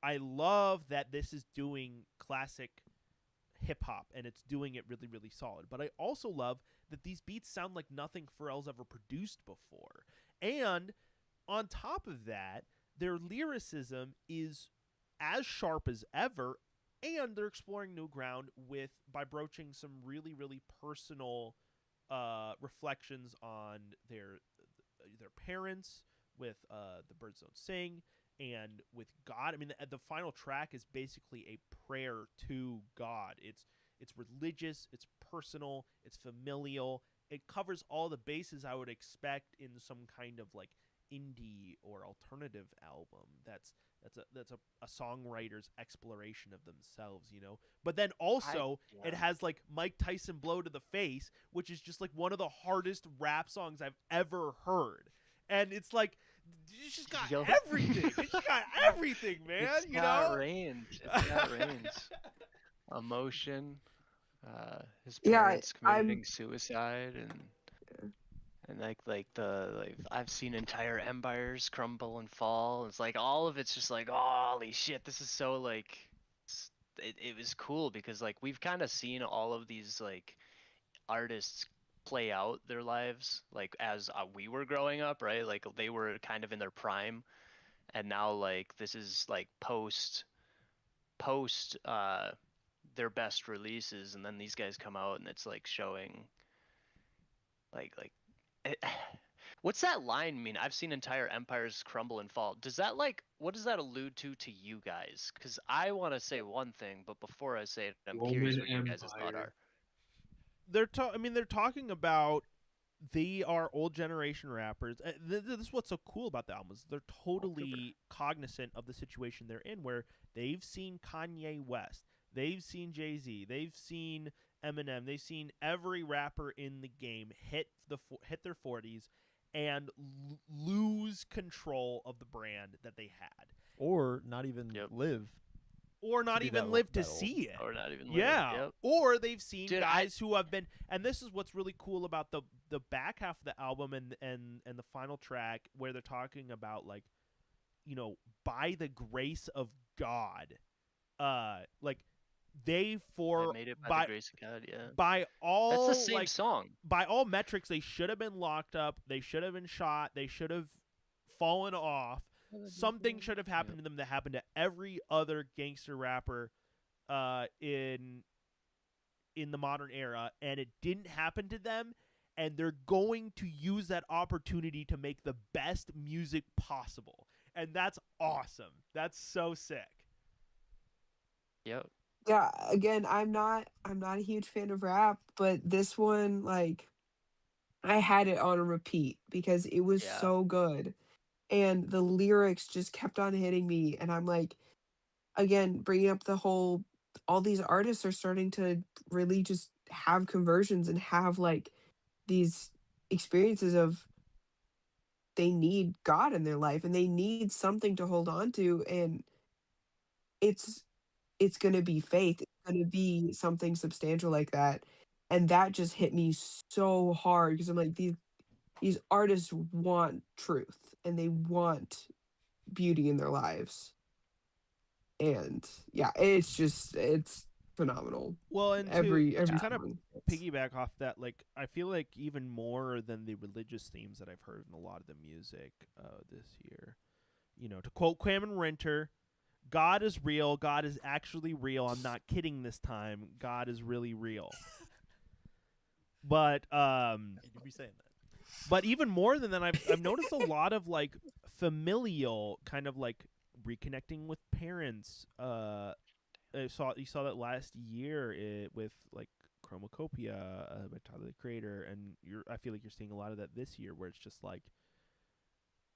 I love that this is doing classic hip hop and it's doing it really, really solid. But I also love that these beats sound like nothing Pharrell's ever produced before. And on top of that, their lyricism is as sharp as ever, and they're exploring new ground by broaching some really, really personal reflections on their parents with The Birds Don't Sing and with God. I mean, the final track is basically a prayer to God. It's religious, it's personal, it's familial. It covers all the bases I would expect in some kind of like indie or alternative album. That's a songwriter's exploration of themselves, you know. But then also it has like Mike Tyson Blow to the Face, which is just like one of the hardest rap songs I've ever heard. And it's like it's just got everything. It's just got everything, man. It's got range. It's got range. Emotion. His parents committing suicide and I've seen entire empires crumble and fall. It's like all of it's just like, holy shit, this is so like it was cool because like we've kind of seen all of these like artists play out their lives like as we were growing up, right? Like they were kind of in their prime, and now like this is like post their best releases, and then these guys come out and it's like showing what's that line mean? I've seen entire empires crumble and fall. Does that what does that allude to you guys? Because I want to say one thing, but before I say it, I'm curious what you guys' thoughts are. They're talking about they are old generation rappers. This is what's so cool about the album is they're totally cognizant of the situation they're in, where they've seen Kanye West, they've seen Jay-Z, they've seen Eminem, they've seen every rapper in the game hit their 40s and lose control of the brand that they had, or not even live, or not even live to see it. Or not even live. Yeah. Yep. Or they've seen Dude, guys who have been, and this is what's really cool about the back half of the album and the final track where they're talking about like, you know, by the grace of God, like they made it by the grace of God, yeah. By all That's the same song. By all metrics, they should have been locked up. They should have been shot. They should have fallen off. Something should have happened to them that happened to every other gangster rapper in the modern era, and it didn't happen to them, and they're going to use that opportunity to make the best music possible. And that's awesome. That's so sick. Yep. Yeah, again, I'm not a huge fan of rap, but this one, like, I had it on a repeat because it was so good. And the lyrics just kept on hitting me. And I'm like, again, bringing up all these artists are starting to really just have conversions and have like these experiences of they need God in their life and they need something to hold on to. And it's going to be faith. It's going to be something substantial like that. And that just hit me so hard because I'm like, these artists want truth and they want beauty in their lives. And yeah, it's phenomenal. Well, and every to kind of song. piggyback off that, like I feel like even more than the religious themes that I've heard in a lot of the music this year, you know, to quote Cameron Renter, God is real. God is actually real. I'm not kidding this time. God is really real. But you be saying that. But even more than that, I've noticed a lot of like familial kind of like reconnecting with parents. You saw that last year with like Chromacopia by Tyler the Creator, and I feel like you're seeing a lot of that this year, where it's just like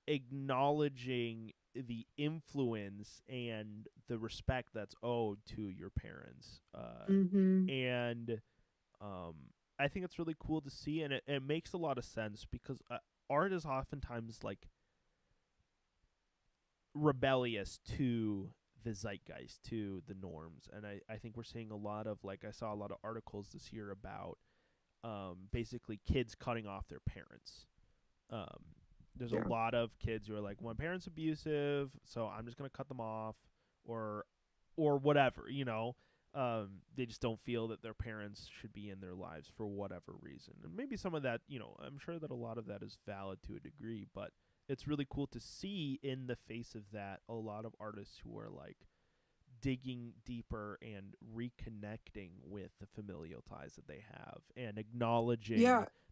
acknowledging the influence and the respect that's owed to your parents, and I think it's really cool to see, and it makes a lot of sense because art is oftentimes like rebellious to the zeitgeist, to the norms, and I think we're seeing a lot of like I saw a lot of articles this year about basically kids cutting off their parents. There's a lot of kids who are like, well, my parent's abusive, so I'm just gonna cut them off, or whatever, you know. They just don't feel that their parents should be in their lives for whatever reason. And maybe some of that, you know, I'm sure that a lot of that is valid to a degree, but it's really cool to see in the face of that a lot of artists who are like digging deeper and reconnecting with the familial ties that they have and acknowledging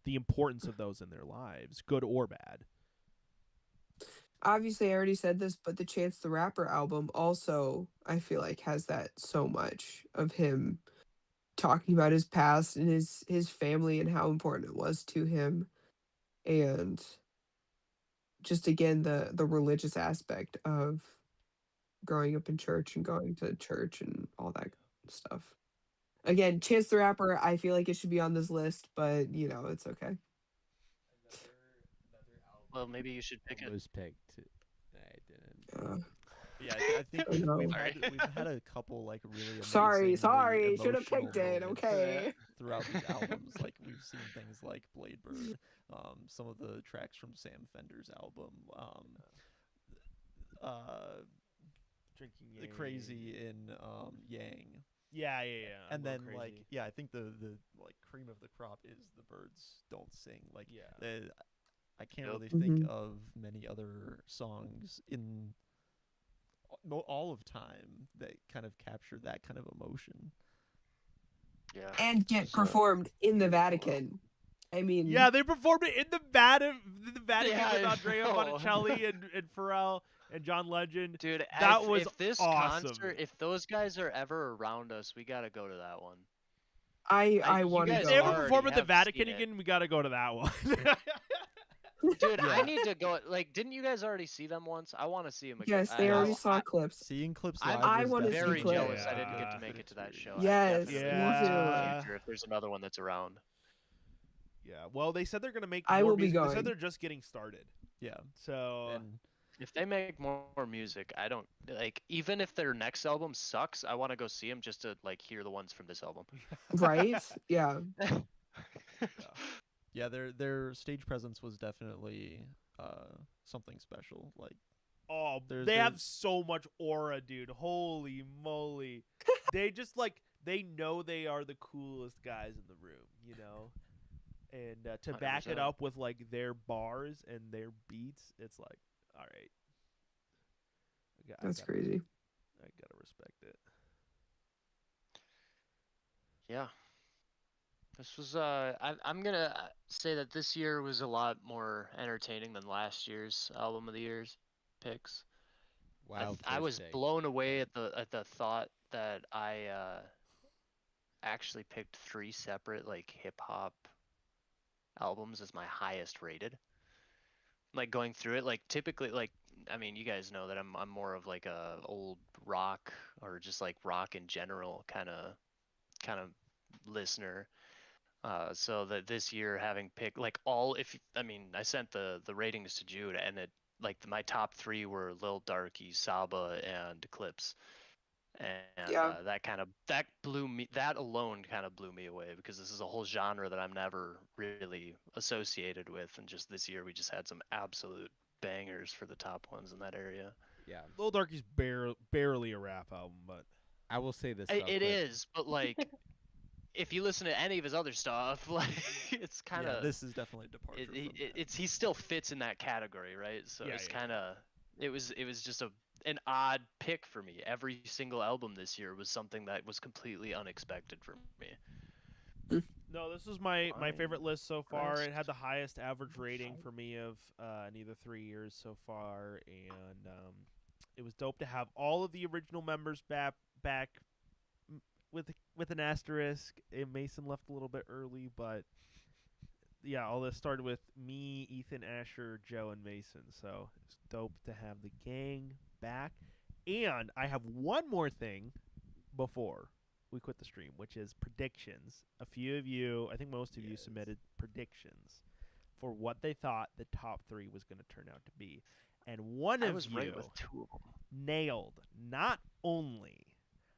the importance of those in their lives, good or bad. Obviously, I already said this, but the Chance the Rapper album also, I feel like, has that so much of him talking about his past and his family and how important it was to him. And just, again, the religious aspect of growing up in church and going to church and all that stuff. Again, Chance the Rapper, I feel like it should be on this list, but, you know, it's okay. Well, maybe you should pick it. Was picked. I didn't. Yeah, I think we've had a couple like really amazing, sorry, should have picked it. Okay. Throughout these albums, like we've seen things like Blade Bird, some of the tracks from Sam Fender's album, Drinking the Crazy in Yang. Yeah. And then like I think the like cream of the crop is The Birds Don't Sing. Like I can't really think of many other songs in all of time that kind of capture that kind of emotion. Yeah. And get performed in the Vatican. I mean, yeah, they performed it in the Vatican with Andrea Bocelli and Pharrell and John Legend. Dude, that was if this awesome. concert, if those guys are ever around us, we gotta go to that one. I want to go. If they ever perform at the Vatican again, we gotta go to that one. Dude, I need to go. Like, didn't you guys already see them once? I want to see them again. Yes, they already saw clips. Seeing clips live I was want to very see clips. jealous I didn't get to make it to that show. Yes, me too. If there's another one that's around. Yeah, well, they said they're gonna make. I more will be music. going. They said they're just getting started. Yeah. So. If they make more music, I don't like. Even if their next album sucks, I want to go see them just to like hear the ones from this album. Right? Yeah. Yeah, their stage presence was definitely something special. Like, Oh, There's- they have there's- so much aura, dude. Holy moly. They just like they know they are the coolest guys in the room, you know? And to back it 100%. up with like their bars and their beats, it's like, all right. That's crazy. I gotta respect it. Yeah. This was I'm gonna say that this year was a lot more entertaining than last year's album of the year's picks. Wild I was Thursday. blown away at the thought that I actually picked 3 separate like hip hop albums as my highest rated. Like going through it, like typically, like I mean, you guys know that I'm more of like a old rock or just like rock in general kind of listener. So that this year having picked like all, if I mean, I sent the ratings to Jude, and it like my top 3 were Lil Darky, Saba, and Eclipse. And Yeah. that blew me. That alone kind of blew me away because this is a whole genre that I'm never really associated with, and just this year we just had some absolute bangers for the top ones in that area. Yeah. Lil Darky's barely a rap album, but I will say this. It about Clip. is, but like, if you listen to any of his other stuff, like it's kind of this is definitely a departure. he still fits in that category, right? So Yeah, it's yeah. kind of it was just an odd pick for me. Every single album this year was something that was completely unexpected for me. no, this was my favorite list so far. Christ. It had the highest average rating for me of in either 3 years so far, and it was dope to have all of the original members back with an asterisk. Mason left a little bit early, but yeah, all this started with me, Ethan, Asher, Joe, and Mason. So it's dope to have the gang back. And I have one more thing before we quit the stream, which is predictions. A few of you, I think most of you, submitted predictions for what they thought the top 3 was going to turn out to be. And one I of was you right with 2 of them. nailed not only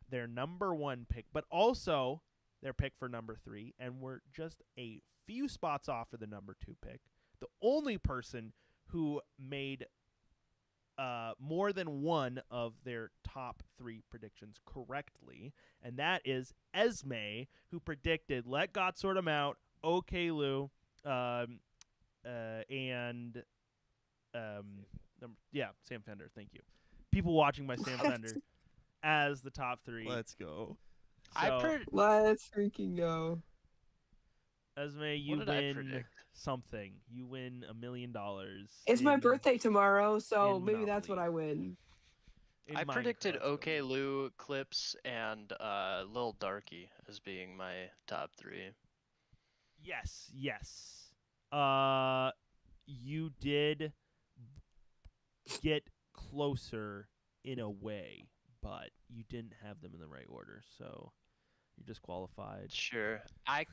their number 1 pick, but also their pick for number 3, and were just a few spots off for the number 2 pick. The only person who made more than one of their top 3 predictions correctly, and that is Esme, who predicted Let God Sort 'Em Out, OK Lou, and Sam Fender. Thank you. People watching by Sam Fender as the top 3. Let's go. So, Let's freaking go. Esme, you What did I win predict? something. You win $1 million. It's my in- birthday tomorrow, so in maybe that's what Monopoly. I win. in I predicted Minecraft. OK Lou, Clips, and Lil Darky as being my top 3. Yes. You did get closer in a way, but you didn't have them in the right order, so you're disqualified. Sure. I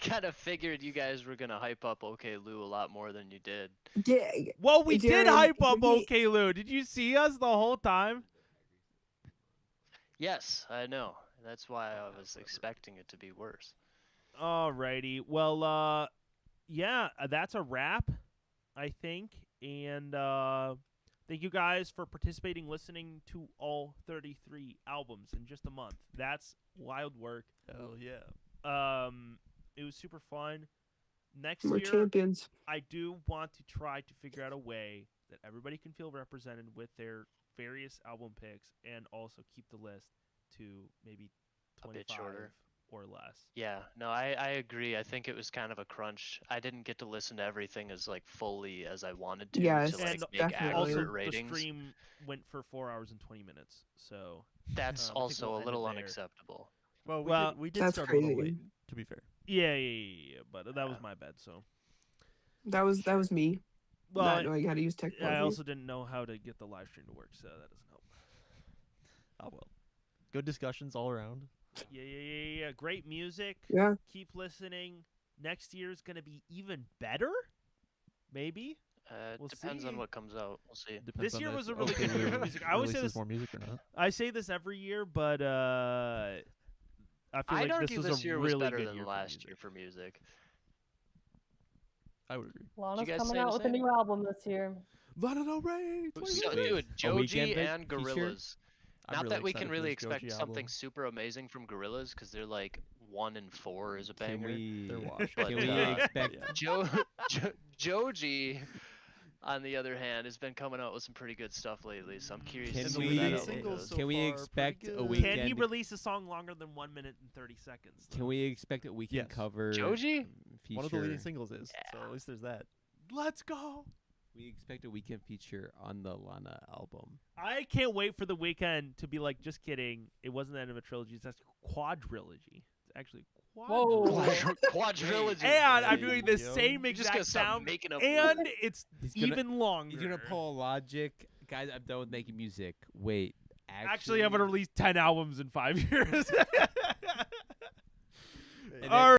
kind of figured you guys were gonna hype up OK Lou a lot more than you did. Yeah. Well, we did Jared, hype up we- OK Lou. Did you see us the whole time? Yes, I know. That's why I was expecting it to be worse. Alrighty. Well, yeah, that's a wrap, I think. And thank you guys for participating, listening to all 33 albums in just a month. That's wild work. Hell yeah. It was super fun. Next We're year, champions. I do want to try to figure out a way that everybody can feel represented with their various album picks, and also keep the list to maybe A bit 25 shorter. or less. Yeah, no, I agree. I think it was kind of a crunch. I didn't get to listen to everything as like fully as I wanted to Yes, to like And make definitely. Also, accurate the ratings. stream went for 4 hours and 20 minutes, so That's I think also we'll a end little it there. unacceptable. Well, Well, we did That's start a little crazy. late, to be fair. yeah, but that was my bad. So, That was me. well, Not knowing how to use technology. I also didn't know how to get the live stream to work, so that doesn't help. Oh well. Good discussions all around. Yeah. Great music. Yeah. Keep listening. Next year's gonna be even better. Maybe. We'll Depends see. on what comes out. We'll see. Depends This on year if was a really OK good year for music. I always say releases this. more music or not. I say this every year, but I feel I'd like argue this was this a year really was better good than year last for year for music. I would agree. Lana's guys coming say out the with a same? new album this year. Lana Del Rey. So, Wait, dude, a Weeknd Joji and feature? Gorillaz. I'm Not really that we excited can for really this expect Joji something album. super amazing from Gorillaz because they're like 1 and 4 is a Can banger. we? They're washed. But, Can we uh, expect? Yeah. Joji, on the other hand, has been coming out with some pretty good stuff lately. So I'm curious Can to see we- where that the album singles goes. so Can we far are expect pretty a good. Weeknd? Can he release a song longer than 1 minute and 30 seconds? Can we expect a Weekend Yes. cover? Joji? Feature? One of the leading singles is. So at least there's that. Let's go. We expect a Weekend feature on the Lana album. I can't wait for the weekend to be like, just kidding. It wasn't the end of a trilogy. It's actually a quadrilogy. It's actually Whoa. Quadrilogy. And I'm doing the Yo. same You're just gonna exact start sound, making up and words. it's He's gonna- even longer. He's gonna pull a Logic, guys. I'm done with making music. Wait, Actually, I'm gonna release 10 albums in 5 years. And All then-